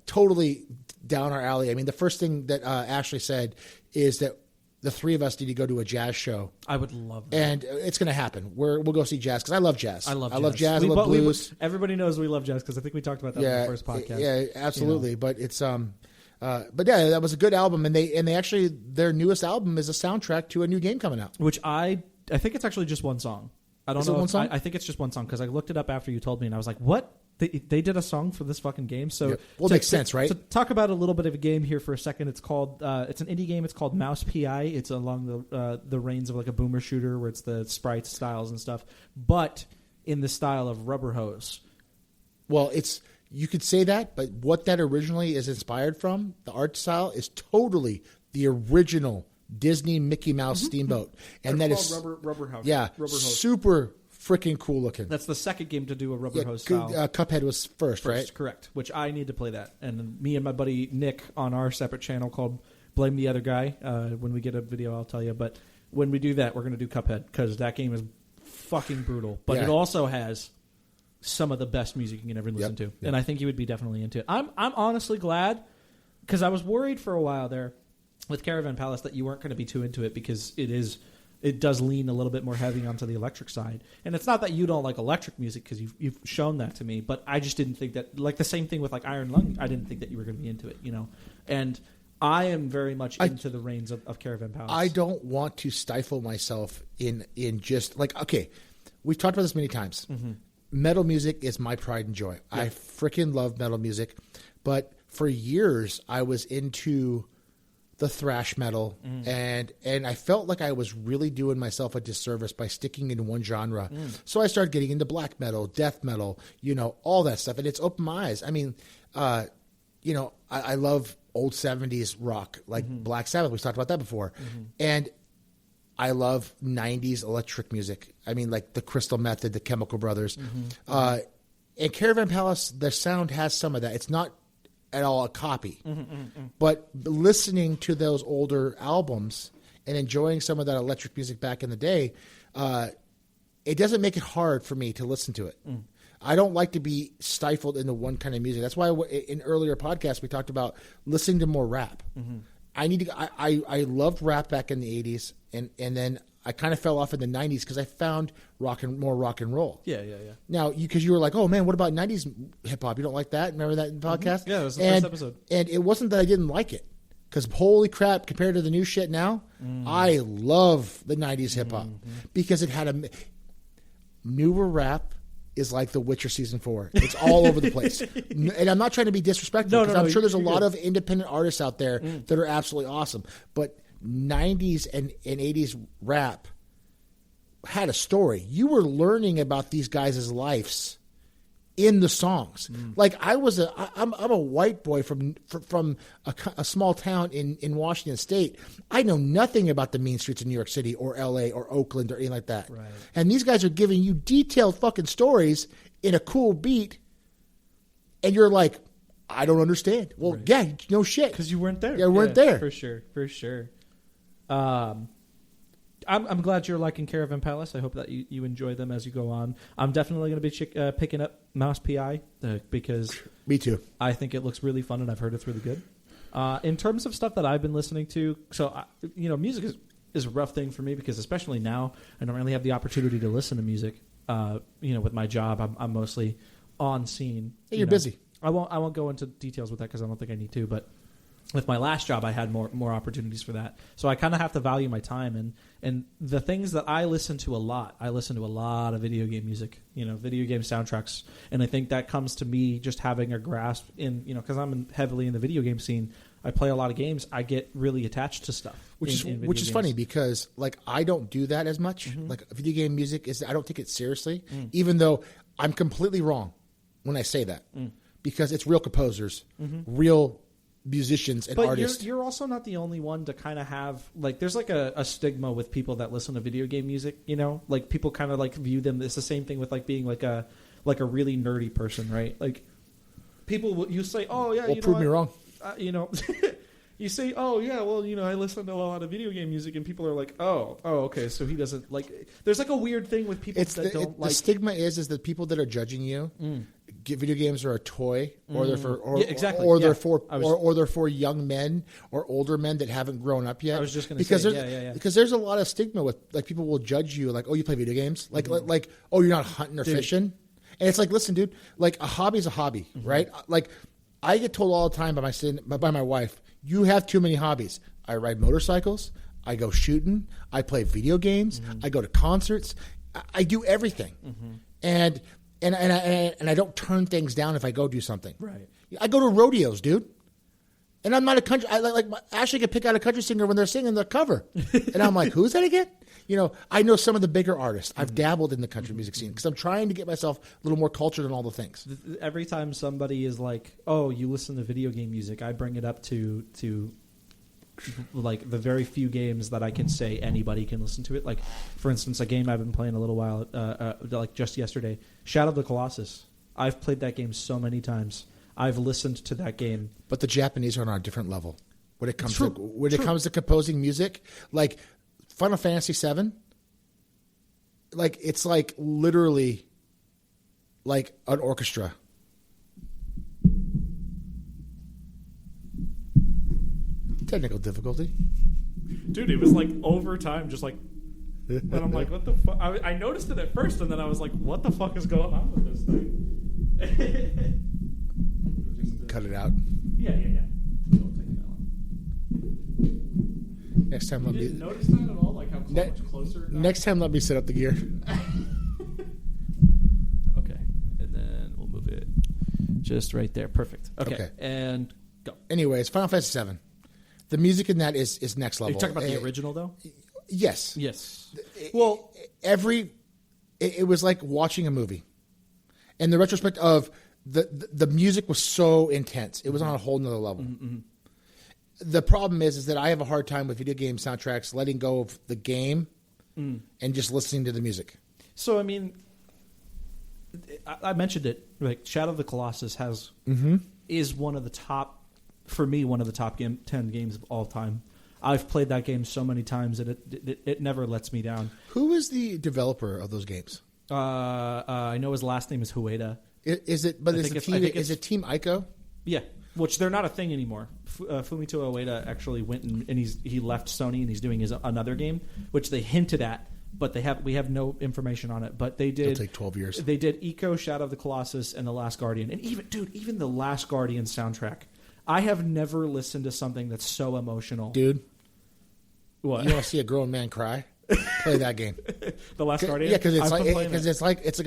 Totally down our alley. I mean, the first thing that Ashley said is that the 3 of us need to go to a jazz show. I would love that. And it's going to happen. We'll go see jazz because I love jazz. I love jazz. I love blues. Everybody knows we love jazz because I think we talked about that in the first podcast. Yeah, absolutely. But it's but yeah, that was a good album, and they actually their newest album is a soundtrack to a new game coming out. Which I think it's actually just one song. I don't know. One song? I think it's just one song because I looked it up after you told me, and I was like, "What? They did a song for this fucking game?" So, well, it makes sense, right? So talk about a little bit of a game here for a second. It's called it's an indie game. It's called Mouse PI. It's along the reins of like a boomer shooter where it's the sprites styles and stuff, but in the style of Rubber Hose. Well, you could say that, but what that originally is inspired from, the art style is totally the original Disney Mickey Mouse Steamboat, and that is Rubber Hose. Yeah, Rubber Hose. Super freaking cool looking. That's the second game to do a Rubber Hose style. Cuphead was first, right? Correct. Which I need to play that, and me and my buddy Nick on our separate channel called Blame the Other Guy. When we get a video, I'll tell you. But when we do that, we're going to do Cuphead because that game is fucking brutal. But it also has some of the best music you can ever listen to, and I think you would be definitely into it. I'm honestly glad because I was worried for a while there with Caravan Palace that you weren't going to be too into it because it does lean a little bit more heavy onto the electric side. And it's not that you don't like electric music because you've shown that to me, but I just didn't think that, like the same thing with like Iron Lung, I didn't think that you were going to be into it, you know. And I am very much into the reigns of Caravan Palace. I don't want to stifle myself in just like, okay, we've talked about this many times. Mm-hmm. Metal music is my pride and joy. Yeah. I freaking love metal music, but for years I was into the thrash metal, and I felt like I was really doing myself a disservice by sticking in one genre. So I started getting into black metal, death metal, you know, all that stuff, and it's opened my eyes. I mean, you know, I love old 70s rock, like Black Sabbath. We've talked about that before. And I love 90s electric music. I mean, like the Crystal Method, the Chemical Brothers. And Caravan Palace, their sound has some of that. It's not at all a copy. But listening to those older albums and enjoying some of that electric music back in the day, it doesn't make it hard for me to listen to it. I don't like to be stifled into one kind of music. That's why in earlier podcasts we talked about listening to more rap. I loved rap back in the 80s, and then I kind of fell off in the 90s because I found more rock and roll. Yeah. Now, because you were like, oh man, what about 90s hip hop? You don't like that? Remember that in the podcast? Yeah, it was the first episode. And it wasn't that I didn't like it, because holy crap, compared to the new shit now, I love the 90s hip hop because it had newer rap. Is like The Witcher season 4. It's all over the place. And I'm not trying to be disrespectful, because I'm sure there's a lot of independent artists out there that are absolutely awesome. But 90s and 80s rap had a story. You were learning about these guys' lives in the songs. Like I'm a white boy from a small town in Washington State. I know nothing about the mean streets of New York City or LA or Oakland or anything like that. Right. And these guys are giving you detailed fucking stories in a cool beat, and you're like, I don't understand. Well, yeah, no shit, because you weren't there. Yeah, you weren't there for sure. I'm glad you're liking Caravan Palace. I hope that you enjoy them as you go on. I'm definitely going to be picking up Mouse PI because me too. I think it looks really fun, and I've heard it's really good. In terms of stuff that I've been listening to, so music is a rough thing for me because especially now I don't really have the opportunity to listen to music. With my job, I'm mostly on scene. Hey, you're busy. I won't go into details with that because I don't think I need to, but. With my last job, I had more opportunities for that. So I kind of have to value my time. And the things that I listen to a lot of video game music, video game soundtracks. And I think that comes to me just having a grasp in, because I'm heavily in the video game scene. I play a lot of games. I get really attached to stuff. Which is funny because, like, I don't do that as much. Like, video game music, I don't take it seriously, even though I'm completely wrong when I say that. Because it's real composers, real musicians and artists. You're also not the only one to kind of have like there's like a stigma with people that listen to video game music, like people kind of like view them. It's the same thing with like being like a really nerdy person, right? Like people you say, oh yeah, well, prove me wrong. You say, oh yeah, well I listen to a lot of video game music, and people are like, oh okay, so he doesn't like. There's like a weird thing with people don't like. The stigma is that people that are judging you. Video games are a toy, or they're for, they're for young men or older men that haven't grown up yet. I was just going to say, because there's a lot of stigma with like people will judge you like, oh, you play video games, like oh, you're not hunting or fishing, and it's like, listen, dude, like a hobby's a hobby, right? Like I get told all the time by my wife, you have too many hobbies. I ride motorcycles, I go shooting, I play video games, I go to concerts, I do everything, And I don't turn things down if I go do something. Right. I go to rodeos, dude. And I'm not a country. Ashley can pick out a country singer when they're singing the cover, and I'm like, who's that again? I know some of the bigger artists. I've dabbled in the country music scene because I'm trying to get myself a little more cultured in all the things. Every time somebody is like, "Oh, you listen to video game music," I bring it up to like the very few games that I can say anybody can listen to it. Like, for instance, a game I've been playing a little while, like just yesterday, Shadow of the Colossus. I've played that game so many times. I've listened to that game. But the Japanese are on a different level when it comes to composing music. Like Final Fantasy VII, like it's like literally like an orchestra. Technical difficulty. Dude, it was like over time, just like. And I'm like, what the fuck? I noticed it at first, and then I was like, what the fuck is going on with this thing? Cut it out. Yeah. Don't take it that long. Next time, You didn't notice that at all? Like how much closer it got? Next time, let me set up the gear. Okay, and then we'll move it just right there. Perfect. Okay. And go. Anyways, Final Fantasy VII. The music in that is next level. Are you talking about the original, though? Yes. Well, it was like watching a movie. And the retrospect of the music was so intense. It was on a whole nother level. Mm-hmm. The problem is that I have a hard time with video game soundtracks letting go of the game and just listening to the music. So, I mean, I mentioned it. Like Shadow of the Colossus is one of the top, for me, one of the top 10 games of all time. I've played that game so many times that it never lets me down. Who is the developer of those games? I know his last name is Hueda. Is it Team Ico? Yeah, which they're not a thing anymore. Fumito Ueda actually went and he left Sony and he's doing another game, which they hinted at, but we have no information on it. But they did. It'll take 12 years. They did Ico, Shadow of the Colossus, and The Last Guardian, and even the Last Guardian soundtrack. I have never listened to something that's so emotional, dude. What? You want to see a grown man cry? Play that game. The Last Guardian. Yeah, because it's like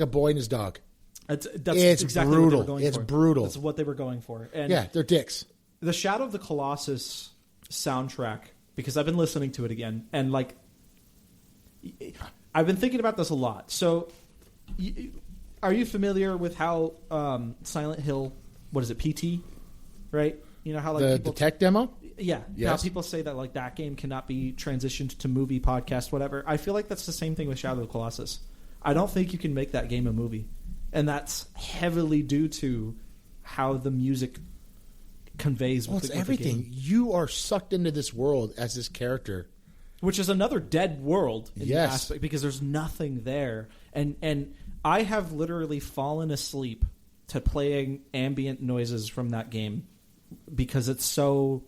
a boy and his dog. That's it's exactly brutal. What they were going for. Brutal. That's what they were going for. And yeah, they're dicks. The Shadow of the Colossus soundtrack, because I've been listening to it again, and like I've been thinking about this a lot. So, are you familiar with how Silent Hill? What is it? PT, right? You know how like the tech demo. Yeah. Yes. How people say that like that game cannot be transitioned to movie, podcast, whatever. I feel like that's the same thing with Shadow of the Colossus. I don't think you can make that game a movie. And that's heavily due to how the music conveys it's everything. You are sucked into this world as this character. Which is another dead world in the Yes. aspect because there's nothing there. And I have literally fallen asleep to playing ambient noises from that game because it's so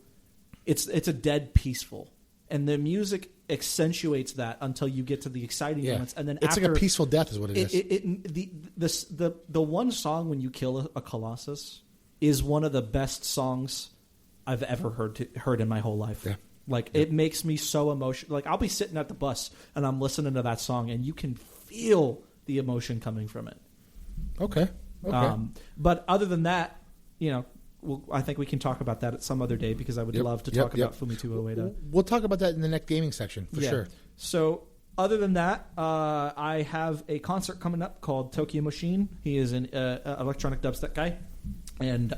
it's a dead peaceful. And the music accentuates that until you get to the exciting moments, and then it's like a peaceful death, is what it is. The one song when you kill a Colossus is one of the best songs I've ever heard in my whole life. Yeah. It makes me so emotional. Like I'll be sitting at the bus and I'm listening to that song, and you can feel the emotion coming from it. Okay. But other than that, I think we can talk about that at some other day because I would love to talk about Fumito Ueda. We'll talk about that in the next gaming section for sure. So other than that, I have a concert coming up called Tokyo Machine. He is an electronic dubstep guy. And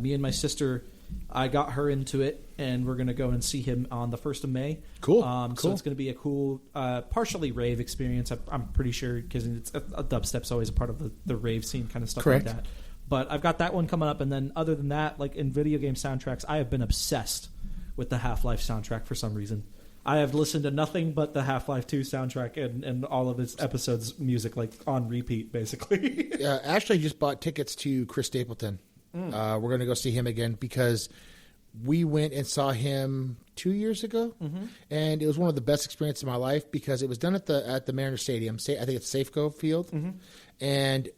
me and my sister, I got her into it, and we're going to go and see him on the 1st of May. Cool. So it's going to be a cool, partially rave experience. I'm pretty sure because a dubstep's always a part of the rave scene kind of stuff. Correct. Like that. But I've got that one coming up, and then other than that, like in video game soundtracks, I have been obsessed with the Half-Life soundtrack for some reason. I have listened to nothing but the Half-Life 2 soundtrack and all of its episodes' music, like on repeat, basically. Ashley just bought tickets to Chris Stapleton. We're going to go see him again because we went and saw him 2 years ago, and it was one of the best experiences of my life because it was done at the Mariner Stadium. I think it's Safeco Field, and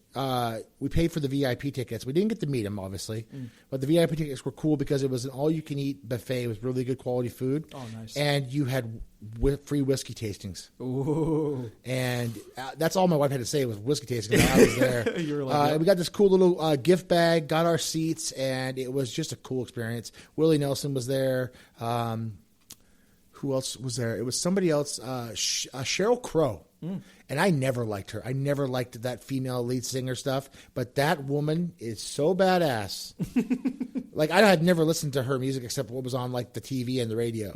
we paid for the VIP tickets. We didn't get to meet him, obviously, but the VIP tickets were cool because it was an all-you-can-eat buffet with really good quality food. Oh, nice! And you had free whiskey tastings. Ooh! And that's all my wife had to say was whiskey tasting. I was there. You were like, we got this cool little gift bag, got our seats, and it was just a cool experience. Willie Nelson was there. Who else was there? It was somebody else. Sheryl Crow. And I never liked her. I never liked that female lead singer stuff. But that woman is so badass. Like I had never listened to her music except what was on like the TV and the radio.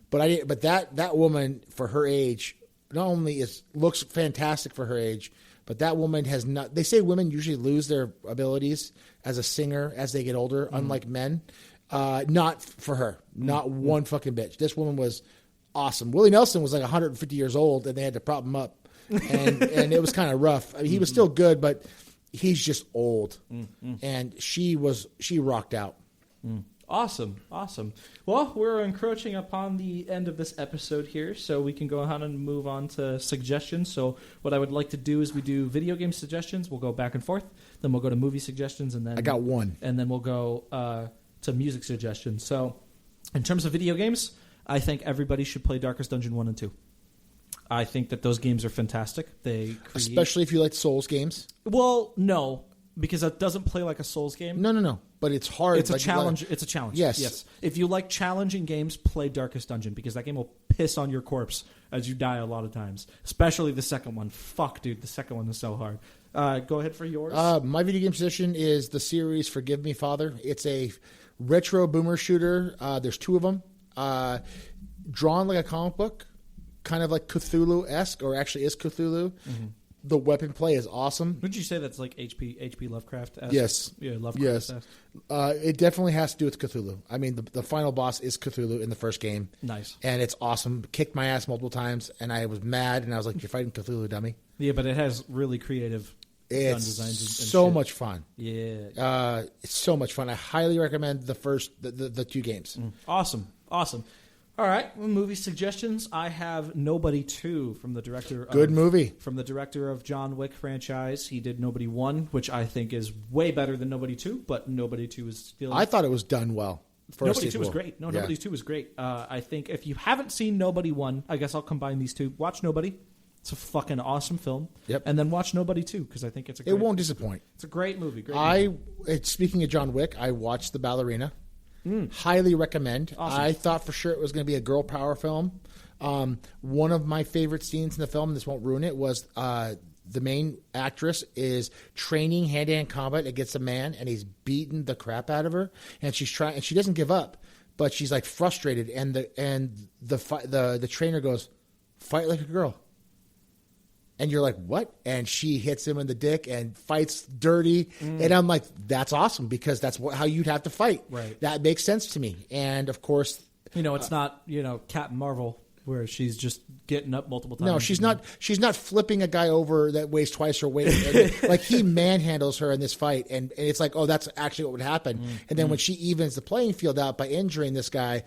But that woman for her age not only looks fantastic for her age, but that woman has not. They say women usually lose their abilities as a singer as they get older, unlike men. Not for her. Not one fucking bitch. This woman was awesome. Willie Nelson was like 150 years old, and they had to prop him up, and it was kind of rough. I mean, he was still good, but he's just old. And she rocked out. Awesome. Well, we're encroaching upon the end of this episode here, so we can go ahead and move on to suggestions. So what I would like to do is we do video game suggestions. We'll go back and forth. Then we'll go to movie suggestions, and then I got one. And then we'll go to music suggestions. So in terms of video games, I think everybody should play Darkest Dungeon 1 and 2. I think that those games are fantastic. Especially if you like Souls games. Well, no, because it doesn't play like a Souls game. No. But it's hard. It's a challenge. It's a challenge. Yes. If you like challenging games, play Darkest Dungeon, because that game will piss on your corpse as you die a lot of times. Especially the second one. Fuck, dude. The second one is so hard. Go ahead for yours. My video game suggestion is the series Forgive Me, Father. It's a retro boomer shooter. There's 2 of them. Drawn like a comic book, kind of like Cthulhu-esque, or actually is Cthulhu. Mm-hmm. The weapon play is awesome. Would you say that's like H.P. Lovecraft-esque? Yes. Yeah, Lovecraft-esque. Yes. It definitely has to do with Cthulhu. I mean, the final boss is Cthulhu in the first game. Nice. And it's awesome. Kicked my ass multiple times, and I was mad, and I was like, you're fighting Cthulhu, dummy. Yeah, but it has really creative gun designs and so shit. Much fun. Yeah. It's so much fun. I highly recommend the 2 games. Awesome. All right, movie suggestions. I have Nobody 2 from the director. Good movie. From the director of John Wick franchise. He did Nobody 1, which I think is way better than Nobody 2, but Nobody 2 is still... I thought it was done well. Nobody 2 was great. Nobody 2 was great. I think if you haven't seen Nobody 1, I guess I'll combine these two. Watch Nobody. It's a fucking awesome film. Yep. And then watch Nobody 2, because I think it's a great... It won't disappoint. It's a great movie. Speaking of John Wick, I watched The Ballerina. Highly recommend. Awesome. I thought for sure it was going to be a girl power film. One of my favorite scenes in the film, this won't ruin it, was the main actress is training hand-to-hand combat against a man, and he's beating the crap out of her, and she's trying, and she doesn't give up, but she's like frustrated, and the trainer goes, "Fight like a girl." And you're like, what? And she hits him in the dick and fights dirty. And I'm like, that's awesome, because that's how you'd have to fight. Right. That makes sense to me. And, of course... it's not, Captain Marvel, where she's just getting up multiple times. No, she's not flipping a guy over that weighs twice her weight. Like, he manhandles her in this fight. And it's like, oh, that's actually what would happen. And then when she evens the playing field out by injuring this guy,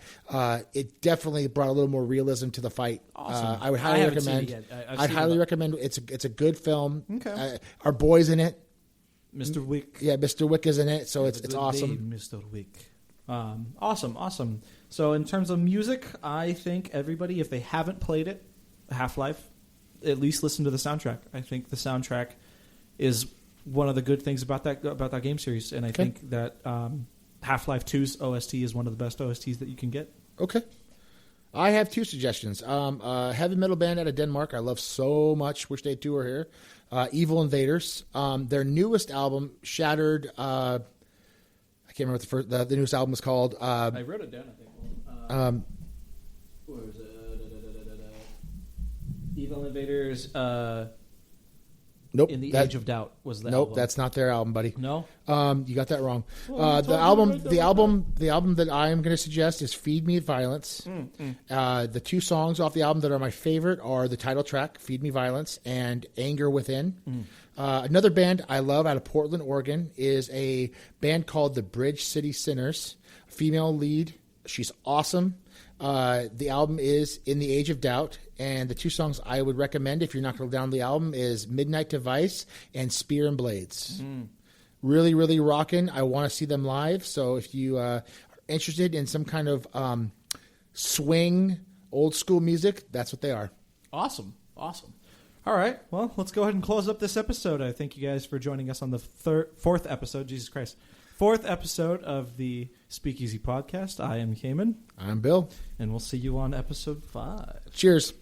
it definitely brought a little more realism to the fight. Awesome. I would highly recommend. I'd highly recommend. It's a good film. Okay. Our boy's in it. Mr. Wick. Yeah, Mr. Wick is in it, so it's awesome. Mr. Wick. Awesome. So in terms of music, I think everybody, if they haven't played it, Half-Life, at least listen to the soundtrack. I think the soundtrack is one of the good things about that game series, and I think that Half-Life 2's OST is one of the best OSTs that you can get. Okay. I have 2 suggestions. A heavy metal band out of Denmark I love so much. Wish they too were here. Evil Invaders. Their newest album, Shattered. I can't remember what the newest album is called. I wrote it down, I think. Where was it? Evil Invaders. Nope. In the Age of Doubt was the album. Nope, that's not their album, buddy. No? You got that wrong. The album that I am going to suggest is Feed Me Violence. The 2 songs off the album that are my favorite are the title track, Feed Me Violence, and Anger Within. Another band I love out of Portland, Oregon is a band called the Bridge City Sinners. Female lead. She's awesome. The album is In the Age of Doubt, and the 2 songs I would recommend if you're not going to download the album is Midnight Device and Spear and Blades. Really, really rocking. I want to see them live, so if you are interested in some kind of swing, old school music, that's what they are. Awesome. All right, well, let's go ahead and close up this episode. I thank you guys for joining us on the 4th episode, Jesus Christ. 4th episode of the Speakeasy Podcast. I am Cayman. I'm Bill. And we'll see you on episode 5. Cheers.